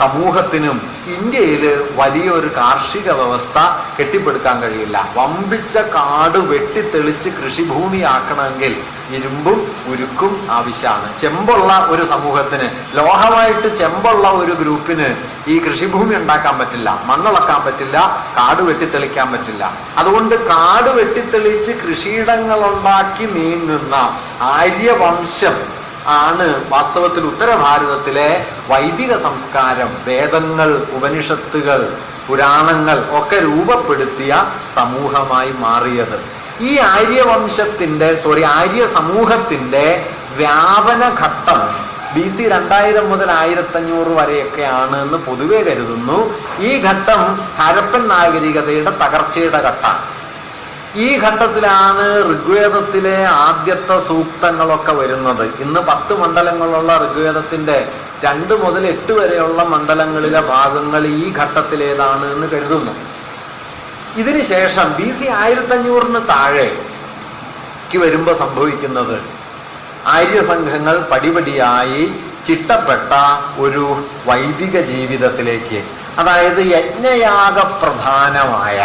സമൂഹത്തിനും ഇന്ത്യയിൽ വലിയൊരു കാർഷിക വ്യവസ്ഥ കെട്ടിപ്പടുക്കാൻ കഴിയില്ല. വമ്പിച്ച കാട് വെട്ടിത്തെളിച്ച് കൃഷിഭൂമിയാക്കണമെങ്കിൽ ഇരുമ്പും ഉരുക്കും ആവശ്യമാണ്. ചെമ്പുള്ള ഒരു സമൂഹത്തിന്, ലോഹമായിട്ട് ചെമ്പുള്ള ഒരു ഗ്രൂപ്പിന് ഈ കൃഷിഭൂമി ഉണ്ടാക്കാൻ പറ്റില്ല, മണ്ണിളക്കാൻ പറ്റില്ല, കാട് വെട്ടിത്തെളിക്കാൻ പറ്റില്ല. അതുകൊണ്ട് കാട് വെട്ടിത്തെളിച്ച് കൃഷിയിടങ്ങളുണ്ടാക്കി നീങ്ങുന്ന ആര്യവംശം ആണ് വാസ്തവത്തിൽ ഉത്തരഭാരതത്തിലെ വൈദിക സംസ്കാരം, വേദങ്ങൾ, ഉപനിഷത്തുകൾ, പുരാണങ്ങൾ ഒക്കെ രൂപപ്പെടുത്തിയ സമൂഹമായി മാറിയത്. ഈ ആര്യ സമൂഹത്തിന്റെ വ്യാപനഘട്ടം BC 2000 മുതൽ 1500 വരെയൊക്കെയാണ് എന്ന് പൊതുവെ കരുതുന്നു. ഈ ഘട്ടം ഹരപ്പൻ നാഗരികതയുടെ തകർച്ചയുടെ ഘട്ടമാണ്. ഈ ഘട്ടത്തിലാണ് ഋഗ്വേദത്തിലെ ആദ്യത്തെ സൂക്തങ്ങളൊക്കെ വരുന്നത്. ഇന്ന് 10 മണ്ഡലങ്ങളുള്ള ഋഗ്വേദത്തിന്റെ 2 മുതൽ 8 വരെയുള്ള മണ്ഡലങ്ങളിലെ ഭാഗങ്ങൾ ഈ ഘട്ടത്തിലേതാണ് എന്ന് കരുതുന്നു. ഇതിനുശേഷം BC 1500-ന് താഴേക്ക് വരുമ്പോൾ സംഭവിക്കുന്നത്, ആര്യസംഘങ്ങൾ പടിപടിയായി ചിട്ടപ്പെട്ട ഒരു വൈദിക ജീവിതത്തിലേക്ക്, അതായത് യജ്ഞയാഗ പ്രധാനമായ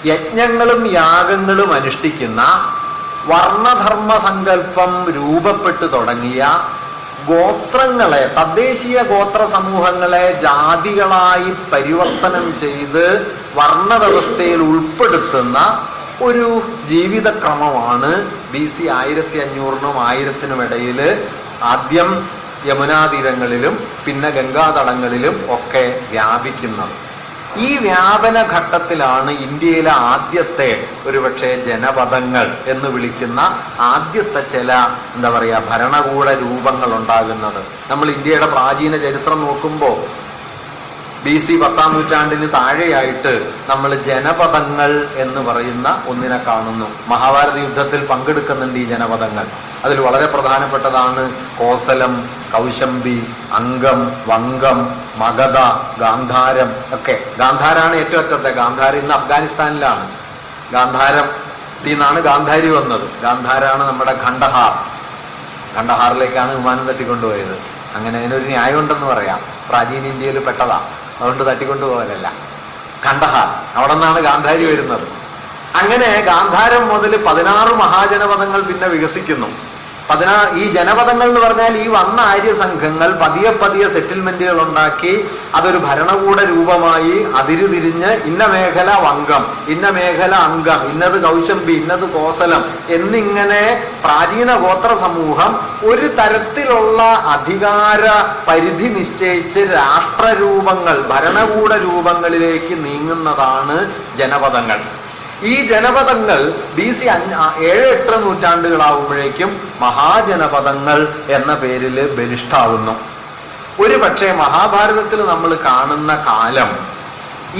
യജ്ഞങ്ങളും യാഗങ്ങളും അനുഷ്ഠിക്കുന്ന വർണ്ണധർമ്മ സങ്കല്പം രൂപപ്പെട്ടു തുടങ്ങിയ ഗോത്രങ്ങളെ, തദ്ദേശീയ ഗോത്ര സമൂഹങ്ങളെ ജാതികളായി പരിവർത്തനം ചെയ്ത് വർണ്ണവ്യവസ്ഥയിൽ ഉൾപ്പെടുത്തുന്ന ഒരു ജീവിതക്രമമാണ് BC 1500-നും 1000-നും ഇടയിൽ ആദ്യം യമുനാതീരങ്ങളിലും പിന്നെ ഗംഗാതടങ്ങളിലും ഒക്കെ വ്യാപിക്കുന്നത്. ഈ വ്യാപന ഘട്ടത്തിലാണ് ഇന്ത്യയിലെ ആദ്യത്തെ ഒരുപക്ഷെ ജനപദങ്ങൾ എന്ന് വിളിക്കുന്ന ആദ്യത്തെ ചില ഭരണകൂട രൂപങ്ങൾ ഉണ്ടാകുന്നത്. നമ്മൾ ഇന്ത്യയുടെ പ്രാചീന ചരിത്രം നോക്കുമ്പോൾ BC 10-ാം നൂറ്റാണ്ടിന് താഴെയായിട്ട് നമ്മൾ ജനപദങ്ങൾ എന്ന് പറയുന്ന ഒന്നിനെ കാണുന്നു. മഹാഭാരത യുദ്ധത്തിൽ പങ്കെടുക്കുന്നുണ്ട് ഈ ജനപദങ്ങൾ. അതിൽ വളരെ പ്രധാനപ്പെട്ടതാണ് കോസലം, കൗശംബി, അംഗം, വംഗം, മഗധ, ഗാന്ധാരം ഒക്കെ. ഗാന്ധാരാണ് ഏറ്റവും അറ്റത്തെ. ഗാന്ധാരം ഇന്ന് അഫ്ഗാനിസ്ഥാനിലാണ്. ഗാന്ധാരത്തിൽ നിന്നാണ് ഗാന്ധാരി വന്നത്. ഗാന്ധാരാണ് നമ്മുടെ ഖണ്ഡഹാറിലേക്കാണ് വിമാനം തട്ടിക്കൊണ്ടുപോയത്. അങ്ങനെ അതിനൊരു ന്യായം ഉണ്ടെന്ന് പറയാം. പ്രാചീന ഇന്ത്യയിൽ പെട്ടതാ, അതുകൊണ്ട് തട്ടിക്കൊണ്ടുപോകലല്ല. ഖണ്ഡഹാർ, അവിടെ നിന്നാണ് ഗാന്ധാരി വരുന്നത്. അങ്ങനെ ഗാന്ധാരം മുതൽ 16 മഹാജനപദങ്ങൾ പിന്നെ വികസിക്കുന്നു. ഈ ജനപദങ്ങൾ എന്ന് പറഞ്ഞാൽ ഈ വന്ന ആര്യസംഘങ്ങൾ പതിയെ പതിയെ സെറ്റിൽമെന്റുകൾ ഉണ്ടാക്കി അതൊരു ഭരണകൂട രൂപമായി അതിരുതിരിഞ്ഞ് ഇന്ന മേഖല വങ്കം, ഇന്ന മേഖല അംഗം, ഇന്നത് കൗശംബി, ഇന്നത് കോസലം എന്നിങ്ങനെ പ്രാചീന ഗോത്ര സമൂഹം ഒരു തരത്തിലുള്ള അധികാര പരിധി നിശ്ചയിച്ച് രാഷ്ട്രരൂപങ്ങൾ, ഭരണകൂട രൂപങ്ങളിലേക്ക് നീങ്ങുന്നതാണ് ജനപദങ്ങൾ. ഈ ജനപദങ്ങൾ BC 7-8 നൂറ്റാണ്ടുകളാവുമ്പോഴേക്കും മഹാജനപദങ്ങൾ എന്ന പേരിൽ ബലിഷ്ഠാവുന്നു. ഒരു പക്ഷേ മഹാഭാരതത്തിൽ നമ്മൾ കാണുന്ന കാലം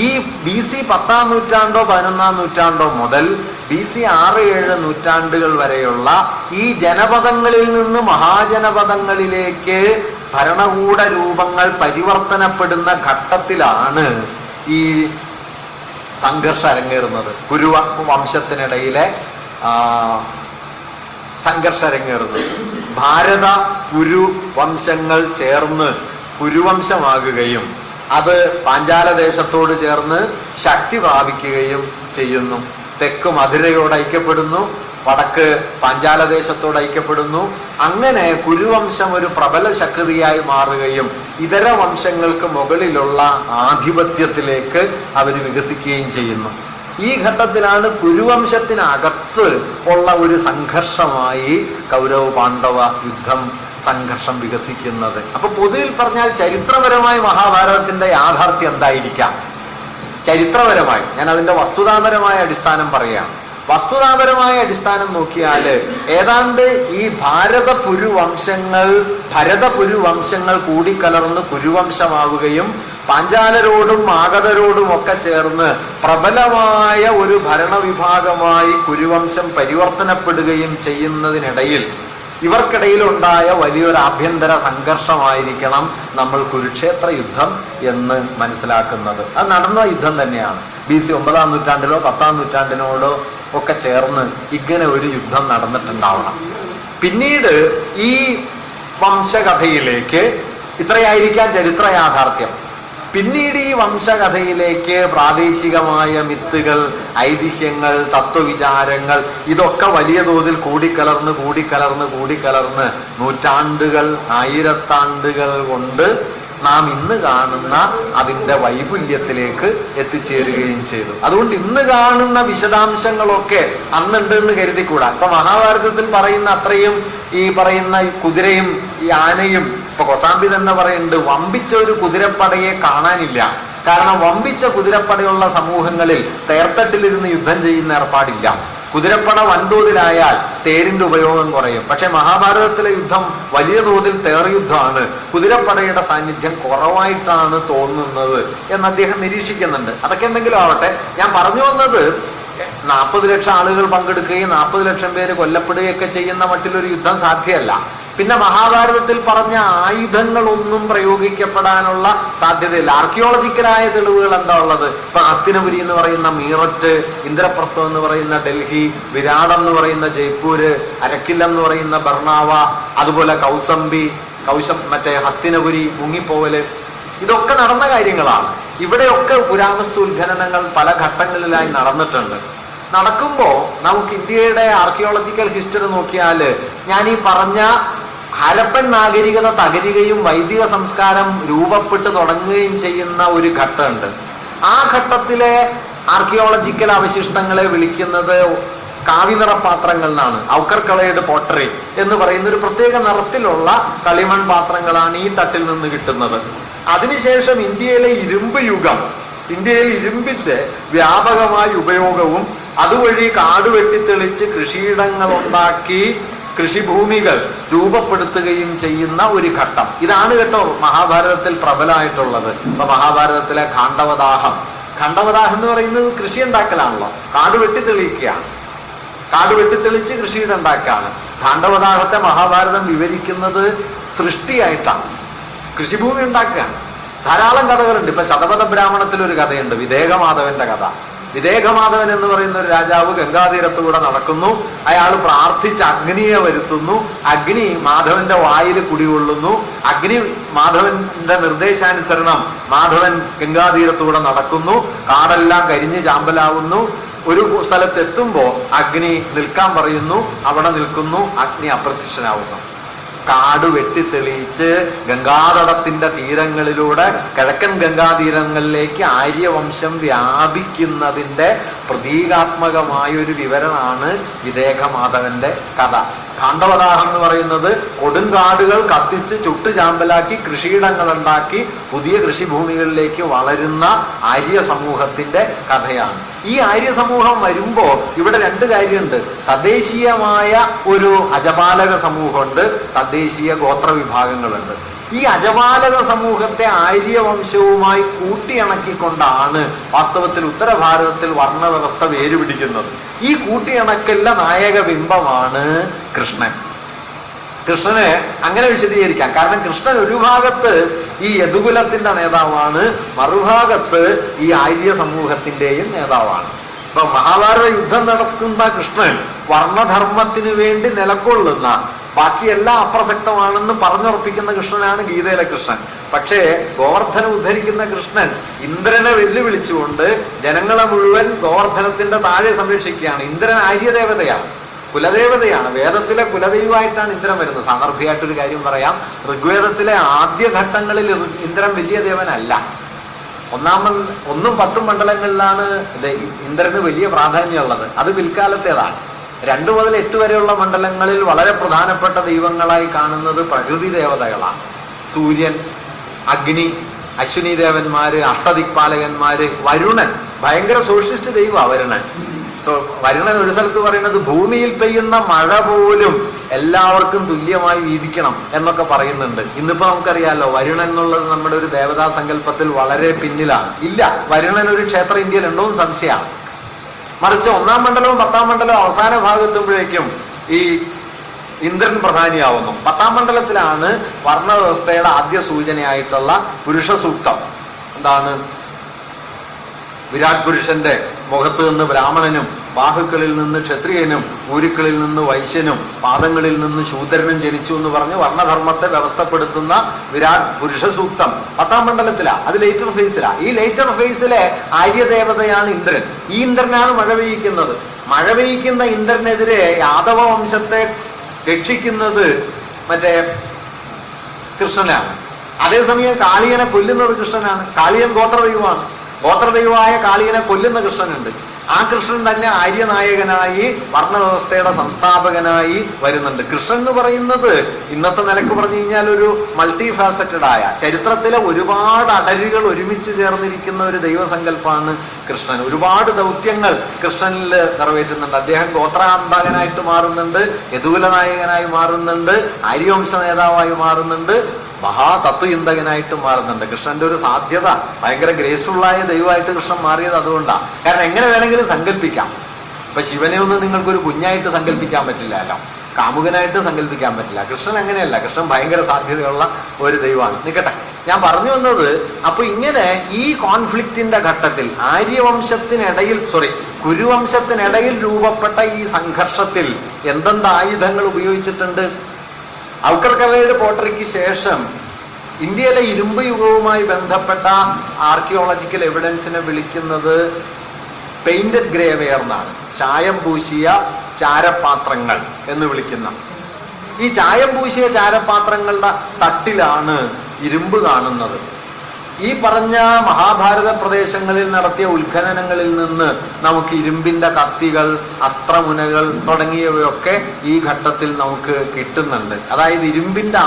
ഈ BC 10-ാം നൂറ്റാണ്ടോ 11-ാം നൂറ്റാണ്ടോ മുതൽ BC 6-7 നൂറ്റാണ്ടുകൾ വരെയുള്ള ഈ ജനപദങ്ങളിൽ നിന്ന് മഹാജനപദങ്ങളിലേക്ക് ഭരണകൂട രൂപങ്ങൾ പരിവർത്തനപ്പെടുന്ന ഘട്ടത്തിലാണ് ഈ സംഘർഷം അരങ്ങേറുന്നത്. കുരു വംശത്തിനിടയിലെ സംഘർഷം അരങ്ങേറുന്നത്. ഭാരത കുരു വംശങ്ങൾ ചേർന്ന് കുരുവംശമാകുകയും അത് പാഞ്ചാലദേശത്തോട് ചേർന്ന് ശക്തി പ്രാപിക്കുകയും ചെയ്യുന്നു. തെക്ക് മധുരയോട് ഐക്യപ്പെടുന്നു, വടക്ക് പാഞ്ചാലദേശത്തോട് ഐക്യപ്പെടുന്നു. അങ്ങനെ കുരുവംശം ഒരു പ്രബല ശക്തിയായി മാറുകയും ഇതര വംശങ്ങൾക്ക് മുകളിലുള്ള ആധിപത്യത്തിലേക്ക് അവർ വികസിക്കുകയും ചെയ്യുന്നു. ഈ ഘട്ടത്തിലാണ് കുരുവംശത്തിനകത്ത് ഉള്ള ഒരു സംഘർഷമായി കൗരവ പാണ്ഡവ യുദ്ധം സംഘർഷം വികസിക്കുന്നത്. അപ്പൊ പൊതുവിൽ പറഞ്ഞാൽ ചരിത്രപരമായി മഹാഭാരതത്തിന്റെ യാഥാർത്ഥ്യം എന്തായിരിക്കാം? ചരിത്രപരമായി ഞാൻ അതിന്റെ വസ്തുതാപരമായ അടിസ്ഥാനം പറയുകയാണ്. വസ്തുതാപരമായ അടിസ്ഥാനം നോക്കിയാൽ ഏതാണ്ട് ഈ ഭരതപുരുവംശങ്ങൾ കൂടിക്കലർന്ന് കുരുവംശമാവുകയും പാഞ്ചാലരോടും മാഗധരോടും ഒക്കെ ചേർന്ന് പ്രബലമായ ഒരു ഭരണവിഭാഗമായി കുരുവംശം പരിവർത്തനപ്പെടുകയും ചെയ്യുന്നതിനിടയിൽ ഇവർക്കിടയിലുണ്ടായ വലിയൊരു ആഭ്യന്തര സംഘർഷമായിരിക്കണം നമ്മൾ കുരുക്ഷേത്ര യുദ്ധം എന്ന് മനസ്സിലാക്കുന്നത്. അത് നടന്ന യുദ്ധം തന്നെയാണ്. BC 9-ാം നൂറ്റാണ്ടിലോ 10-ാം നൂറ്റാണ്ടിനോടോ ഒക്കെ ചേർന്ന് ഇങ്ങനെ ഒരു യുദ്ധം നടന്നിട്ടുണ്ടാവണം. പിന്നീട് ഈ വംശകഥയിലേക്ക് ഇത്രയായിരിക്കാം ചരിത്ര യാഥാർത്ഥ്യം. പിന്നീട് ഈ വംശകഥയിലേക്ക് പ്രാദേശികമായ മിത്തുകൾ, ഐതിഹ്യങ്ങൾ, തത്വവിചാരങ്ങൾ ഇതൊക്കെ വലിയ തോതിൽ കൂടിക്കലർന്ന് നൂറ്റാണ്ടുകൾ, ആയിരത്താണ്ടുകൾ കൊണ്ട് നാം ഇന്ന് കാണുന്ന അതിൻ്റെ വൈപുല്യത്തിലേക്ക് എത്തിച്ചേരുകയും ചെയ്തു. അതുകൊണ്ട് ഇന്ന് കാണുന്ന വിശദാംശങ്ങളൊക്കെ അന്നുണ്ട് എന്ന് കരുതിക്കൂടാ. ഇപ്പൊ മഹാഭാരതത്തിൽ പറയുന്ന അത്രയും ഈ പറയുന്ന കുതിരയും ഈ ആനയും ഇപ്പൊ കൊസാമ്പി തന്നെ പറയുന്നുണ്ട്, വമ്പിച്ച ഒരു കുതിരപ്പടയെ കാണാനില്ല. കാരണം വമ്പിച്ച കുതിരപ്പടയുള്ള സമൂഹങ്ങളിൽ തേർത്തട്ടിലിരുന്ന് യുദ്ധം ചെയ്യുന്ന ഏർപ്പാടില്ല. കുതിരപ്പട വൻതോതിലായാൽ തേരിന്റെ ഉപയോഗം കുറയും. പക്ഷെ മഹാഭാരതത്തിലെ യുദ്ധം വലിയ തോതിൽ തേർയുദ്ധമാണ്. കുതിരപ്പടയുടെ സാന്നിധ്യം കുറവായിട്ടാണ് തോന്നുന്നത് എന്ന് അദ്ദേഹം നിരീക്ഷിക്കുന്നുണ്ട്. അതൊക്കെ എന്തെങ്കിലും ആവട്ടെ, ഞാൻ പറഞ്ഞു വന്നത് 40 ലക്ഷം ആളുകൾ പങ്കെടുക്കുകയും 40 ലക്ഷം പേര് കൊല്ലപ്പെടുകയൊക്കെ ചെയ്യുന്ന മട്ടിലൊരു യുദ്ധം സാധ്യമല്ല. പിന്നെ മഹാഭാരതത്തിൽ പറഞ്ഞ ആയുധങ്ങളൊന്നും പ്രയോഗിക്കപ്പെടാനുള്ള സാധ്യതയില്ല. ആർക്കിയോളജിക്കലായ തെളിവുകൾ എന്താ ഉള്ളത്? ഇപ്പൊ ഹസ്തിനപുരി എന്ന് പറയുന്ന മീററ്റ്, ഇന്ദ്രപ്രസ്ഥം എന്ന് പറയുന്ന ഡൽഹി, വിരാടം എന്ന് പറയുന്ന ജയ്പൂര്, അരക്കില്ലം എന്ന് പറയുന്ന ബർണാവ, അതുപോലെ മറ്റേ ഹസ്തിനപുരി മുങ്ങിപ്പോവല്, ഇതൊക്കെ നടന്ന കാര്യങ്ങളാണ്. ഇവിടെയൊക്കെ പുരാവസ്തു ഉത്ഖനനങ്ങൾ പല ഘട്ടങ്ങളിലായി നടന്നിട്ടുണ്ട്. നടക്കുമ്പോൾ നമുക്ക് ഇന്ത്യയുടെ ആർക്കിയോളജിക്കൽ ഹിസ്റ്ററി നോക്കിയാൽ ഞാൻ ഈ പറഞ്ഞ ഹരപ്പൻ നാഗരികത തകരുകയും വൈദിക സംസ്കാരം രൂപപ്പെട്ട് തുടങ്ങുകയും ചെയ്യുന്ന ഒരു ഘട്ടമുണ്ട്. ആ ഘട്ടത്തിലെ ആർക്കിയോളജിക്കൽ അവശിഷ്ടങ്ങളെ വിളിക്കുന്നത് കാവിനിറപാത്രങ്ങൾ എന്നാണ്. ഔക്കർ കളേഡ് പോട്ടറി എന്ന് പറയുന്ന ഒരു പ്രത്യേക നിറത്തിലുള്ള കളിമൺ പാത്രങ്ങളാണ് ഈ തട്ടിൽ നിന്ന് കിട്ടുന്നത്. അതിനുശേഷം ഇന്ത്യയിലെ ഇരുമ്പ് യുഗം, ഇന്ത്യയിൽ ഇരുമ്പിന്റെ വ്യാപകമായ ഉപയോഗവും അതുവഴി കാട് വെട്ടിത്തെളിച്ച് കൃഷിയിടങ്ങൾ ഉണ്ടാക്കി കൃഷിഭൂമികൾ രൂപപ്പെടുത്തുകയും ചെയ്യുന്ന ഒരു ഘട്ടം. ഇതാണ് കേട്ടോ മഹാഭാരതത്തിൽ പ്രബലമായിട്ടുള്ളത്. ഇപ്പൊ മഹാഭാരതത്തിലെ ഖണ്ഡവദാഹം എന്ന് പറയുന്നത് കൃഷി ഉണ്ടാക്കലാണല്ലോ. കാട് വെട്ടിത്തെളിക്കുകയാണ്, കാട് വെട്ടിത്തെളിച്ച് കൃഷിയിടം ഉണ്ടാക്കുകയാണ്. ഖണ്ഡവദാഹത്തെ മഹാഭാരതം വിവരിക്കുന്നത് സൃഷ്ടിയായിട്ടാണ്, കൃഷിഭൂമി ഉണ്ടാക്കുകയാണ്. ധാരാളം കഥകളുണ്ട്. ഇപ്പൊ ശതപഥ ബ്രാഹ്മണത്തിലൊരു കഥയുണ്ട്, വിദേഹമാധവന്റെ കഥ. വിദേഹമാധവൻ എന്ന് പറയുന്ന ഒരു രാജാവ് ഗംഗാതീരത്തുകൂടെ നടക്കുന്നു. അയാൾ പ്രാർത്ഥിച്ച് അഗ്നിയെ വരുത്തുന്നു. അഗ്നി മാധവന്റെ വായിൽ കുടികൊള്ളുന്നു. അഗ്നി മാധവന്റെ നിർദ്ദേശാനുസരണം മാധവൻ ഗംഗാതീരത്തുകൂടെ നടക്കുന്നു. കാടെല്ലാം കരിഞ്ഞ് ചാമ്പലാവുന്നു. ഒരു സ്ഥലത്തെത്തുമ്പോ അഗ്നി നിൽക്കാൻ പറയുന്നു. അവിടെ നിൽക്കുന്നു. അഗ്നി അപ്രത്യക്ഷനാവുന്നു. കാട് വെട്ടിത്തെളിയിച്ച് ഗംഗാതടത്തിന്റെ തീരങ്ങളിലൂടെ കിഴക്കൻ ഗംഗാതീരങ്ങളിലേക്ക് ആര്യവംശം വ്യാപിക്കുന്നതിന്റെ പ്രതീകാത്മകമായ ഒരു വിവരണമാണ് വിദേഹമാധവന്റെ കഥ. കാണ്ഡവദാഹം എന്ന് പറയുന്നത് കൊടുങ്കാടുകൾ കത്തിച്ച് ചുട്ടു ചാമ്പലാക്കി കൃഷിയിടങ്ങൾ ഉണ്ടാക്കി പുതിയ കൃഷിഭൂമികളിലേക്ക് വളരുന്ന ആര്യ സമൂഹത്തിന്റെ കഥയാണ്. ഈ ആര്യ സമൂഹം വരുമ്പോ ഇവിടെ രണ്ട് കാര്യമുണ്ട്. തദ്ദേശീയമായ ഒരു അജപാലക സമൂഹമുണ്ട്, തദ്ദേശീയ ഗോത്ര വിഭാഗങ്ങളുണ്ട്. ഈ അജപാലക സമൂഹത്തെ ആര്യവംശവുമായി കൂട്ടിയിണക്കിക്കൊണ്ടാണ് വാസ്തവത്തിൽ ഉത്തരഭാരതത്തിൽ വർണ്ണവ്യവസ്ഥ വേരുപിടിക്കുന്നത്. ഈ കൂട്ടിയിണക്കലിലെ നായക ബിംബമാണ് കൃഷ്ണൻ. കൃഷ്ണനെ അങ്ങനെ വിശദീകരിക്കാം. കാരണം കൃഷ്ണൻ ഒരു ഭാഗത്ത് ഈ യദുകുലത്തിന്റെ നേതാവാണ്, മറുഭാഗത്ത് ഈ ആര്യ സമൂഹത്തിന്റെയും നേതാവാണ്. ഇപ്പൊ മഹാഭാരത യുദ്ധം നടത്തുന്ന കൃഷ്ണൻ വർണ്ണധർമ്മത്തിന് വേണ്ടി നിലകൊള്ളുന്ന, ബാക്കിയെല്ലാം അപ്രസക്തമാണെന്ന് പറഞ്ഞുറപ്പിക്കുന്ന കൃഷ്ണനാണ് ഗീതയിലെ കൃഷ്ണൻ. പക്ഷേ ഗോവർദ്ധനം ഉദ്ധരിക്കുന്ന കൃഷ്ണൻ ഇന്ദ്രനെ വെല്ലുവിളിച്ചുകൊണ്ട് ജനങ്ങളെ മുഴുവൻ ഗോവർദ്ധനത്തിന്റെ താഴെ സംരക്ഷിക്കുകയാണ്. ഇന്ദ്രൻ ആര്യദേവതയാണ്, കുലദേവതയാണ്. വേദത്തിലെ കുലദൈവമായിട്ടാണ് ഇന്ദ്രൻ വരുന്നത്. സാന്ദർഭികമായിട്ടൊരു കാര്യം പറയാം. ഋഗ്വേദത്തിലെ ആദ്യ ഘട്ടങ്ങളിൽ ഇന്ദ്രൻ വലിയ ദേവനല്ല. 1 10 മണ്ഡലങ്ങളിലാണ് ഇന്ദ്രന് വലിയ പ്രാധാന്യമുള്ളത്. അത് പിൽക്കാലത്തേതാണ്. 2 മുതൽ 8 വരെയുള്ള മണ്ഡലങ്ങളിൽ വളരെ പ്രധാനപ്പെട്ട ദൈവങ്ങളായി കാണുന്നത് പ്രകൃതി ദേവതകളാണ്. സൂര്യൻ, അഗ്നി, അശ്വിനി ദേവന്മാര്, അഷ്ടദിക്പാലകന്മാര്, വരുണൻ. ഭയങ്കര സോഷ്യലിസ്റ്റ് ദൈവമാണ് വരുണൻ. വരുണൻ ഒരു സ്ഥലത്ത് പറയുന്നത് ഭൂമിയിൽ പെയ്യുന്ന മഴ പോലും എല്ലാവർക്കും തുല്യമായി വീതിക്കണം എന്നൊക്കെ പറയുന്നുണ്ട്. ഇന്നിപ്പോ നമുക്കറിയാലോ വരുണൻ എന്നുള്ളത് നമ്മുടെ ഒരു ദേവതാ സങ്കല്പത്തിൽ വളരെ പിന്നിലാണ്. ഇല്ല, വരുണൻ ഒരു ക്ഷേത്രം ഇന്ത്യയിൽ ഉണ്ടോ എന്ന് സംശയമാണ്. മറിച്ച് 1-ാം മണ്ഡലവും 10-ാം മണ്ഡലവും അവസാന ഭാഗത്തുമ്പോഴേക്കും ഈ ഇന്ദ്രൻ പ്രധാനിയാവുന്നു. 10-ാം മണ്ഡലത്തിലാണ് വർണ്ണവ്യവസ്ഥയുടെ ആദ്യ സൂചനയായിട്ടുള്ള പുരുഷ സൂക്തം. എന്താണ്? വിരാട് പുരുഷന്റെ മുഖത്ത് നിന്ന് ബ്രാഹ്മണനും, ബാഹുക്കളിൽ നിന്ന് ക്ഷത്രിയനും, ഊരുക്കളിൽ നിന്ന് വൈശ്യനും, പാദങ്ങളിൽ നിന്ന് ശൂദ്രനും ജനിച്ചു എന്ന് പറഞ്ഞ് വർണ്ണധർമ്മത്തെ വ്യവസ്ഥപ്പെടുത്തുന്ന വിരാട് പുരുഷ സൂക്തം 10-ാം മണ്ഡലത്തിലാ. അത് ലേറ്റർ ഫേസിലാ. ഈ ലേറ്റർ ഫേസിലെ ആര്യദേവതയാണ് ഇന്ദ്രൻ. ഈ ഇന്ദ്രനാണ് മഴ പെയ്യിക്കുന്നത്. മഴ പെയ്യിക്കുന്ന ഇന്ദ്രനെതിരെ യാദവ വംശത്തെ രക്ഷിക്കുന്നത് മറ്റേ കൃഷ്ണനാണ്. അതേസമയം കാളിയനെ കൊല്ലുന്നത് കൃഷ്ണനാണ്. കാളിയൻ ഗോത്രദൈവമാണ്. ഗോത്രദൈവമായ കാളിയനെ കൊല്ലുന്ന കൃഷ്ണനുണ്ട്. ആ കൃഷ്ണൻ തന്നെ ആര്യനായകനായി വർണ്ണവ്യവസ്ഥയുടെ സംസ്ഥാപകനായി വരുന്നുണ്ട്. കൃഷ്ണൻ എന്ന് പറയുന്നത് ഇന്നത്തെ നിലക്ക് പറഞ്ഞു കഴിഞ്ഞാൽ ഒരു മൾട്ടി ഫാസറ്റഡ് ആയ, ചരിത്രത്തിലെ ഒരുപാട് അടരുകൾ ഒരുമിച്ച് ചേർന്നിരിക്കുന്ന ഒരു ദൈവസങ്കല്പമാണ് കൃഷ്ണൻ. ഒരുപാട് ദൗത്യങ്ങൾ കൃഷ്ണനിൽ നിറവേറ്റുന്നുണ്ട്. അദ്ദേഹം ഗോത്രാന്തകനായിട്ട് മാറുന്നുണ്ട്, യദുകുല നായകനായി മാറുന്നുണ്ട്, ആര്യവംശ നേതാവായി മാറുന്നുണ്ട്, മഹാതത്വചിന്തകനായിട്ട് മാറുന്നുണ്ട്. കൃഷ്ണന്റെ ഒരു സാധ്യത ഭയങ്കര ഗ്രേസ്ഫുള്ളായ ദൈവമായിട്ട് കൃഷ്ണൻ മാറിയത് അതുകൊണ്ടാണ്. കാരണം എങ്ങനെ വേണമെങ്കിലും സങ്കല്പിക്കാം. ഇപ്പൊ ശിവനെ ഒന്നും നിങ്ങൾക്കൊരു കുഞ്ഞായിട്ട് സങ്കല്പിക്കാൻ പറ്റില്ലല്ലോ, കാമുകനായിട്ട് സങ്കല്പിക്കാൻ പറ്റില്ല. കൃഷ്ണൻ അങ്ങനെയല്ല. കൃഷ്ണൻ ഭയങ്കര സാധ്യതയുള്ള ഒരു ദൈവമാണ്. നിൽക്കട്ടെ, ഞാൻ പറഞ്ഞു വന്നത്, അപ്പൊ ഇങ്ങനെ ഈ കോൺഫ്ലിക്റ്റിന്റെ ഘട്ടത്തിൽ കുരുവംശത്തിനിടയിൽ രൂപപ്പെട്ട ഈ സംഘർഷത്തിൽ എന്തെന്ത് ആയുധങ്ങൾ ഉപയോഗിച്ചിട്ടുണ്ട്? ഔക്കർകവയുടെ പോട്ടറിക്ക് ശേഷം ഇന്ത്യയിലെ ഇരുമ്പ് യുഗവുമായി ബന്ധപ്പെട്ട ആർക്കിയോളജിക്കൽ എവിഡൻസിനെ വിളിക്കുന്നത് പെയിന്റഡ് ഗ്രേവെയർ എന്നാണ്. ചായം പൂശിയ ചാരപാത്രങ്ങൾ എന്ന് വിളിക്കുന്ന ഈ ചായം പൂശിയ ചാരപാത്രങ്ങളുടെ തട്ടിലാണ് ഇരുമ്പ് കാണുന്നത്. ഈ പറഞ്ഞ മഹാഭാരത പ്രദേശങ്ങളിൽ നടത്തിയ ഉത്ഖനനങ്ങളിൽ നിന്ന് നമുക്ക് ഇരുമ്പിന്റെ കത്തികൾ, അസ്ത്രമുനകൾ തുടങ്ങിയവയൊക്കെ ഈ ഘട്ടത്തിൽ നമുക്ക് കിട്ടുന്നുണ്ട്. അതായത് ഇരുമ്പിന്റെ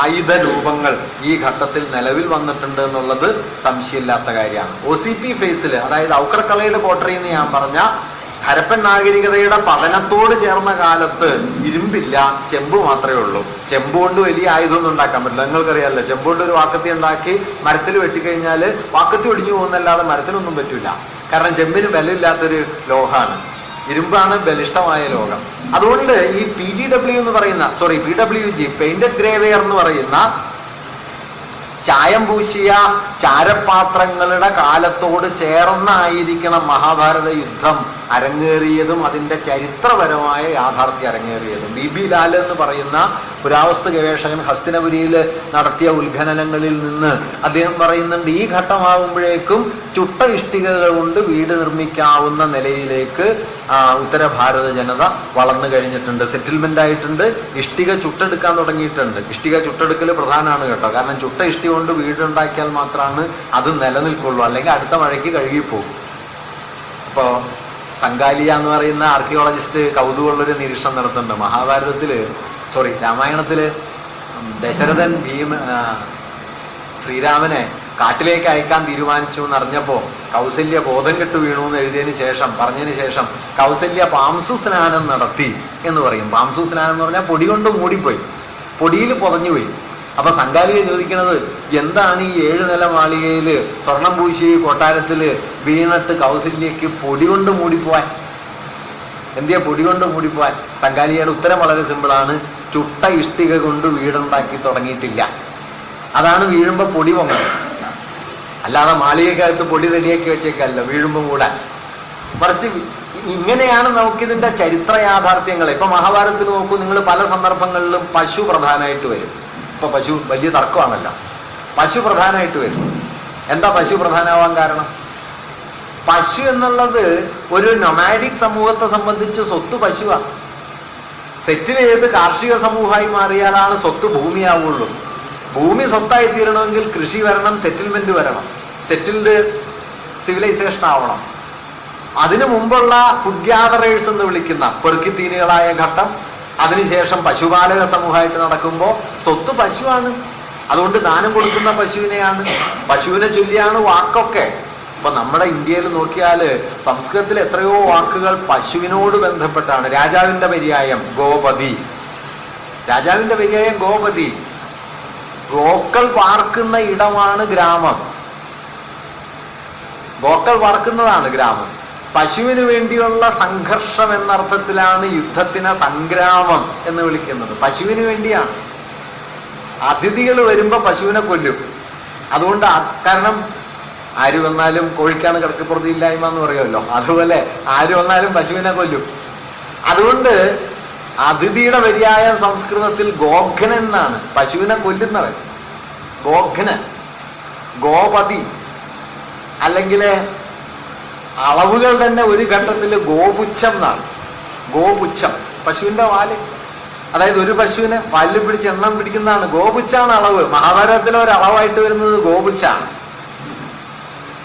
ആയുധ രൂപങ്ങൾ ഈ ഘട്ടത്തിൽ നിലവിൽ വന്നിട്ടുണ്ട് എന്നുള്ളത് സംശയമില്ലാത്ത കാര്യമാണ്. OCP ഫേസിൽ, അതായത് ഔക്കർകളയുടെ പോട്ടറി എന്ന് ഞാൻ പറഞ്ഞ ഹരപ്പൻ നാഗരികതയുടെ പതനത്തോട് ചേർന്ന കാലത്ത് ഇരുമ്പില്ല, ചെമ്പ് മാത്രമേ ഉള്ളൂ. ചെമ്പ് കൊണ്ട് വലിയ ആയുധമൊന്നും ഉണ്ടാക്കാൻ പറ്റില്ല. നിങ്ങൾക്കറിയാമല്ലോ, ചെമ്പ് കൊണ്ട് ഒരു വാക്കത്തി ഉണ്ടാക്കി മരത്തിൽ വെട്ടിക്കഴിഞ്ഞാൽ വാക്കത്തി ഒടിഞ്ഞു പോകുന്നല്ലാതെ മരത്തിനൊന്നും പറ്റില്ല. കാരണം ചെമ്പിന് ബലമില്ലാത്തൊരു ലോഹമാണ്. ഇരുമ്പാണ് ബലിഷ്ഠമായ ലോകം. അതുകൊണ്ട് ഈ PWG പെയിന്റഡ് ഗ്രേവെയർ എന്ന് പറയുന്ന ചായം പൂശിയ ചാരപാത്രങ്ങളുടെ കാലത്തോട് ചേർന്നായിരിക്കണം മഹാഭാരത യുദ്ധം അരങ്ങേറിയതും അതിൻ്റെ ചരിത്രപരമായ യാഥാർത്ഥ്യം അരങ്ങേറിയതും. ബി ലാൽ എന്ന് പറയുന്ന പുരാവസ്തു ഗവേഷകൻ ഹസ്തിനപുരിയിൽ നടത്തിയ ഉത്ഖനനങ്ങളിൽ നിന്ന് അദ്ദേഹം പറയുന്നുണ്ട്, ഈ ഘട്ടമാകുമ്പോഴേക്കും ചുട്ട ഇഷ്ടികകൾ കൊണ്ട് വീട് നിർമ്മിക്കാവുന്ന നിലയിലേക്ക് ഉത്തരഭാരത ജനത വളർന്നു കഴിഞ്ഞിട്ടുണ്ട്, സെറ്റിൽമെന്റ് ആയിട്ടുണ്ട്, ഇഷ്ടിക ചുട്ടെടുക്കാൻ തുടങ്ങിയിട്ടുണ്ട്. ഇഷ്ടിക ചുട്ടെടുക്കൽ പ്രധാനമാണ് കേട്ടോ, കാരണം ചുട്ട ഇഷ്ടിക കൊണ്ട് വീടുണ്ടാക്കിയാൽ മാത്രമാണ് അത് നിലനിൽക്കുള്ളൂ, അല്ലെങ്കിൽ അടുത്ത മഴയ്ക്ക് കഴുകിപ്പോകും. ഇപ്പോൾ സംഗാലിയ എന്ന് പറയുന്ന ആർക്കിയോളജിസ്റ്റ് കൗതുകമുള്ളൊരു നിരീക്ഷണം നടത്തുന്നുണ്ട്. രാമായണത്തില് ദശരഥൻ ശ്രീരാമനെ കാട്ടിലേക്ക് അയക്കാൻ തീരുമാനിച്ചു എന്നറിഞ്ഞപ്പോ കൗസല്യ ബോധം കെട്ടു വീണു എന്ന് പറഞ്ഞതിന് ശേഷം കൗസല്യ പാംസു സ്നാനം നടത്തി എന്ന് പറയും. പാംസു സ്നാനം എന്ന് പറഞ്ഞാൽ പൊടി കൊണ്ട് മൂടിപ്പോയി, പൊടിയിൽ പൊതഞ്ഞുപോയി. അപ്പൊ സംഗാലിക ചോദിക്കണത്, എന്താണ് ഈ 7 നില മാളികയില് സ്വർണം പൂശി കൊട്ടാരത്തില് വീണിട്ട് കൗസല്യക്ക് പൊടി കൊണ്ട് മൂടിപ്പോവാൻ? എന്തിയാ പൊടി കൊണ്ട് മൂടിപ്പോവാൻ? സംഗാലികയുടെ ഉത്തരം വളരെ സിമ്പിളാണ്, ചുട്ട ഇഷ്ടിക കൊണ്ട് വീടുണ്ടാക്കി തുടങ്ങിയിട്ടില്ല. അതാണ് വീഴുമ്പോ പൊടി പൊങ്ങുന്നത്. അല്ലാതെ മാളികക്കകത്ത് പൊടി റെഡിയാക്കി വെച്ചേക്കല്ല വീഴുമ്പോ മൂടാൻ. മറിച്ച് ഇങ്ങനെയാണ് നമുക്കിതിന്റെ ചരിത്ര യാഥാർത്ഥ്യങ്ങൾ. ഇപ്പൊ മഹാഭാരതത്തിൽ നോക്കൂ നിങ്ങൾ, പല സന്ദർഭങ്ങളിലും പശു പ്രധാനമായിട്ട് വരും. ഇപ്പൊ പശു വലിയ തർക്കമാണല്ലോ, പശു പ്രധാനമായിട്ട് വരും. എന്താ പശു പ്രധാനമാവാൻ കാരണം? പശു എന്നുള്ളത് ഒരു നൊമാഡിക് സമൂഹത്തെ സംബന്ധിച്ച് സ്വത്ത് പശുവാണ്. സെറ്റിൽ ചെയ്ത് കാർഷിക സമൂഹമായി മാറിയാലാണ് സ്വത്ത് ഭൂമിയാവുള്ളൂ. ഭൂമി സ്വത്തായി തീരണമെങ്കിൽ കൃഷി വരണം, സെറ്റിൽമെന്റ് വരണം, സെറ്റിൽഡ് സിവിലൈസേഷൻ ആവണം. അതിനു മുമ്പുള്ള ഫുഡ് ഗ്യാദറേഴ്സ് എന്ന് വിളിക്കുന്ന പെറുക്കിത്തീനികളായ ഘട്ടം, അതിനുശേഷം പശുപാലക സമൂഹമായിട്ട് നടക്കുമ്പോൾ സ്വത്ത് പശുവാണ്. അതുകൊണ്ട് ദാനം കൊടുക്കുന്ന പശുവിനെയാണ്. പശുവിനെ ചൊല്ലിയാണ് വാക്കൊക്കെ. ഇപ്പൊ നമ്മുടെ ഇന്ത്യയിൽ നോക്കിയാൽ സംസ്കൃതത്തിൽ എത്രയോ വാക്കുകൾ പശുവിനോട് ബന്ധപ്പെട്ടാണ്. രാജാവിന്റെ പര്യായം ഗോപതി, രാജാവിന്റെ പര്യായം ഗോപതി. ഗോക്കൾ പാർക്കുന്ന ഇടമാണ് ഗ്രാമം, ഗോക്കൾ പാർക്കുന്നതാണ് ഗ്രാമം. പശുവിന് വേണ്ടിയുള്ള സംഘർഷം എന്നർത്ഥത്തിലാണ് യുദ്ധത്തിനെ സംഗ്രാമം എന്ന് വിളിക്കുന്നത്. പശുവിന് വേണ്ടിയാണ്. അതിഥികൾ വരുമ്പോ പശുവിനെ കൊല്ലും. അതുകൊണ്ട് കാരണം ആര് വന്നാലും കോഴിക്കാണ് കിടക്കപ്പുറത്ത് ഇല്ലായ്മ എന്ന് പറയുമല്ലോ, അതുപോലെ ആര് വന്നാലും പശുവിനെ കൊല്ലും. അതുകൊണ്ട് അതിഥിയുടെ പര്യായം സംസ്കൃതത്തിൽ ഗോഘ്നൻ എന്നാണ്, പശുവിനെ കൊല്ലുന്നവൻ ഗോഘ്നൻ. ഗോപതി അല്ലെങ്കിൽ അളവുകൾ തന്നെ ഒരു ഘട്ടത്തിൽ ഗോപുച്ഛം എന്നാണ്. ഗോപുച്ഛം പശുവിന്റെ വാല്, അതായത് ഒരു പശുവിനെ വാലിൽ പിടിച്ച് എണ്ണം പിടിക്കുന്നതാണ് ഗോപുച്ഛാണ് അളവ്. മഹാഭാരതത്തിലെ ഒരു അളവായിട്ട് വരുന്നത് ഗോപുച്ഛാണ്.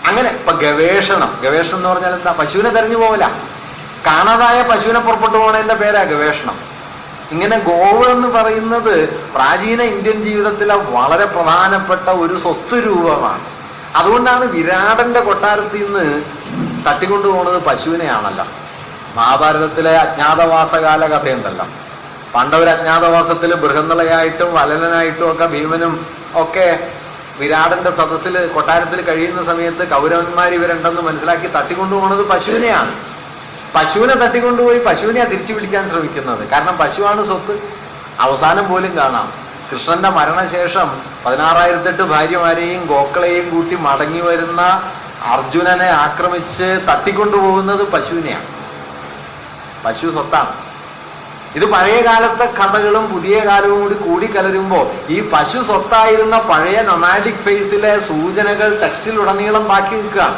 അങ്ങനെ ഇപ്പൊ ഗവേഷണം എന്ന് പറഞ്ഞാൽ എന്താ? പശുവിനെ തെരഞ്ഞു പോവില്ല, കാണാതായ പശുവിനെ പുറപ്പെട്ടു പോകണതിന്റെ പേരാ ഗവേഷണം. ഇങ്ങനെ ഗോവ് എന്ന് പറയുന്നത് പ്രാചീന ഇന്ത്യൻ ജീവിതത്തിലെ വളരെ പ്രധാനപ്പെട്ട ഒരു സ്വത്ത് രൂപമാണ്. അതുകൊണ്ടാണ് വിരാടന്റെ കൊട്ടാരത്തിൽ നിന്ന് തട്ടിക്കൊണ്ടുപോകുന്നത് പശുവിനെയാണല്ലോ. മഹാഭാരതത്തിലെ അജ്ഞാതവാസകാല കഥയുണ്ടല്ലോ. പണ്ടൊരു അജ്ഞാതവാസത്തിൽ ബൃഹന്നളയായിട്ടും വലനനായിട്ടും ഒക്കെ ഭീമനും ഒക്കെ വിരാടന്റെ സദസ്സിൽ കൊട്ടാരത്തിൽ കഴിയുന്ന സമയത്ത് കൗരവന്മാർ ഇവരുണ്ടെന്ന് മനസ്സിലാക്കി തട്ടിക്കൊണ്ടുപോകുന്നത് പശുവിനെയാണ്. പശുവിനെ തട്ടിക്കൊണ്ടുപോയി പശുവിനെയാണ് തിരിച്ചു പിടിക്കാൻ ശ്രമിക്കുന്നത്. കാരണം പശുവാണ് സ്വത്ത്. അവസാനം പോലും കാണാം, കൃഷ്ണന്റെ മരണശേഷം 16,008 ഭാര്യമാരെയും ഗോക്കളെയും കൂട്ടി മടങ്ങി വരുന്ന അർജുനനെ ആക്രമിച്ച് തട്ടിക്കൊണ്ടുപോകുന്നത് പശുവിനെയാണ്. പശു സ്വത്താണ്. ഇത് പഴയ കാലത്തെ കഥകളും പുതിയ കാലവും കൂടി കൂടിക്കലരുമ്പോൾ ഈ പശു സ്വത്തായിരുന്ന പഴയ നൊമാഡിക് ഫേസിലെ സൂചനകൾ ടെക്സ്റ്റിലുടനീളം ബാക്കി നിൽക്കുകയാണ്.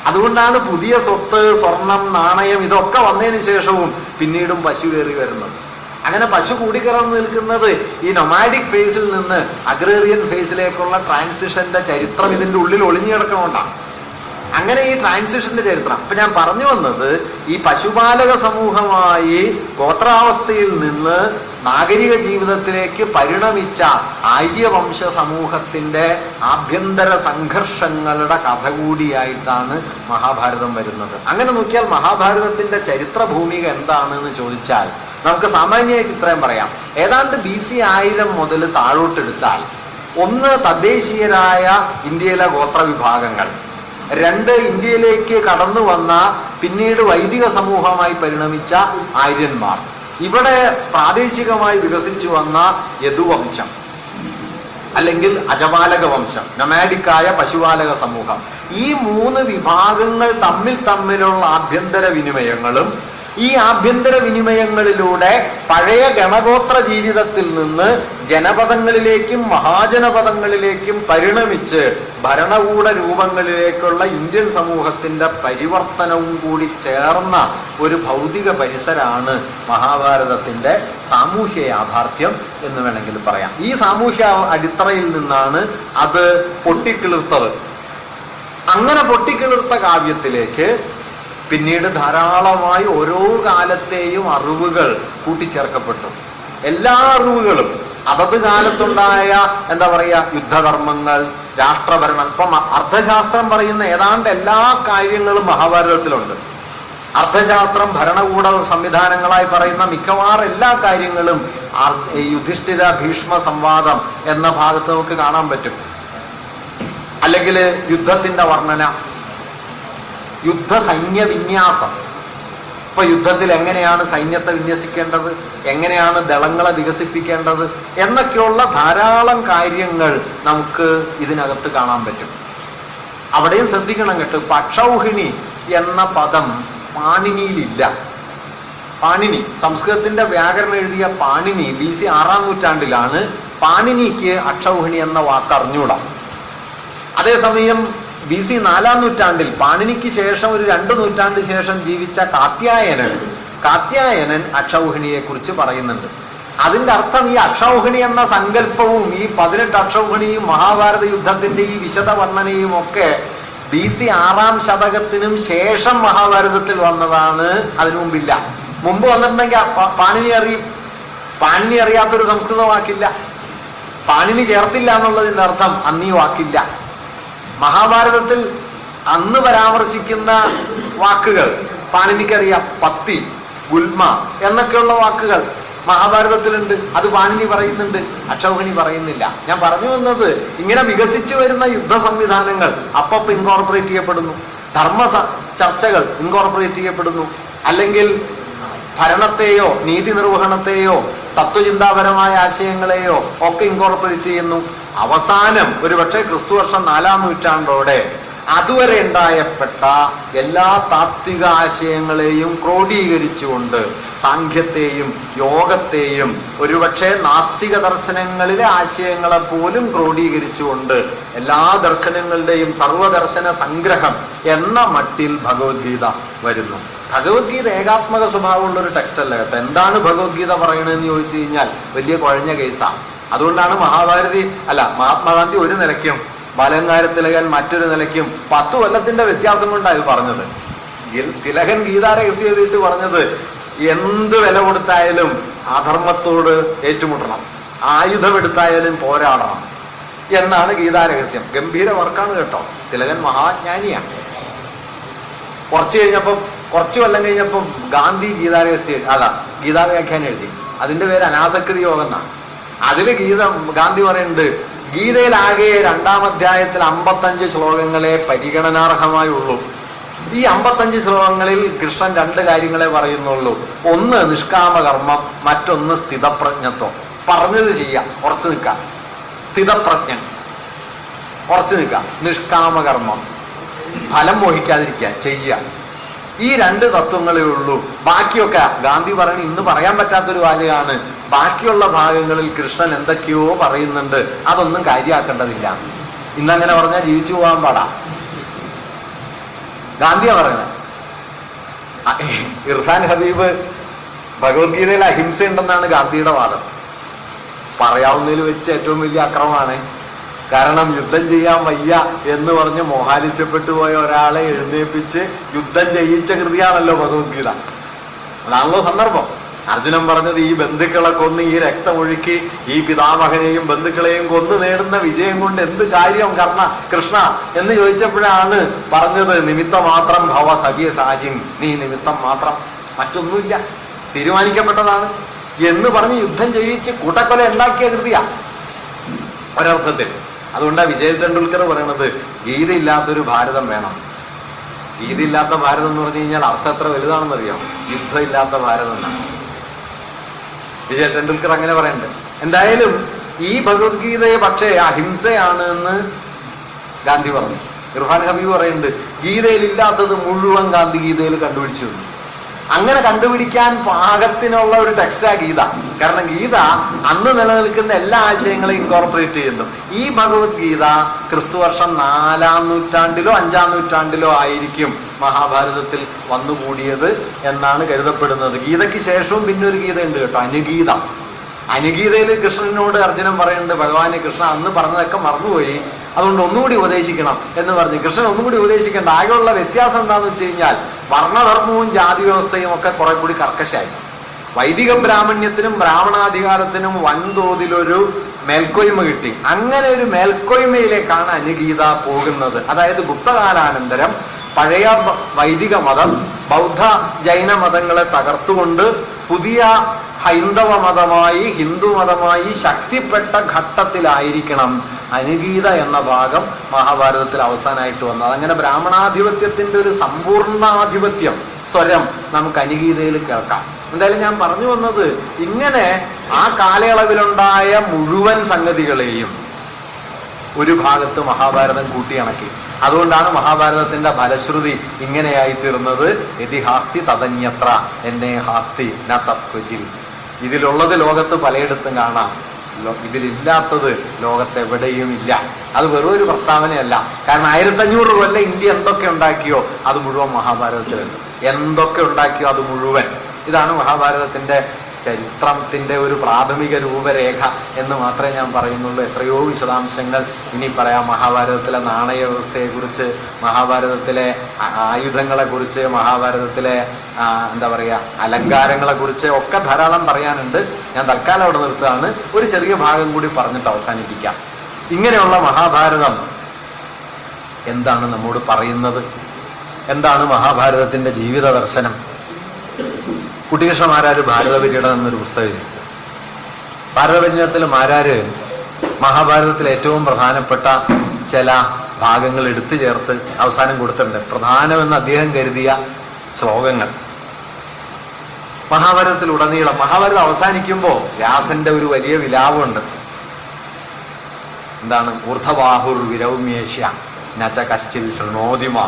അതുകൊണ്ടാണ് പുതിയ സ്വത്ത്, സ്വർണം, നാണയം ഇതൊക്കെ വന്നതിന് ശേഷവും പിന്നീടും പശു കയറി വരുന്നത്. അങ്ങനെ പശു കൂടിക്കലർന്ന് നിൽക്കുന്നത് ഈ നൊമാഡിക് ഫേസിൽ നിന്ന് അഗ്രേറിയൻ ഫേസിലേക്കുള്ള ട്രാൻസിഷന്റെ ചരിത്രം ഇതിന്റെ ഉള്ളിൽ ഒളിഞ്ഞു കിടക്കണോണ്ടാണ്. അങ്ങനെ ഈ ട്രാൻസിഷന്റെ ചരിത്രം ഇപ്പൊ ഞാൻ പറഞ്ഞു വന്നത്, ഈ പശുപാലക സമൂഹമായി ഗോത്രാവസ്ഥയിൽ നിന്ന് നാഗരിക ജീവിതത്തിലേക്ക് പരിണമിച്ച ആര്യവംശ സമൂഹത്തിന്റെ ആഭ്യന്തര സംഘർഷങ്ങളുടെ കഥ കൂടിയായിട്ടാണ് മഹാഭാരതം വരുന്നത്. അങ്ങനെ നോക്കിയാൽ മഹാഭാരതത്തിന്റെ ചരിത്ര ഭൂമിക എന്താണെന്ന് ചോദിച്ചാൽ നമുക്ക് സാമാന്യമായിട്ട് ഇത്രയും പറയാം. ഏതാണ്ട് BC 1000 മുതൽ താഴോട്ടെടുത്താൽ, 1 തദ്ദേശീയരായ ഇന്ത്യയിലെ ഗോത്രവിഭാഗങ്ങൾ, 2 ഇന്ത്യയിലേക്ക് കടന്നു വന്ന പിന്നീട് വൈദിക സമൂഹമായി പരിണമിച്ച ആര്യന്മാർ, ഇവിടെ പ്രാദേശികമായി വികസിച്ചു വന്ന യദുവംശം അല്ലെങ്കിൽ അജപാലക വംശം, നൊമാഡിക്കായ പശുപാലക സമൂഹം. ഈ 3 വിഭാഗങ്ങൾ തമ്മിലുള്ള ആഭ്യന്തര വിനിമയങ്ങളും ഈ ആഭ്യന്തര വിനിമയങ്ങളിലൂടെ പഴയ ഗണഗോത്ര ജീവിതത്തിൽ നിന്ന് ജനപദങ്ങളിലേക്കും മഹാജനപദങ്ങളിലേക്കും പരിണമിച്ച് ഭരണകൂട രൂപങ്ങളിലേക്കുള്ള ഇന്ത്യൻ സമൂഹത്തിന്റെ പരിവർത്തനവും കൂടി ചേർന്ന ഒരു ഭൗതിക പരിസരമാണ് മഹാഭാരതത്തിന്റെ സാമൂഹ്യ യാഥാർത്ഥ്യം എന്ന് വേണമെങ്കിൽ പറയാം. ഈ സാമൂഹ്യ അടിത്തറയിൽ നിന്നാണ് അത് പൊട്ടിക്കിളിർത്തത്. അങ്ങനെ പൊട്ടിക്കിളിർത്ത കാവ്യത്തിലേക്ക് പിന്നീട് ധാരാളമായി ഓരോ കാലത്തെയും അറിവുകൾ കൂട്ടിച്ചേർക്കപ്പെട്ടു. എല്ലാ അറിവുകളും അതത് കാലത്തുണ്ടായ എന്താ പറയുക, യുദ്ധകർമ്മങ്ങൾ, രാഷ്ട്രഭരണം. ഇപ്പം അർത്ഥശാസ്ത്രം പറയുന്ന ഏതാണ്ട് എല്ലാ കാര്യങ്ങളും മഹാഭാരതത്തിലുണ്ട്. അർത്ഥശാസ്ത്രം, ഭരണകൂട സംവിധാനങ്ങളായി പറയുന്ന മിക്കവാറും എല്ലാ കാര്യങ്ങളും യുധിഷ്ഠിര ഭീഷ്മ സംവാദം എന്ന ഭാഗത്ത് നമുക്ക് കാണാൻ പറ്റും. അല്ലെങ്കിൽ യുദ്ധത്തിന്റെ വർണ്ണന, യുദ്ധ സൈന്യ വിന്യാസം. ഇപ്പൊ യുദ്ധത്തിൽ എങ്ങനെയാണ് സൈന്യത്തെ വിന്യസിക്കേണ്ടത്, എങ്ങനെയാണ് ദളങ്ങളെ വികസിപ്പിക്കേണ്ടത് എന്നൊക്കെയുള്ള ധാരാളം കാര്യങ്ങൾ നമുക്ക് ഇതിനകത്ത് കാണാൻ പറ്റും. അവിടെയും ശ്രദ്ധിക്കണം കേട്ടോ, അക്ഷൗഹിണി എന്ന പദം പാണിനിയിലില്ല. പാണിനി, സംസ്കൃതത്തിന്റെ വ്യാകരണം എഴുതിയ പാണിനി BC 6-ാം നൂറ്റാണ്ടിലാണ്. പാണിനിക്ക് അക്ഷൗഹിണി എന്ന വാക്ക് അറിഞ്ഞൂടാ. അതേസമയം BC 4-ാം നൂറ്റാണ്ടിൽ പാണിനിക്ക് ശേഷം ഒരു 2 നൂറ്റാണ്ട് ശേഷം ജീവിച്ച കാത്യായനൻ അക്ഷൗഹിണിയെ കുറിച്ച് പറയുന്നുണ്ട്. അതിന്റെ അർത്ഥം ഈ അക്ഷൗഹിണി എന്ന സങ്കല്പവും ഈ 18 അക്ഷൗഹിണിയും മഹാഭാരത യുദ്ധത്തിന്റെ ഈ വിശദ വർണ്ണനയും ഒക്കെ BC 6-ാം ശതകത്തിനും ശേഷം മഹാഭാരതത്തിൽ വന്നതാണ്. അതിനു മുമ്പില്ല. മുമ്പ് വന്നിട്ടുണ്ടെങ്കിൽ പാണിനി അറിയും. പാണിനി അറിയാത്തൊരു സംസ്കൃത വാക്കില്ല. പാണിനി ചേർത്തില്ല എന്നുള്ളതിന്റെ അർത്ഥം അന്നീ വാക്കില്ല. മഹാഭാരതത്തിൽ അന്ന് പരാമർശിക്കുന്ന വാക്കുകൾ പാണിനിക്കറിയാം. പത്തി, ഗുൽമ എന്നൊക്കെയുള്ള വാക്കുകൾ മഹാഭാരതത്തിലുണ്ട്. അത് പാണിനി പറയുന്നുണ്ട്, അക്ഷൗഹിണി പറയുന്നില്ല. ഞാൻ പറഞ്ഞു വന്നത്, ഇങ്ങനെ വികസിച്ചു വരുന്ന യുദ്ധ സംവിധാനങ്ങൾ അപ്പപ്പ് ഇൻകോർപ്പറേറ്റ് ചെയ്യപ്പെടുന്നു. ധർമ്മ ചർച്ചകൾ ഇൻകോർപ്പറേറ്റ് ചെയ്യപ്പെടുന്നു. അല്ലെങ്കിൽ ഭരണത്തെയോ നീതി നിർവഹണത്തെയോ തത്വചിന്താപരമായ ആശയങ്ങളെയോ ഒക്കെ ഇൻകോർപ്പറേറ്റ് ചെയ്യുന്നു. അവസാനം ഒരുപക്ഷെ ക്രിസ്തുവർഷം 4-ാം നൂറ്റാണ്ടോടെ അതുവരെ ഉണ്ടായപ്പെട്ട എല്ലാ താത്വിക ആശയങ്ങളെയും ക്രോഡീകരിച്ചുകൊണ്ട് സാഖ്യത്തെയും യോഗത്തെയും ഒരുപക്ഷെ നാസ്തിക ദർശനങ്ങളിലെ ആശയങ്ങളെ പോലും ക്രോഡീകരിച്ചുകൊണ്ട് എല്ലാ ദർശനങ്ങളുടെയും സർവദർശന സംഗ്രഹം എന്ന മട്ടിൽ ഭഗവത്ഗീത വരുന്നു. ഭഗവത്ഗീത ഏകാത്മക സ്വഭാവമുള്ളൊരു ടെക്സ്റ്റ് അല്ല കേട്ടോ. എന്താണ് ഭഗവത്ഗീത പറയണതെന്ന് ചോദിച്ചു കഴിഞ്ഞാൽ വലിയ കുഴഞ്ഞ കേസാണ്. അതുകൊണ്ടാണ് മഹാത്മാഗാന്ധി ഒരു നിലയ്ക്കും ബാലഗംഗാധരതിലകൻ മറ്റൊരു നിലയ്ക്കും 10 കൊല്ലത്തിന്റെ വ്യത്യാസം കൊണ്ടാണ് പറഞ്ഞത്. തിലകൻ ഗീതാരഹസ്യം എഴുതിയിട്ട് പറഞ്ഞത്, എന്ത് വില കൊടുത്തായാലും അധർമ്മത്തോട് ഏറ്റുമുട്ടണം, ആയുധമെടുത്തായാലും പോരാടണം എന്നാണ് ഗീതാരഹസ്യം. ഗംഭീര വർക്കാണ് കേട്ടോ. തിലകൻ മഹാജ്ഞാനിയാണ്. കുറച്ചു കൊല്ലം കഴിഞ്ഞപ്പം ഗാന്ധി ഗീതാരഹസ്യം ഗീതാവ്യാഖ്യാനം എഴുതി. അതിന്റെ പേര് അനാസക്തി യോഗം എന്നാണ്. അതില് ഗാന്ധി പറയുന്നുണ്ട്, ഗീതയിലാകെ 2-ാം അധ്യായത്തിൽ 55 ശ്ലോകങ്ങളെ പരിഗണനാർഹമായുള്ളൂ. ഈ 55 ശ്ലോകങ്ങളിൽ കൃഷ്ണൻ 2 കാര്യങ്ങളെ പറയുന്നുള്ളൂ. ഒന്ന് നിഷ്കാമകർമ്മം, മറ്റൊന്ന് സ്ഥിതപ്രജ്ഞത്വം. പറഞ്ഞത് ചെയ്യാം, ഉറച്ചു നിൽക്കാം. സ്ഥിതപ്രജ്ഞൻ, ഉറച്ചു നിൽക്കാം. നിഷ്കാമകർമ്മം, ഫലം മോഹിക്കാതിരിക്കുക, ചെയ്യുക. ഈ 2 തത്വങ്ങളേ ഉള്ളൂ. ബാക്കിയൊക്കെ ഗാന്ധി പറയണ ഇന്ന് പറയാൻ പറ്റാത്തൊരു വാചകമാണ്. ബാക്കിയുള്ള ഭാഗങ്ങളിൽ കൃഷ്ണൻ എന്തൊക്കെയോ പറയുന്നുണ്ട്, അതൊന്നും കാര്യമാക്കേണ്ടതില്ല. ഇന്നങ്ങനെ പറഞ്ഞാൽ ജീവിച്ചു പോകാൻ പാടാ. ഗാന്ധിയാ പറയുന്നത്. ഇർഫാൻ ഹബീബ് ഭഗവത്ഗീതയിൽ അഹിംസ ഉണ്ടെന്നാണ് ഗാന്ധിയുടെ വാദം. പറയാവുന്നതിൽ വെച്ച് ഏറ്റവും വലിയ അക്രമമാണ്. കാരണം യുദ്ധം ചെയ്യാൻ വയ്യ എന്ന് പറഞ്ഞ് മോഹാലിസ്യപ്പെട്ടു പോയ ഒരാളെ എഴുന്നേൽപ്പിച്ച് യുദ്ധം ചെയ്യിച്ച കൃതിയാണല്ലോ ഭഗവത്ഗീത. അതാണല്ലോ സന്ദർഭം. അർജുനൻ പറഞ്ഞത്, ഈ ബന്ധുക്കളെ കൊന്ന്, ഈ രക്തമൊഴുക്കി ഈ പിതാമഹനെയും ബന്ധുക്കളെയും കൊന്നു നേടുന്ന വിജയം കൊണ്ട് എന്ത് കാര്യം കൃഷ്ണ എന്ന് ചോദിച്ചപ്പോഴാണ് പറഞ്ഞത്, നിമിത്തം മാത്രം ഭവ സഖ്യ സാജിൻ, നീ നിമിത്തം മാത്രം, മറ്റൊന്നുമില്ല, തീരുമാനിക്കപ്പെട്ടതാണ് എന്ന് പറഞ്ഞ് യുദ്ധം ചെയ്യിച്ച് കൂട്ടക്കൊല ഉണ്ടാക്കിയ കൃതിയാ ഒരർത്ഥത്തിൽ. അതുകൊണ്ടാണ് വിജയ് ടെണ്ടുൽക്കർ പറയണത്, ഗീതയില്ലാത്തൊരു ഭാരതം വേണം. ഗീതയില്ലാത്ത ഭാരതം എന്ന് പറഞ്ഞു കഴിഞ്ഞാൽ അർത്ഥം എത്ര വലുതാണെന്നറിയാം. യുദ്ധമില്ലാത്ത ഭാരതം എന്നാണ് വിജയ് ടെണ്ടുൽക്കർ അങ്ങനെ പറയുന്നുണ്ട്. എന്തായാലും ഈ ഭഗവത്ഗീതയെ പക്ഷേ അഹിംസയാണ് എന്ന് ഗാന്ധി പറഞ്ഞു. ഇർഫാൻ ഹബീബ് പറയുന്നുണ്ട്, ഗീതയിൽ ഇല്ലാത്തത് മുഴുവൻ ഗാന്ധി ഗീതയിൽ കണ്ടുപിടിച്ചു. അങ്ങനെ കണ്ടുപിടിക്കാൻ പാകത്തിനുള്ള ഒരു ടെക്സ്റ്റാ ഗീത. കാരണം ഗീത അന്ന് നിലനിൽക്കുന്ന എല്ലാ ആശയങ്ങളെയും ഇൻകോർപ്പറേറ്റ് ചെയ്യുന്നു. ഈ ഭഗവത്ഗീത ക്രിസ്തുവർഷം 4-ാം നൂറ്റാണ്ടിലോ 5-ാം നൂറ്റാണ്ടിലോ ആയിരിക്കും മഹാഭാരതത്തിൽ വന്നുകൂടിയത് എന്നാണ് കരുതപ്പെടുന്നത്. ഗീതയ്ക്ക് ശേഷവും പിന്നെ ഒരു ഗീത ഉണ്ട് കേട്ടോ, അനുഗീത. അനുഗീതയിൽ കൃഷ്ണനോട് അർജുനൻ പറയുന്നുണ്ട്, ഭഗവാനെ കൃഷ്ണ അന്ന് പറഞ്ഞതൊക്കെ മറന്നുപോയി, അതുകൊണ്ട് ഒന്നുകൂടി ഉപദേശിക്കണം എന്ന് പറഞ്ഞ് കൃഷ്ണൻ ഒന്നുകൂടി ഉപദേശിക്കേണ്ട. ആകെയുള്ള വ്യത്യാസം എന്താണെന്ന് വെച്ച് കഴിഞ്ഞാൽ വർണ്ണധർമ്മവും ജാതി വ്യവസ്ഥയും ഒക്കെ കുറെ കൂടി കർക്കശായി. വൈദിക ബ്രാഹ്മണ്യത്തിനും ബ്രാഹ്മണാധികാരത്തിനും വൻതോതിലൊരു മേൽക്കോയ്മ കിട്ടി. അങ്ങനെ ഒരു മേൽക്കോയ്മയിലേക്കാണ് അനുഗീത പോകുന്നത്. അതായത് ഗുപ്തകാലാനന്തരം പഴയ വൈദിക മതം ബൗദ്ധ ജൈന മതങ്ങളെ തകർത്തുകൊണ്ട് പുതിയ ഹൈന്ദവ മതമായി ഹിന്ദു മതമായി ശക്തിപ്പെട്ട ഘട്ടത്തിലായിരിക്കണം അനുഗീത എന്ന ഭാഗം മഹാഭാരതത്തിൽ അവസാനമായിട്ട് വന്നത്. അങ്ങനെ ബ്രാഹ്മണാധിപത്യത്തിന്റെ ഒരു സമ്പൂർണ്ണാധിപത്യം സ്വരം നമുക്ക് അനുഗീതയിൽ കേൾക്കാം. എന്തായാലും ഞാൻ പറഞ്ഞു വന്നത്, ഇങ്ങനെ ആ കാലയളവിലുണ്ടായ മുഴുവൻ സംഗതികളെയും ഒരു ഭാഗത്ത് മഹാഭാരതം കൂട്ടിയിണക്കി. അതുകൊണ്ടാണ് മഹാഭാരതത്തിന്റെ ഫലശ്രുതി ഇങ്ങനെയായി തീർന്നത്. യതിഹാസ്തി തദന്യത്ര എന്നെ ഹാസ്തി ന തത്വജിൽ. ഇതിലുള്ളത് ലോകത്ത് പലയിടത്തും കാണാം, ഇതിലില്ലാത്തത് ലോകത്തെവിടെയും ഇല്ല. അത് വെറും ഒരു പ്രസ്താവനയല്ല. കാരണം 1500 കൊല്ലം ഇന്ത്യ എന്തൊക്കെ ഉണ്ടാക്കിയോ അത് മുഴുവൻ മഹാഭാരതത്തിലുണ്ട്. എന്തൊക്കെ ഉണ്ടാക്കിയോ അത് മുഴുവൻ. ഇതാണ് മഹാഭാരതത്തിന്റെ ചരിത്രത്തിന്റെ ഒരു പ്രാഥമിക രൂപരേഖ എന്ന് മാത്രമേ ഞാൻ പറയുന്നുള്ളൂ. എത്രയോ വിശദാംശങ്ങൾ ഇനി പറയാം. മഹാഭാരതത്തിലെ നാണയ വ്യവസ്ഥയെക്കുറിച്ച്, മഹാഭാരതത്തിലെ ആയുധങ്ങളെ കുറിച്ച്, മഹാഭാരതത്തിലെ എന്താ പറയുക അലങ്കാരങ്ങളെ കുറിച്ച് ഒക്കെ ധാരാളം പറയാനുണ്ട്. ഞാൻ തൽക്കാലം അവിടെ നിർത്തുകയാണ്. ഒരു ചെറിയ ഭാഗം കൂടി പറഞ്ഞിട്ട് അവസാനിപ്പിക്കാം. ഇങ്ങനെയുള്ള മഹാഭാരതം എന്താണ് നമ്മോട് പറയുന്നത്? എന്താണ് മഹാഭാരതത്തിന്റെ ജീവിത ദർശനം? കുട്ടികൃഷ്ണ മാരാര് ഭാരതപര്യടനം എന്നൊരു പുസ്തകം. ഭാരതപര്യടനത്തിൽ മാരാര് മഹാഭാരതത്തിലെ ഏറ്റവും പ്രധാനപ്പെട്ട ചില ഭാഗങ്ങൾ എടുത്തു ചേർത്ത് അവസാനം കൊടുത്തിട്ടുണ്ട്. പ്രധാനമെന്ന് അദ്ദേഹം കരുതിയ ശ്ലോകങ്ങൾ മഹാഭാരതത്തിലുടനീളം. മഹാഭാരതം അവസാനിക്കുമ്പോൾ വ്യാസന്റെ ഒരു വലിയ വിലാപമുണ്ട്. എന്താണ്? ഊർധബാഹുർ വിരൗമ്യേഷ്യ നച കശ്ചിൽ ശൃണോതിമ.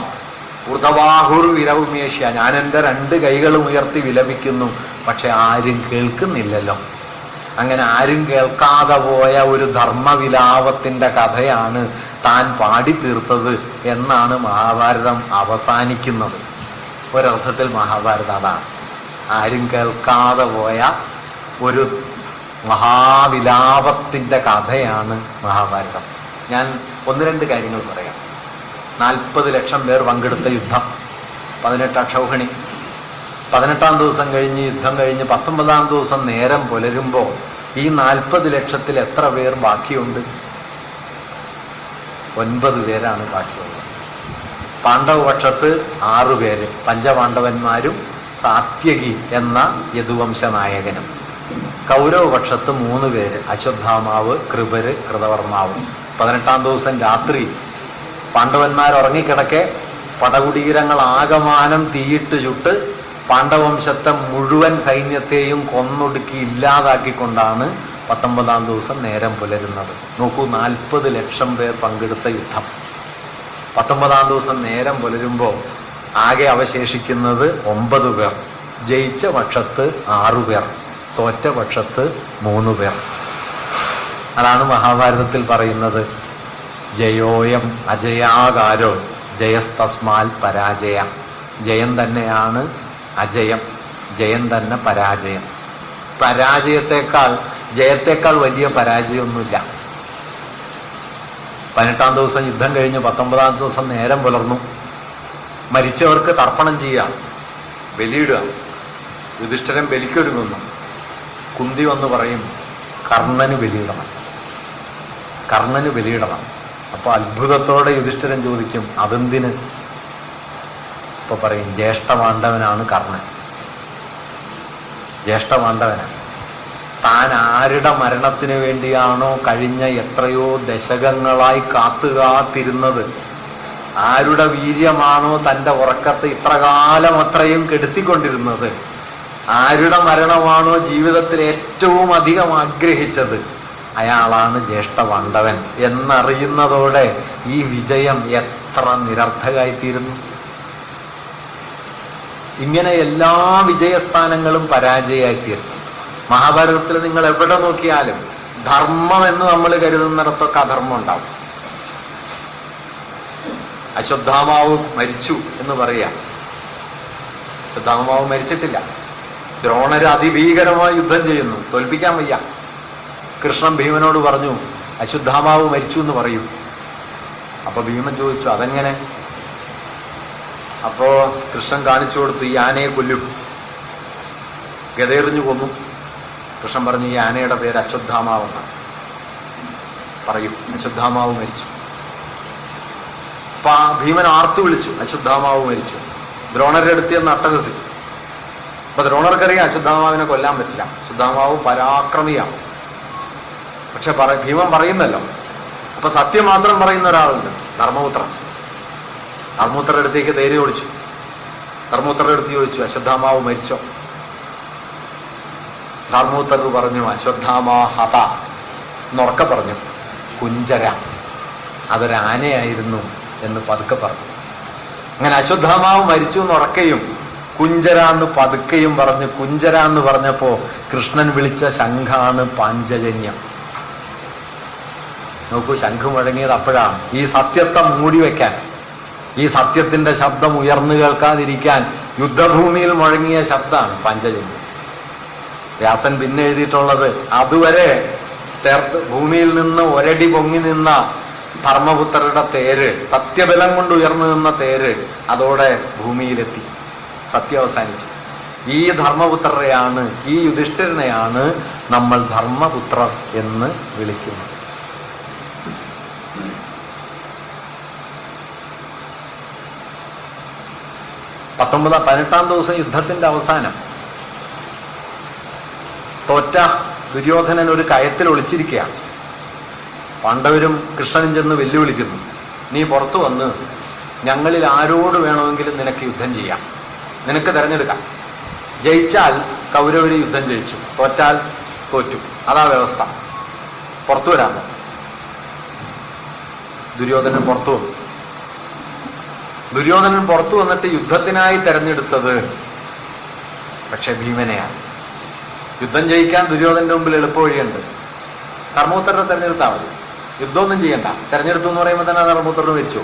ഊർധബാഹുർ വിരൗമ്യേഷ്യ, ഞാൻ എൻ്റെ 2 കൈകളും ഉയർത്തി വിലപിക്കുന്നു, പക്ഷെ ആരും കേൾക്കുന്നില്ലല്ലോ. അങ്ങനെ ആരും കേൾക്കാതെ പോയ ഒരു ധർമ്മവിലാപത്തിന്റെ കഥയാണ് താൻ പാടിത്തീർത്തത് എന്നാണ് മഹാഭാരതം അവസാനിക്കുന്നത്. ഒരർത്ഥത്തിൽ മഹാഭാരതം അതാണ്. ആരും കേൾക്കാതെ പോയ ഒരു മഹാവിലാപത്തിന്റെ കഥയാണ് മഹാഭാരതം. ഞാൻ 1-2 കാര്യങ്ങൾ പറയാം. 40 ലക്ഷം പേർ പങ്കെടുത്ത യുദ്ധം, 18 അക്ഷൗഹിണി. 18-ാം ദിവസം കഴിഞ്ഞ് യുദ്ധം കഴിഞ്ഞ് 19-ാം ദിവസം നേരം പുലരുമ്പോൾ ഈ 40 ലക്ഷത്തിൽ എത്ര പേർ ബാക്കിയുണ്ട്? 9 പേരാണ് ബാക്കിയുള്ളത്. പാണ്ഡവപക്ഷത്ത് 6 പേര്, പഞ്ചപാണ്ഡവന്മാരും സാത്യകി എന്ന യദുവംശ നായകനും. കൗരവപക്ഷത്ത് 3 പേര്, അശ്വത്ഥാമാവ്, കൃപര്, കൃതവർമാവ്. 18-ാം ദിവസം രാത്രി പാണ്ഡവന്മാർ ഉറങ്ങിക്കിടക്കെ പടകുടീരങ്ങൾ ആകമാനം തീയിട്ട് ചുട്ട് പാണ്ഡവംശത്തെ മുഴുവൻ സൈന്യത്തെയും കൊന്നൊടുക്കി ഇല്ലാതാക്കിക്കൊണ്ടാണ് 19-ാം ദിവസം നേരം പുലരുന്നത്. നോക്കൂ, 40 ലക്ഷം പേർ പങ്കെടുത്ത യുദ്ധം. 19-ാം ദിവസം നേരം പുലരുമ്പോൾ ആകെ അവശേഷിക്കുന്നത് 9 പേർ. ജയിച്ച പക്ഷത്ത് 6 പേർ, തോറ്റ പക്ഷത്ത് 3 പേർ. അതാണ് മഹാഭാരതത്തിൽ പറയുന്നത്, ജയോയം അജയാകാരോ ജയസ്തസ്മാൽ പരാജയ. ജയം തന്നെയാണ് അജയം, ജയം തന്നെ പരാജയം. പരാജയത്തെക്കാൾ ജയത്തെക്കാൾ വലിയ പരാജയമൊന്നുമില്ല. 18-ാം ദിവസം യുദ്ധം കഴിഞ്ഞ് 19-ാം ദിവസം നേരം പുലർന്നു. മരിച്ചവർക്ക് തർപ്പണം ചെയ്യുക, ബലിയിടുക. യുധിഷ്ഠിരൻ ബലിക്കൊരുങ്ങുന്നു. കുന്തി വന്ന് പറയും, കർണന് ബലിയിടണം, കർണന് ബലിയിടണം. അപ്പൊ അത്ഭുതത്തോടെ യുധിഷ്ഠിരൻ ചോദിക്കും, അതെന്തിന്? ഇപ്പൊ പറയും, ജ്യേഷ്ഠപാണ്ഡവനാണ് കർണൻ, ജ്യേഷ്ഠപാണ്ഡവനാണ്. താൻ ആരുടെ മരണത്തിന് വേണ്ടിയാണോ കഴിഞ്ഞ എത്രയോ ദശകങ്ങളായി കാത്തുകാത്തിരുന്നത്, ആരുടെ വീര്യമാണോ തൻ്റെ ഉറക്കത്തെ ഇത്രകാലം അത്രയും കെടുത്തിക്കൊണ്ടിരുന്നത്, ആരുടെ മരണമാണോ ജീവിതത്തിൽ ഏറ്റവും അധികം ആഗ്രഹിച്ചത്, അയാളാണ് ജ്യേഷ്ഠ പാണ്ഡവൻ എന്നറിയുന്നതോടെ ഈ വിജയം എത്ര നിരർത്ഥകായിത്തീരുന്നു. ഇങ്ങനെ എല്ലാ വിജയസ്ഥാനങ്ങളും പരാജയമായിത്തീരുന്നു. മഹാഭാരതത്തിൽ നിങ്ങൾ എവിടെ നോക്കിയാലും ധർമ്മം എന്ന് നമ്മൾ കരുതുന്നിടത്തൊക്കെ അധർമ്മം ഉണ്ടാവും. അശ്വത്ഥാമാവ് മരിച്ചു എന്ന് പറയാം. അശ്വത്ഥാമാവ് മരിച്ചിട്ടില്ല. ദ്രോണര് അതിഭീകരമായി യുദ്ധം ചെയ്യുന്നു, തോൽപ്പിക്കാൻ വയ്യ. കൃഷ്ണൻ ഭീമനോട് പറഞ്ഞു, അശ്വത്ഥാമാവ് മരിച്ചു എന്ന് പറയൂ. അപ്പൊ ഭീമൻ ചോദിച്ചു, അതെങ്ങനെ? അപ്പോ കൃഷ്ണൻ കാണിച്ചു കൊടുത്തു, ഈ ആനയെ കൊല്ലും. ഗതയെറിഞ്ഞു കൊന്നു. കൃഷ്ണൻ പറഞ്ഞു, ഈ ആനയുടെ പേര് അശ്വത്ഥാമാവെന്നാണ്. പറയും, അശ്വത്ഥാമാവ് മരിച്ചു. അപ്പൊ ഭീമൻ ആർത്തു വിളിച്ചു, അശ്വത്ഥാമാവ് മരിച്ചു. ദ്രോണരുടെ അടുത്ത് എന്ന് അട്ടഹസിച്ചു. അപ്പൊ ദ്രോണർക്കറിയാം അശ്വത്ഥാമാവിനെ കൊല്ലാൻ പറ്റില്ല, അശ്വത്ഥാമാവ് പരാക്രമിയാണ്. പക്ഷെ ഭീമൻ പറയുന്നല്ലോ. അപ്പൊ സത്യം മാത്രം പറയുന്ന ഒരാളുണ്ട്, ധർമ്മപുത്രൻ. ധർമ്മപുത്രരുടെ അടുത്തേക്ക് തേര് ഓടിച്ചു. ധർമ്മപുത്രരുടെ അടുത്ത് ചോദിച്ചു, അശ്വത്ഥാമാവ് മരിച്ചോ? ധർമ്മപുത്രർ പറഞ്ഞു, അശ്വത്ഥാമാ ഹത എന്നുറക്കെ പറഞ്ഞു. കുഞ്ചര, അതൊരാനയായിരുന്നു എന്ന് പതുക്കെ പറഞ്ഞു. അങ്ങനെ അശ്വത്ഥാമാവ് മരിച്ചു എന്നുറക്കെയും കുഞ്ചര എന്ന് പതുക്കെയും പറഞ്ഞു. കുഞ്ചര എന്ന് പറഞ്ഞപ്പോ കൃഷ്ണൻ വിളിച്ച ശംഖാണ് പാഞ്ചജന്യം. നോക്കൂ, ശംഖ് മുഴങ്ങിയത് അപ്പോഴാണ്. ഈ സത്യത്തെ മൂടിവെക്കാൻ, ഈ സത്യത്തിന്റെ ശബ്ദം ഉയർന്നു കേൾക്കാതിരിക്കാൻ യുദ്ധഭൂമിയിൽ മുഴങ്ങിയ ശബ്ദമാണ് പാഞ്ചജന്യം. വ്യാസൻ പിന്നെ എഴുതിയിട്ടുള്ളത്, അതുവരെ ഭൂമിയിൽ നിന്ന് ഒരടി പൊങ്ങി നിന്ന ധർമ്മപുത്രരുടെ തേര്, സത്യബലം കൊണ്ട് ഉയർന്നു നിന്ന തേര് അതോടെ ഭൂമിയിലെത്തി, സത്യം അവസാനിച്ചു. ഈ ധർമ്മപുത്രരെയാണ്, ഈ യുധിഷ്ഠിരനെയാണ് നമ്മൾ ധർമ്മപുത്രർ എന്ന് വിളിക്കുന്നത്. പതിനെട്ടാം ദിവസം യുദ്ധത്തിന്റെ അവസാനം തോറ്റ ദുര്യോധനൻ ഒരു കയത്തിൽ ഒളിച്ചിരിക്കുകയാണ്. പാണ്ഡവരും കൃഷ്ണനും ചെന്ന് വെല്ലുവിളിക്കുന്നു, നീ പുറത്തു വന്ന് ഞങ്ങളിൽ ആരോട് വേണമെങ്കിലും നിനക്ക് യുദ്ധം ചെയ്യാം, നിനക്ക് തിരഞ്ഞെടുക്കാം. ജയിച്ചാൽ കൗരവര് യുദ്ധം ജയിച്ചു, തോറ്റാൽ തോറ്റു, അതാ വ്യവസ്ഥ. പുറത്തു വരാമോ? ദുര്യോധനൻ പുറത്തു വന്നു. ദുര്യോധനൻ പുറത്തു വന്നിട്ട് യുദ്ധത്തിനായി തെരഞ്ഞെടുത്തത് പക്ഷെ ഭീമനെയാണ്. യുദ്ധം ജയിക്കാൻ ദുര്യോധനന്റെ മുമ്പിൽ എളുപ്പ വഴിയുണ്ട്. ധർമ്മപുത്രനെ തെരഞ്ഞെടുത്താൽ മതി, യുദ്ധമൊന്നും ചെയ്യണ്ട. തെരഞ്ഞെടുത്തു എന്ന് പറയുമ്പോൾ തന്നെ ധർമ്മപുത്രന് വെച്ചു.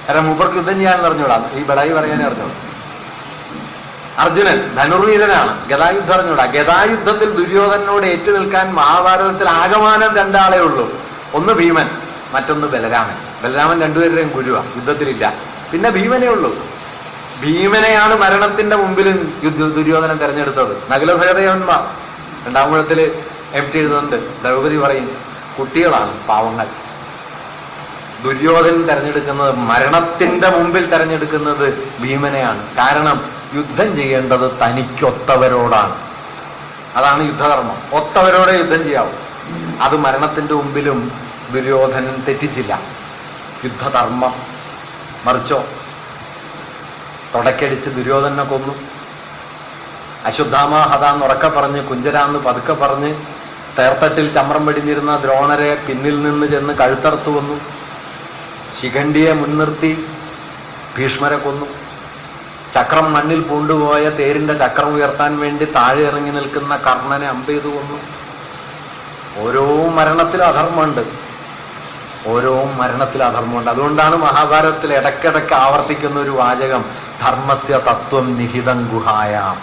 കാരണം മൂപ്പർക്ക് യുദ്ധം ചെയ്യാൻ അറിഞ്ഞൂടാ, ഈ ബടായി പറയാനേ അറിഞ്ഞോളൂ. അർജുനൻ ധനുർവീരനാണ്, ഗദായുദ്ധം അറിഞ്ഞൂടാ. ഗദായുദ്ധത്തിൽ ദുര്യോധനോട് ഏറ്റു നിൽക്കാൻ മഹാഭാരതത്തിൽ ആകമാനം രണ്ടാളേ ഉള്ളൂ. ഒന്ന് ഭീമൻ, മറ്റൊന്ന് ബലരാമൻ. ബലരാമൻ രണ്ടുപേരുടെയും ഗുരുവാ, യുദ്ധത്തിലില്ല. പിന്നെ ഭീമനേ ഉള്ളൂ. ഭീമനെയാണ് മരണത്തിന്റെ മുമ്പിൽ ദുര്യോധനൻ തെരഞ്ഞെടുത്തത്. നകുല സഹദേവന്മാർ രണ്ടാമൂഴത്തില് എഴുതുന്നുണ്ട്. ദ്രൗപദി പറയും, കുട്ടികളാണ് പാവങ്ങൾ. ദുര്യോധനൻ തെരഞ്ഞെടുക്കുന്നത്, മരണത്തിന്റെ മുമ്പിൽ തെരഞ്ഞെടുക്കുന്നത് ഭീമനെയാണ്. കാരണം യുദ്ധം ചെയ്യേണ്ടത് തനിക്കൊത്തവരോടാണ്. അതാണ് യുദ്ധധർമ്മം. ഒത്തവരോടെ യുദ്ധം ചെയ്യാവൂ. അത് മരണത്തിന്റെ മുമ്പിലും ദുര്യോധനൻ തെറ്റിച്ചില്ല. യുദ്ധധർമ്മം. മറിച്ചോ തുടക്കടിച്ച് ദുര്യോധനെ കൊന്നു. അശ്വത്ഥാമാ ഹത എന്നുറക്കെ പറഞ്ഞ്, കുഞ്ചരാന്ന് പതുക്കെ പറഞ്ഞ്, തേർത്തട്ടിൽ ചമ്രം വെടിഞ്ഞിരുന്ന ദ്രോണരെ പിന്നിൽ നിന്ന് ചെന്ന് കഴുത്തറുത്തു കൊന്നു. ശിഖണ്ഡിയെ മുൻനിർത്തി ഭീഷ്മരെ കൊന്നു. ചക്രം മണ്ണിൽ പൂണ്ടുപോയ തേരിന്റെ ചക്രം ഉയർത്താൻ വേണ്ടി താഴെ ഇറങ്ങി നിൽക്കുന്ന കർണനെ അമ്പെയ്തു കൊന്നു. ഓരോ മരണത്തിലും അധർമ്മമുണ്ട്, ഓരോ മരണത്തിലും അധർമ്മമുണ്ട്. അതുകൊണ്ടാണ് മഹാഭാരതത്തിൽ ഇടയ്ക്കിടയ്ക്ക് ആവർത്തിക്കുന്ന ഒരു വാചകം, ധർമ്മസ്യ തത്വം നിഹിതം ഗുഹായാം.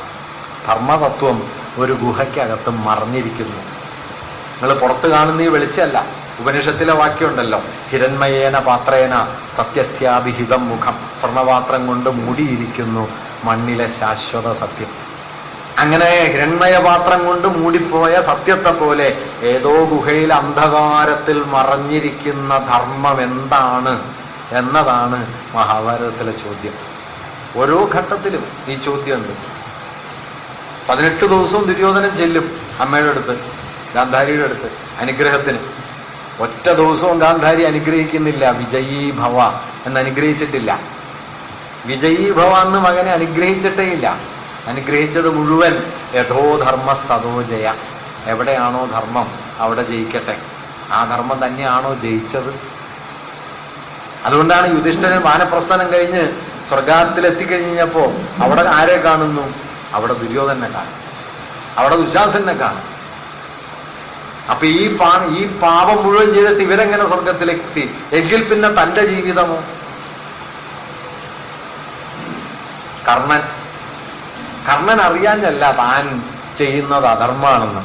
ധർമ്മതത്വം ഒരു ഗുഹയ്ക്കകത്ത് മറഞ്ഞിരിക്കുന്നു. നിങ്ങൾ പുറത്ത് കാണുന്ന ഈ വെളിച്ചമല്ല. ഉപനിഷത്തിലെ വാക്യമുണ്ടല്ലോ, ഹിരൺമയേന പാത്രേന സത്യസ്യാഭിഹിതം മുഖം. സ്വർണപാത്രം കൊണ്ട് മൂടിയിരിക്കുന്നു മണ്ണിലെ ശാശ്വത സത്യം. അങ്ങനെ ഹിരൺമയപാത്രം കൊണ്ട് മൂടിപ്പോയ സത്യത്തെ പോലെ ഏതോ ഗുഹയിൽ അന്ധകാരത്തിൽ മറഞ്ഞിരിക്കുന്ന ധർമ്മം എന്താണ് എന്നതാണ് മഹാഭാരതത്തിലെ ചോദ്യം. ഓരോ ഘട്ടത്തിലും ഈ ചോദ്യമുണ്ട്. 18 ദിവസവും ദുര്യോധനൻ ചെല്ലും അമ്മയുടെ അടുത്ത്, ഗാന്ധാരിയുടെ അടുത്ത് അനുഗ്രഹത്തിന്. ഒറ്റ ദിവസവും ഗാന്ധാരി അനുഗ്രഹിക്കുന്നില്ല. വിജയീ ഭവ എന്ന് അനുഗ്രഹിച്ചിട്ടില്ല. വിജയീ ഭവ എന്ന് മകനെ അനുഗ്രഹിച്ചിട്ടേ ഇല്ല. അനുഗ്രഹിച്ചത് മുഴുവൻ യഥോ ധർമ്മസ്തതോ ജയ. എവിടെയാണോ ധർമ്മം അവിടെ ജയിക്കട്ടെ. ആ ധർമ്മം തന്നെയാണോ ജയിച്ചത്? അതുകൊണ്ടാണ് യുധിഷ്ഠിരൻ വാനപ്രസ്ഥാനം കഴിഞ്ഞ് സ്വർഗത്തിലെത്തിക്കഴിഞ്ഞപ്പോ അവിടെ ആരെ കാണുന്നു? അവിടെ ദുര്യോധനെ കാണും, അവിടെ ദുശാസനെ കാണും. അപ്പൊ ഈ പാപം മുഴുവൻ ചെയ്തിട്ട് ഇവരെങ്ങനെ സ്വർഗത്തിലെത്തി? എങ്കിൽ പിന്നെ തന്റെ ജീവിതമോ? കർണൻ അറിയാഞ്ഞല്ല താൻ ചെയ്യുന്നത് അധർമ്മാണെന്ന്.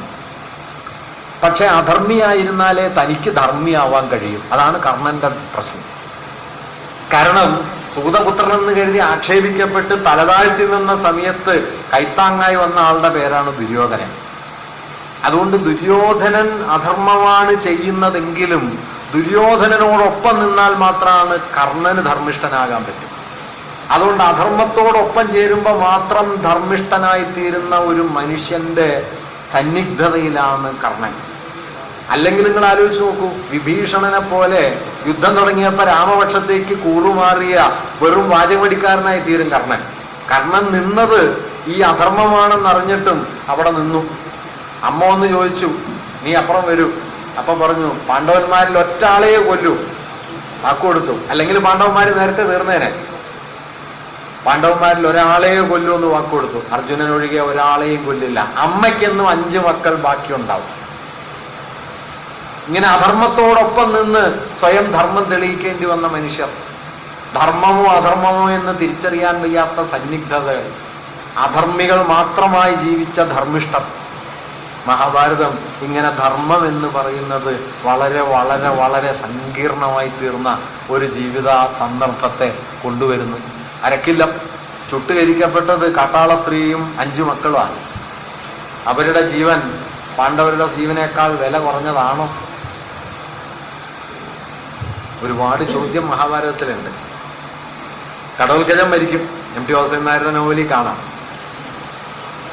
പക്ഷെ അധർമ്മിയായിരുന്നാലേ തനിക്ക് ധർമ്മിയാവാൻ കഴിയും. അതാണ് കർണന്റെ പ്രശ്നം. കാരണം സൂതപുത്രൻ എന്ന് കരുതി ആക്ഷേപിക്കപ്പെട്ട് തലതാഴ്ത്തി നിന്ന സമയത്ത് കൈത്താങ്ങായി വന്ന ആളുടെ പേരാണ് ദുര്യോധനൻ. അതുകൊണ്ട് ദുര്യോധനൻ അധർമ്മമാണ് ചെയ്യുന്നതെങ്കിലും ദുര്യോധനനോടൊപ്പം നിന്നാൽ മാത്രമാണ് കർണന് ധർമ്മിഷ്ഠനാകാൻ പറ്റും. അതുകൊണ്ട് അധർമ്മത്തോടൊപ്പം ചേരുമ്പോൾ മാത്രം ധർമ്മിഷ്ഠനായി തീരുന്ന ഒരു മനുഷ്യന്റെ സന്നിഗ്ധതയിലാണ് കർണൻ. അല്ലെങ്കിൽ നിങ്ങൾ ആലോചിച്ച് നോക്കൂ, വിഭീഷണനെ പോലെ യുദ്ധം തുടങ്ങിയപ്പോൾ രാമപക്ഷത്തേക്ക് കൂറുമാറിയ വെറും വാചകമടിക്കാരനായി തീരും കർണൻ. കർണൻ നിന്നത് ഈ അധർമ്മമാണെന്നറിഞ്ഞിട്ടും അവിടെ നിന്നു. അമ്മ ഒന്ന് ചോദിച്ചു, നീ അപ്പുറം വരൂ. അപ്പൊ പറഞ്ഞു, പാണ്ഡവന്മാരിൽ ഒറ്റാളെയെ കൊല്ലൂ. വാക്കുകൊടുത്തു. അല്ലെങ്കിൽ പാണ്ഡവന്മാർ നേരത്തെ തീർന്നേനെ. പാണ്ഡവന്മാരിൽ ഒരാളെയെ കൊല്ലൂ എന്ന് വാക്കുകൊടുത്തു. അർജുനനൊഴികെ ഒരാളെയും കൊല്ലില്ല. അമ്മയ്ക്കെന്നും 5 മക്കൾ ബാക്കിയുണ്ടാവും. ഇങ്ങനെ അധർമ്മത്തോടൊപ്പം നിന്ന് സ്വയം ധർമ്മം തെളിയിക്കേണ്ടി വന്ന മനുഷ്യർ, ധർമ്മമോ അധർമ്മമോ എന്ന് തിരിച്ചറിയാൻ വയ്യാത്ത സന്നിഗ്ധതകൾ, അധർമ്മികൾ മാത്രമായി ജീവിച്ച ധർമ്മിഷ്ഠർ. മഹാഭാരതം ഇങ്ങനെ ധർമ്മം എന്ന് പറയുന്നത് വളരെ വളരെ വളരെ സങ്കീർണമായി തീർന്ന ഒരു ജീവിത സന്ദർഭത്തെ കൊണ്ടുവരുന്നു. അരക്കില്ലം ചുട്ടുകരിക്കപ്പെട്ടത് കാട്ടാള സ്ത്രീയും 5 മക്കളുമാണ്. അവരുടെ ജീവൻ പാണ്ഡവരുടെ ജീവനേക്കാൾ വില കുറഞ്ഞതാണോ? ഒരുപാട് ചോദ്യം മഹാഭാരതത്തിലുണ്ട്. കടോൽഗജം മരിക്കും. എം ടി വാസുദേവൻ നായരുടെ നോവലിൽ കാണാം.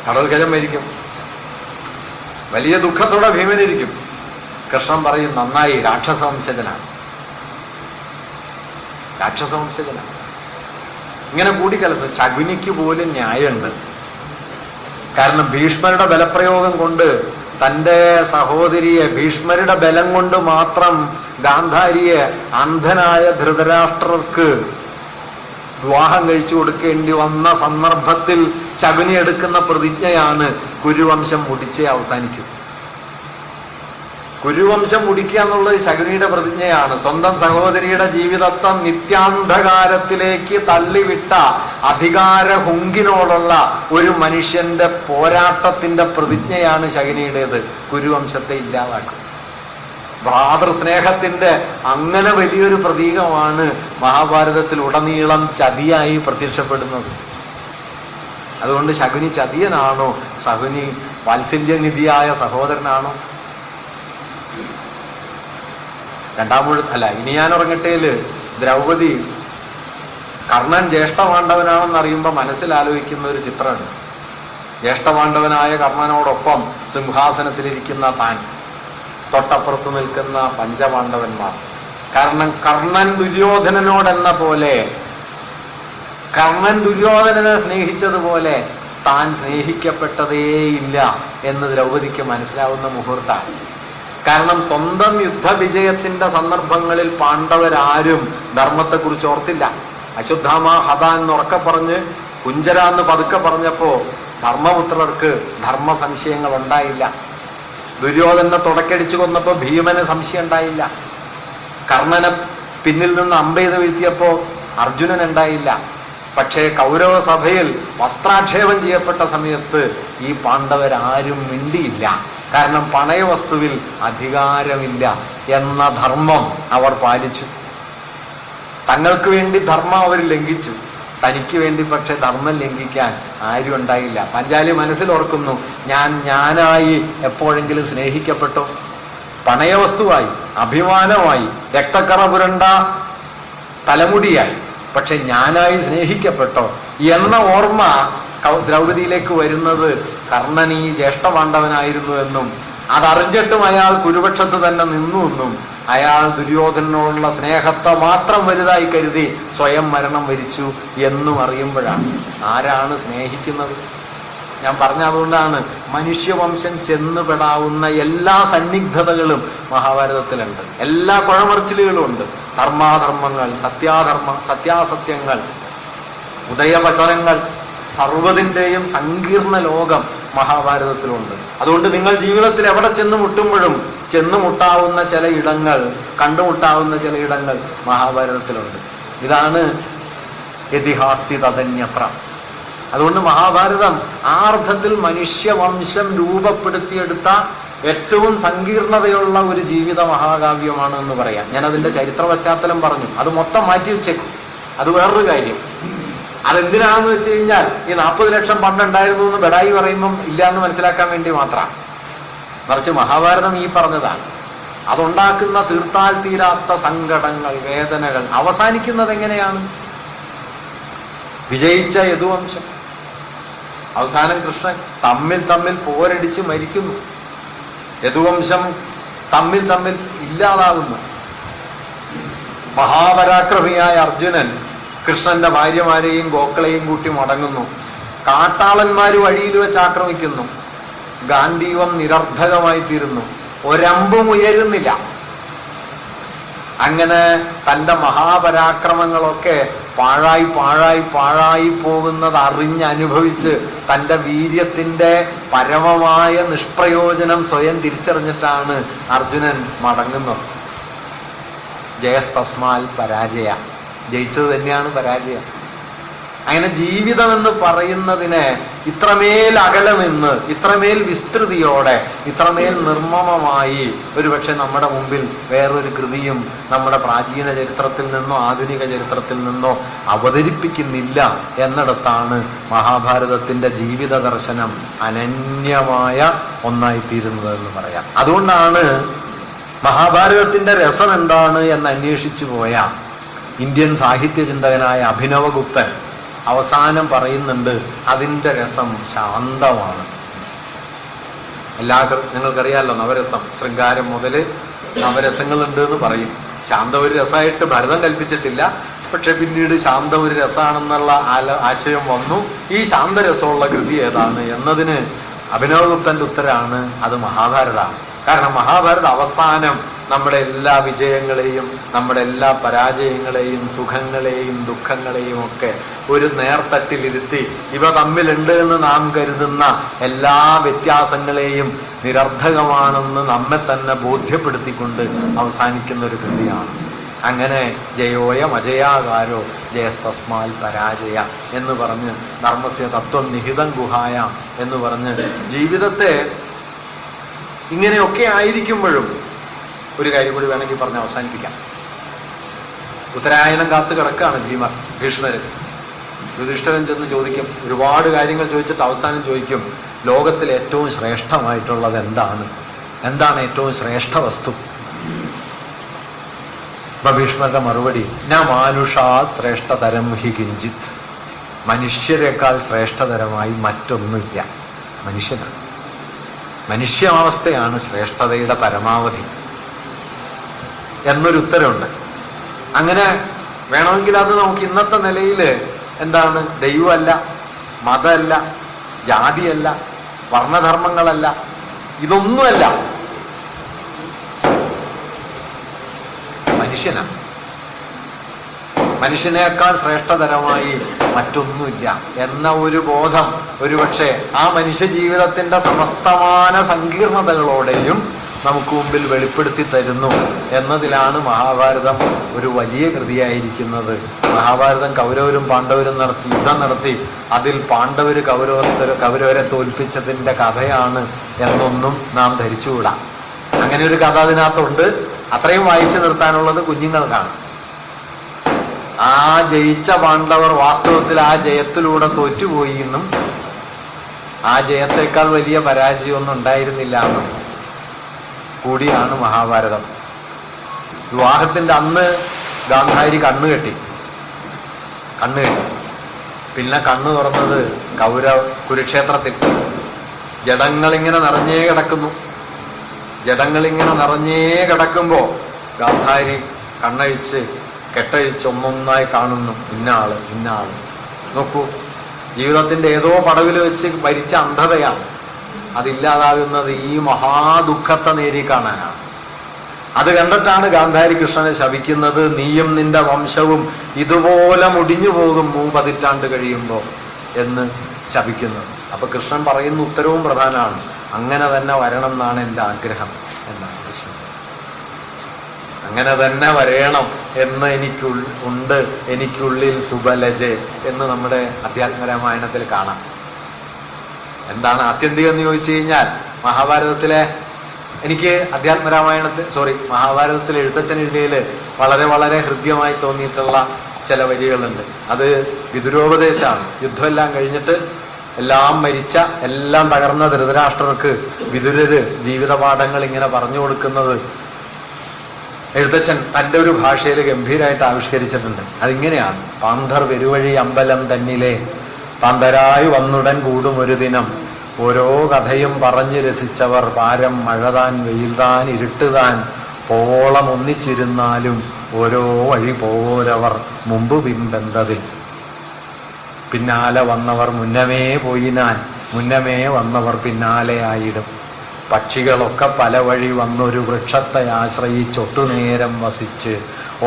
കടോൽഗജം മരിക്കും. വലിയ ദുഃഖത്തോടെ ഭീമനിരിക്കും. കൃഷ്ണൻ പറയും, നന്നായി, രാക്ഷസവംശജനാണ്. ഇങ്ങനെ കൂടിക്കലർന്ന് ശകുനിക്ക് പോലും ന്യായമുണ്ട്. കാരണം ഭീഷ്മരുടെ ബലപ്രയോഗം കൊണ്ട് തൻ്റെ സഹോദരിയെ, ഭീഷ്മരുടെ ബലം കൊണ്ട് മാത്രം ഗാന്ധാരിയെ അന്ധനായ ധൃതരാഷ്ട്രർക്ക് വിവാഹം കഴിച്ചു കൊടുക്കേണ്ടി വന്ന സന്ദർഭത്തിൽ ശകുനി എടുക്കുന്ന പ്രതിജ്ഞയാണ് കുരുവംശം മുടിച്ചേ അവസാനിക്കും. കുരുവംശം മുടിക്കുക എന്നുള്ളത് ശകുനിയുടെ പ്രതിജ്ഞയാണ്. സ്വന്തം സഹോദരിയുടെ ജീവിതത്തെ നിത്യാന്ധകാരത്തിലേക്ക് തള്ളിവിട്ട അധികാര ഹുങ്കിനോടുള്ള ഒരു മനുഷ്യന്റെ പോരാട്ടത്തിന്റെ പ്രതിജ്ഞയാണ് ശകുനിയുടേത്. കുരുവംശത്തെ ഇല്ലാതാക്കും. ഭ്രാതൃസ്നേഹത്തിന്റെ അങ്ങനെ വലിയൊരു പ്രതീകമാണ് മഹാഭാരതത്തിൽ ഉടനീളം ചതിയായി പ്രത്യക്ഷപ്പെടുന്നത്. അതുകൊണ്ട് ശകുനി ചതിയനാണോ? ശകുനി വാത്സല്യനിധിയായ സഹോദരനാണോ? ഇനി ഞാൻ ഉറങ്ങട്ടേല് ദ്രൗപദി കർണൻ ജ്യേഷ്ഠപാണ്ഡവനാണെന്നറിയുമ്പോൾ മനസ്സിലാലോചിക്കുന്ന ഒരു ചിത്രമുണ്ട്. ജ്യേഷ്ഠപാണ്ഡവനായ കർണനോടൊപ്പം സിംഹാസനത്തിലിരിക്കുന്ന താൻ, തൊട്ടപ്പുറത്ത് നിൽക്കുന്ന പഞ്ചപാണ്ഡവന്മാർ. കാരണം കർണൻ ദുര്യോധനനോടെന്ന പോലെ, കർണൻ ദുര്യോധനനെ സ്നേഹിച്ചതുപോലെ താൻ സ്നേഹിക്കപ്പെട്ടതേയില്ല എന്ന് ദ്രൗപദിക്ക് മനസ്സിലാവുന്ന മുഹൂർത്തമാണ്. കാരണം സ്വന്തം യുദ്ധവിജയത്തിന്റെ സന്ദർഭങ്ങളിൽ പാണ്ഡവരാരും ധർമ്മത്തെക്കുറിച്ച് ഓർത്തില്ല. അശ്വത്ഥാമ ഹത എന്നുറക്കെ പറഞ്ഞ് കുഞ്ചര എന്ന് പതുക്കെ പറഞ്ഞപ്പോ ധർമ്മപുത്രർക്ക് ധർമ്മ സംശയങ്ങൾ ഉണ്ടായില്ല. ദുര്യോധനെ തുടക്കടിച്ചു കൊന്നപ്പോ ഭീമന് സംശയം ഉണ്ടായില്ല. കർണനെ പിന്നിൽ നിന്ന് അമ്പെയ്ത് വീഴ്ത്തിയപ്പോ അർജുനൻ ഉണ്ടായില്ല. പക്ഷേ കൗരവ സഭയിൽ വസ്ത്രാക്ഷേപം ചെയ്യപ്പെട്ട സമയത്ത് ഈ പാണ്ഡവരാരും മിണ്ടിയില്ല. കാരണം പണയവസ്തുവിൽ അധികാരമില്ല എന്ന ധർമ്മം അവർ പാലിച്ചു. തങ്ങൾക്ക് വേണ്ടി ധർമ്മം അവർ ലംഘിച്ചു, തനിക്ക് വേണ്ടി പക്ഷെ ധർമ്മം ലംഘിക്കാൻ ആരും ഉണ്ടായില്ല. പഞ്ചാലി മനസ്സിലോർക്കുന്നു, ഞാനായി എപ്പോഴെങ്കിലും സ്നേഹിക്കപ്പെട്ടോ? പണയവസ്തുവായി, അഭിമാനമായി, രക്തക്കറ പുരണ്ട തലമുടിയായി, പക്ഷെ ഞാനായി സ്നേഹിക്കപ്പെട്ടോ എന്ന ഓർമ്മ ദ്രൗപദിയിലേക്ക് വരുന്നത് കർണൻ ഈ ജ്യേഷ്ഠപാണ്ഡവനായിരുന്നു എന്നും അതറിഞ്ഞിട്ടും അയാൾ കുരുപക്ഷത്ത് തന്നെ നിന്നു എന്നും അയാൾ ദുര്യോധനോടുള്ള സ്നേഹത്തെ മാത്രം വലുതായി കരുതി സ്വയം മരണം വരിച്ചു എന്നും അറിയുമ്പോഴാണ് ആരാണ് സ്നേഹിക്കുന്നത്? ഞാൻ പറഞ്ഞ അതുകൊണ്ടാണ് മനുഷ്യവംശം ചെന്നുപെടാവുന്ന എല്ലാ സന്നിഗ്ധതകളും മഹാഭാരതത്തിലുണ്ട്. എല്ലാ കുഴമറിച്ചിലുകളും ഉണ്ട്. ധർമാധർമ്മങ്ങൾ, സത്യാസത്യങ്ങൾ, ഉദയപതനങ്ങൾ, സർവ്വതിൻ്റെയും സങ്കീർണ ലോകം മഹാഭാരതത്തിലുണ്ട്. അതുകൊണ്ട് നിങ്ങൾ ജീവിതത്തിൽ എവിടെ ചെന്ന് മുട്ടുമ്പോഴും ചെന്നുമുട്ടാവുന്ന ചില ഇടങ്ങൾ, കണ്ടുമുട്ടാവുന്ന ചില ഇടങ്ങൾ മഹാഭാരതത്തിലുണ്ട്. ഇതാണ് യതിഹാസ്തി തദന്യത്ര. അതുകൊണ്ട് മഹാഭാരതം ആ അർത്ഥത്തിൽ മനുഷ്യവംശം രൂപപ്പെടുത്തിയെടുത്ത ഏറ്റവും സങ്കീർണതയുള്ള ഒരു ജീവിത മഹാകാവ്യമാണ് എന്ന് പറയാം. ഞാൻ അതിൻ്റെ ചരിത്ര പശ്ചാത്തലം പറഞ്ഞു, അത് മൊത്തം മാറ്റി വെച്ചേക്കും. അത് വേറൊരു കാര്യം. അതെന്തിനാണെന്ന് വെച്ച് കഴിഞ്ഞാൽ ഈ 40 ലക്ഷം പണ്ടുണ്ടായിരുന്നു എന്ന് ബെഡായി പറയുമ്പം ഇല്ല എന്ന് മനസ്സിലാക്കാൻ വേണ്ടി മാത്രമാണ്. മറിച്ച് മഹാഭാരതം ഈ പറഞ്ഞതാണ്. അതുണ്ടാക്കുന്ന തീർത്താൽ തീരാത്ത സങ്കടങ്ങൾ, വേദനകൾ അവസാനിക്കുന്നത് എങ്ങനെയാണ്? വിജയിച്ച യദുവംശം അവസാനം കൃഷ്ണൻ തമ്മിൽ പോരടിച്ച് മരിക്കുന്നു. യദുവംശം തമ്മിൽ ഇല്ലാതാകുന്നു. മഹാപരാക്രമിയായ അർജുനൻ കൃഷ്ണന്റെ ഭാര്യമാരെയും ഗോക്കളെയും കൂട്ടി മടങ്ങുന്നു. കാട്ടാളന്മാര് വഴിയിൽ വെച്ച് ആക്രമിക്കുന്നു. ഗാന്ധീവം നിരർദ്ധകമായി തീരുന്നു. ഒരമ്പും ഉയരുന്നില്ല. അങ്ങനെ തൻ്റെ മഹാപരാക്രമങ്ങളൊക്കെ പാഴായി പോകുന്നത് അറിഞ്ഞനുഭവിച്ച് തൻ്റെ വീര്യത്തിൻ്റെ പരമമായ നിഷ്പ്രയോജനം സ്വയം തിരിച്ചറിഞ്ഞിട്ടാണ് അർജുനൻ മടങ്ങുന്നത്. ജയസ്തസ്മാൽ പരാജയ. ജയിച്ചത് തന്നെയാണ് പരാജയം. അങ്ങനെ ജീവിതം എന്ന് പറയുന്നതിനെ ഇത്രമേൽ അകലെ നിന്ന്, ഇത്രമേൽ വിസ്തൃതിയോടെ, ഇത്രമേൽ നിർമ്മമമായി ഒരുപക്ഷെ നമ്മുടെ മുമ്പിൽ വേറൊരു കൃതിയും നമ്മുടെ പ്രാചീന ചരിത്രത്തിൽ നിന്നോ ആധുനിക ചരിത്രത്തിൽ നിന്നോ അവതരിപ്പിക്കുന്നില്ല എന്നിടത്താണ് മഹാഭാരതത്തിൻ്റെ ജീവിത ദർശനം അനന്യമായ ഒന്നായിത്തീരുന്നത് എന്ന് പറയാം. അതുകൊണ്ടാണ് മഹാഭാരതത്തിൻ്റെ രസം എന്താണ് എന്ന് അന്വേഷിച്ചു പോയ ഇന്ത്യൻ സാഹിത്യ ചിന്തകനായ അഭിനവഗുപ്തൻ അവസാനം പറയുന്നുണ്ട്, അതിൻ്റെ രസം ശാന്തമാണ്. നിങ്ങൾക്കറിയാമല്ലോ, നവരസം, ശൃംഗാരം മുതൽ നവരസങ്ങളുണ്ട് എന്ന് പറയും. ശാന്തം ഒരു രസമായിട്ട് ഭരതം കൽപ്പിച്ചിട്ടില്ല. പക്ഷെ പിന്നീട് ശാന്തം ഒരു രസമാണെന്നുള്ള ആശയം വന്നു. ഈ ശാന്തരസമുള്ള കൃതി ഏതാണ് എന്നതിന് അഭിനവഗുപ്തൻ്റെ ഉത്തരമാണ് അത് മഹാഭാരതമാണ്. കാരണം മഹാഭാരത അവസാനം നമ്മുടെ എല്ലാ വിജയങ്ങളെയും നമ്മുടെ എല്ലാ പരാജയങ്ങളെയും സുഖങ്ങളെയും ദുഃഖങ്ങളെയും ഒക്കെ ഒരു നേർത്തട്ടിലിരുത്തി ഇവ തമ്മിലുണ്ട് എന്ന് നാം കരുതുന്ന എല്ലാ വ്യത്യാസങ്ങളെയും നിരർദ്ധകമാണെന്ന് നമ്മെ തന്നെ ബോധ്യപ്പെടുത്തിക്കൊണ്ട് അവസാനിക്കുന്ന ഒരു കൃതിയാണ്. അങ്ങനെ ജയോയം അജയാകാരോ ജയസ്തസ്മാൽ പരാജയ എന്ന് പറഞ്ഞ് ധർമ്മസ്യ തത്വം നിഹിതം ഗുഹായ എന്ന് പറഞ്ഞ് ജീവിതത്തെ ഇങ്ങനെയൊക്കെ ആയിരിക്കുമ്പോഴും ഒരു കാര്യം കൂടി വേണമെങ്കിൽ പറഞ്ഞ് അവസാനിപ്പിക്കാം. ഉത്തരായനം കാത്ത് കിടക്കുകയാണ് ഭീഷ്മര്. യുധിഷ്ഠിരൻ ചെന്ന് ചോദിക്കും, ഒരുപാട് കാര്യങ്ങൾ ചോദിച്ചിട്ട് അവസാനം ചോദിക്കും, ലോകത്തിൽ ഏറ്റവും ശ്രേഷ്ഠമായിട്ടുള്ളത് എന്താണ് ഏറ്റവും ശ്രേഷ്ഠ വസ്തു? ഭീഷ്മരുടെ മറുപടി, ന മാനുഷാത് ശ്രേഷ്ഠതരം ഹി കിഞ്ചിത്. മനുഷ്യരെക്കാൾ ശ്രേഷ്ഠതരമായി മറ്റൊന്നുമില്ല. മനുഷ്യാവസ്ഥയാണ് ശ്രേഷ്ഠതയുടെ പരമാവധി എന്നൊരു ഉത്തരവുണ്ട്. അങ്ങനെ വേണമെങ്കിൽ അത് നമുക്ക് ഇന്നത്തെ നിലയിൽ എന്താണ്, ദൈവമല്ല, മതമല്ല, ജാതിയല്ല, വർണ്ണധർമ്മങ്ങളല്ല, ഇതൊന്നുമല്ല, മനുഷ്യനാണ്. മനുഷ്യനേക്കാൾ ശ്രേഷ്ഠതരമായി മറ്റൊന്നുമില്ല എന്ന ഒരു ബോധം ഒരുപക്ഷെ ആ മനുഷ്യ ജീവിതത്തിൻ്റെ സമസ്തമാന സങ്കീർണതകളോടെയും നമുക്ക് മുമ്പിൽ വെളിപ്പെടുത്തി തരുന്നു എന്നതിലാണ് മഹാഭാരതം ഒരു വലിയ കൃതിയായിരിക്കുന്നത്. മഹാഭാരതം കൗരവരും പാണ്ഡവരും യുദ്ധം നടത്തി അതിൽ പാണ്ഡവര് കൗരവരെ തോൽപ്പിച്ചതിൻ്റെ കഥയാണ് എന്നൊന്നും നാം ധരിച്ചുകൂടാ. അങ്ങനെ ഒരു കഥ അതിനകത്തുണ്ട്. അത്രയും വായിച്ചു നിർത്താനുള്ളത് കുഞ്ഞുങ്ങൾക്കാണ്. ആ ജയിച്ച പാണ്ഡവർ വാസ്തവത്തിൽ ആ ജയത്തിലൂടെ തോറ്റുപോയി എന്നും ആ ജയത്തേക്കാൾ വലിയ പരാജയമൊന്നും ഉണ്ടായിരുന്നില്ല എന്നും കൂടിയാണ് മഹാഭാരതം. വിവാഹത്തിന്റെ അന്ന് ഗാന്ധാരി കണ്ണുകെട്ടി. പിന്നെ കണ്ണു തുറന്നത് കുരുക്ഷേത്രത്തിൽ. ജഡങ്ങളിങ്ങനെ നിറഞ്ഞേ കിടക്കുമ്പോ ഗാന്ധാരി കെട്ടഴിച്ച് ഒന്നൊന്നായി കാണുന്നു. ഇന്ന ആള്. നോക്കൂ, ജീവിതത്തിന്റെ ഏതോ പടവിൽ വെച്ച് ഭരിച്ച അന്ധതയാണ്. അതില്ലാതാകുന്നത് ഈ മഹാദുഃഖത്തെ നേരി കാണാനാണ്. അത് കണ്ടിട്ടാണ് ഗാന്ധാരി കൃഷ്ണനെ ശപിക്കുന്നത്, നീയും നിന്റെ വംശവും ഇതുപോലെ മുടിഞ്ഞു പോകും 3 പതിറ്റാണ്ട് കഴിയുമ്പോൾ എന്ന് ശപിക്കുന്നത്. അപ്പൊ കൃഷ്ണൻ പറയുന്ന ഉത്തരവും പ്രധാനമാണ്. അങ്ങനെ തന്നെ വരണം എന്നാണ് എൻ്റെ ആഗ്രഹം എന്നാണ് കൃഷ്ണൻ. അങ്ങനെ തന്നെ വരയണം എന്ന് എനിക്കുള്ളിൽ സുബലജെ എന്ന് നമ്മുടെ അധ്യാത്മരാമായണത്തിൽ കാണാം. എന്താണ് ആത്യന്തികം എന്ന് ചോദിച്ചു കഴിഞ്ഞാൽ, മഹാഭാരതത്തിലെ എനിക്ക് മഹാഭാരതത്തിൽ എഴുത്തച്ഛൻ എഴുതിയതിൽ വളരെ വളരെ ഹൃദ്യമായി തോന്നിയിട്ടുള്ള ചില വരികളുണ്ട്. അത് വിദുരോപദേശമാണ്. യുദ്ധമെല്ലാം കഴിഞ്ഞിട്ട് എല്ലാം മരിച്ച, എല്ലാം തകർന്ന ധൃതരാഷ്ട്രർക്ക് വിദുരര് ജീവിതപാഠങ്ങൾ ഇങ്ങനെ പറഞ്ഞു കൊടുക്കുന്നത് എഴുത്തച്ഛൻ തൻ്റെ ഒരു ഭാഷയിൽ ഗംഭീരമായിട്ട് ആവിഷ്കരിച്ചിട്ടുണ്ട്. അതിങ്ങനെയാണ്: പാന്തർ പെരുവഴി അമ്പലം തന്നിലെ പാന്തരായി വന്നുടൻ കൂടും ഒരു ദിനം, ഓരോ കഥയും പറഞ്ഞു രസിച്ചവർ പാരം മഴതാൻ വെയിൽതാൻ ഇരുട്ടുതാൻ പോളം ഒന്നിച്ചിരുന്നാലും ഓരോ വഴി പോരവർ മുമ്പ് പിൻബന്ധതിൽ. പിന്നാലെ വന്നവർ മുന്നമേ പോയിനാൻ, മുന്നമേ വന്നവർ പിന്നാലെ ആയിടും. പക്ഷികളൊക്കെ പല വഴി വന്നൊരു വൃക്ഷത്തെ ആശ്രയിച്ചൊട്ടുനേരം വസിച്ച്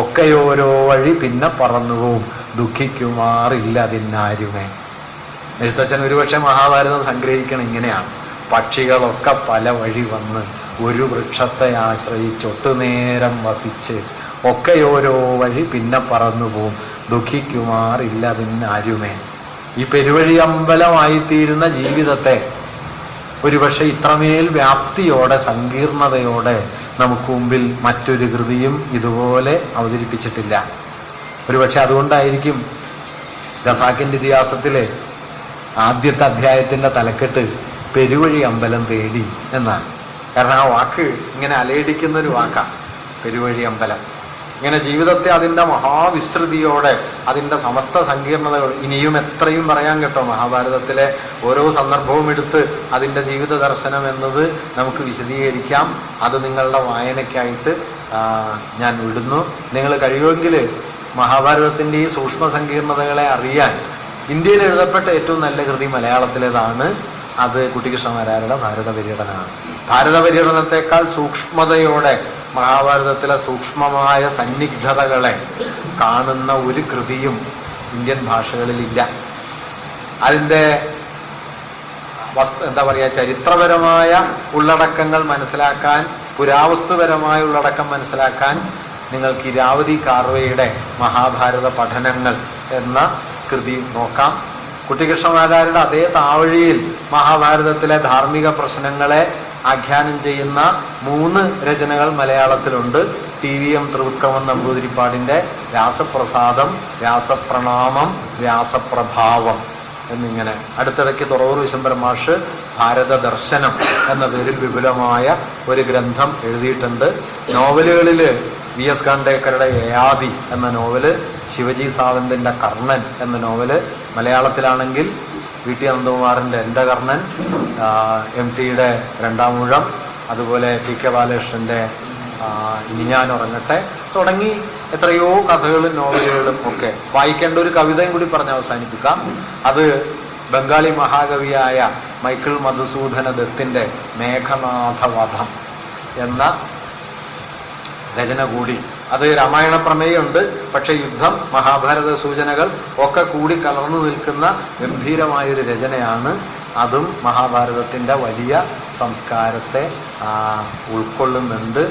ഒക്കെയോരോ വഴി പിന്നെ പറന്നുപോവും, ദുഃഖിക്കുമാറില്ല അതിനാരുമേ. എഴുത്തച്ഛൻ ഒരുപക്ഷെ മഹാഭാരതം സംഗ്രഹിക്കണം ഇങ്ങനെയാണ്: പക്ഷികളൊക്കെ പല വഴി വന്ന് ഒരു വൃക്ഷത്തെ ആശ്രയിച്ചൊട്ടുനേരം വസിച്ച് ഒക്കെയോരോ വഴി പിന്നെ പറന്നുപോവും, ദുഃഖിക്കുമാറില്ല അതിനാരുമേ. ഈ പെരുവഴി അമ്പലമായിത്തീരുന്ന ജീവിതത്തെ ഒരുപക്ഷെ ഇത്രമേൽ വ്യാപ്തിയോടെ സങ്കീർണതയോടെ നമുക്ക് മുമ്പിൽ മറ്റൊരു കൃതിയും ഇതുപോലെ അവതരിപ്പിച്ചിട്ടില്ല. ഒരുപക്ഷെ അതുകൊണ്ടായിരിക്കും ഖസാക്കിന്റെ ഇതിഹാസത്തിലെ ആദ്യത്തെ അധ്യായത്തിന്റെ തലക്കെട്ട് പെരുവഴി അമ്പലം തേടി എന്നാണ്. കാരണം ആ വാക്ക് ഇങ്ങനെ അലയടിക്കുന്ന ഒരു വാക്കാണ് പെരുവഴി അമ്പലം. ഇങ്ങനെ ജീവിതത്തെ അതിൻ്റെ മഹാവിസ്തൃതിയോടെ, അതിൻ്റെ സമസ്ത സങ്കീർണതകൾ ഇനിയും എത്രയും പറയാൻ കേട്ടോ. മഹാഭാരതത്തിലെ ഓരോ സന്ദർഭവും എടുത്ത് അതിൻ്റെ ജീവിത ദർശനം എന്നത് നമുക്ക് വിശദീകരിക്കാം. അത് നിങ്ങളുടെ വായനയ്ക്കായിട്ട് ഞാൻ വിടുന്നു. നിങ്ങൾ കഴിയുമെങ്കിൽ മഹാഭാരതത്തിൻ്റെ ഈ സൂക്ഷ്മ സങ്കീർണതകളെ അറിയാൻ ഇന്ത്യയിൽ എഴുതപ്പെട്ട ഏറ്റവും നല്ല കൃതി മലയാളത്തിലേതാണ്. അത് കുട്ടിക്കൃഷ്ണമാരാരുടെ ഭാരത പര്യടനമാണ്. ഭാരത പര്യടനത്തെക്കാൾ സൂക്ഷ്മതയോടെ മഹാഭാരതത്തിലെ സൂക്ഷ്മമായ സന്നിഗ്ധതകളെ കാണുന്ന ഒരു കൃതിയും ഇന്ത്യൻ ഭാഷകളിലില്ല. അതിൻ്റെ ചരിത്രപരമായ ഉള്ളടക്കങ്ങൾ മനസ്സിലാക്കാൻ, പുരാവസ്തുപരമായ ഉള്ളടക്കം മനസ്സിലാക്കാൻ നിങ്ങൾക്ക് ഇരാവതി കാർവയുടെ മഹാഭാരത പഠനങ്ങൾ എന്ന കൃതി നോക്കാം. കുട്ടിക്കൃഷ്ണമാരാരുടെ അതേ താവഴിയിൽ മഹാഭാരതത്തിലെ ധാർമ്മിക പ്രശ്നങ്ങളെ ആഖ്യാനം ചെയ്യുന്ന 3 രചനകൾ മലയാളത്തിലുണ്ട്. TVM ത്രിവിക്രമൻ നമ്പൂതിരിപ്പാടിൻ്റെ വ്യാസപ്രസാദം, വ്യാസപ്രണാമം, വ്യാസപ്രഭാവം എന്നിങ്ങനെ. അടുത്തിടയ്ക്ക് തുറവൂർ വിശംബരൻ മാഷ് ഭാരത ദർശനം എന്ന പേരിൽ വിപുലമായ ഒരു ഗ്രന്ഥം എഴുതിയിട്ടുണ്ട്. നോവലുകളിൽ VS ഖാണ്ഡേക്കറുടെ യയാതി എന്ന നോവല്, ശിവജി സാവന്തിൻ്റെ കർണൻ എന്ന നോവല്, മലയാളത്തിലാണെങ്കിൽ VT അനന്തകുമാറിൻ്റെ എൻ്റെ കർണൻ, MTയുടെ രണ്ടാം ഊഴം, അതുപോലെ TK ബാലകൃഷ്ണൻ്റെ ഇനി ഞാൻ ഉറങ്ങട്ടെ തുടങ്ങി എത്രയോ കഥകളും നോവലുകളും ഒക്കെ. വായിക്കേണ്ട ഒരു കവിതയും കൂടി പറഞ്ഞ് അവസാനിപ്പിക്കാം. അത് ബംഗാളി മഹാകവിയായ മൈക്കിൾ മധുസൂദന ദത്തിൻ്റെ മേഘനാഥവധം എന്ന രചന കൂടി. അത് രാമായണ പ്രമേയമുണ്ട്, പക്ഷെ യുദ്ധം, മഹാഭാരത സൂചനകൾ ഒക്കെ കൂടി കലർന്നു നിൽക്കുന്ന ഗംഭീരമായൊരു രചനയാണ്. അതും മഹാഭാരതത്തിൻ്റെ വലിയ സംസ്കാരത്തെ ഉൾക്കൊള്ളുന്നുണ്ട്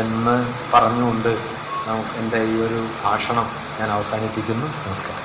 എന്ന് പറഞ്ഞുകൊണ്ട് എൻ്റെ ഈ ഒരു ഭാഷണം ഞാൻ അവസാനിപ്പിക്കുന്നു. നമസ്കാരം.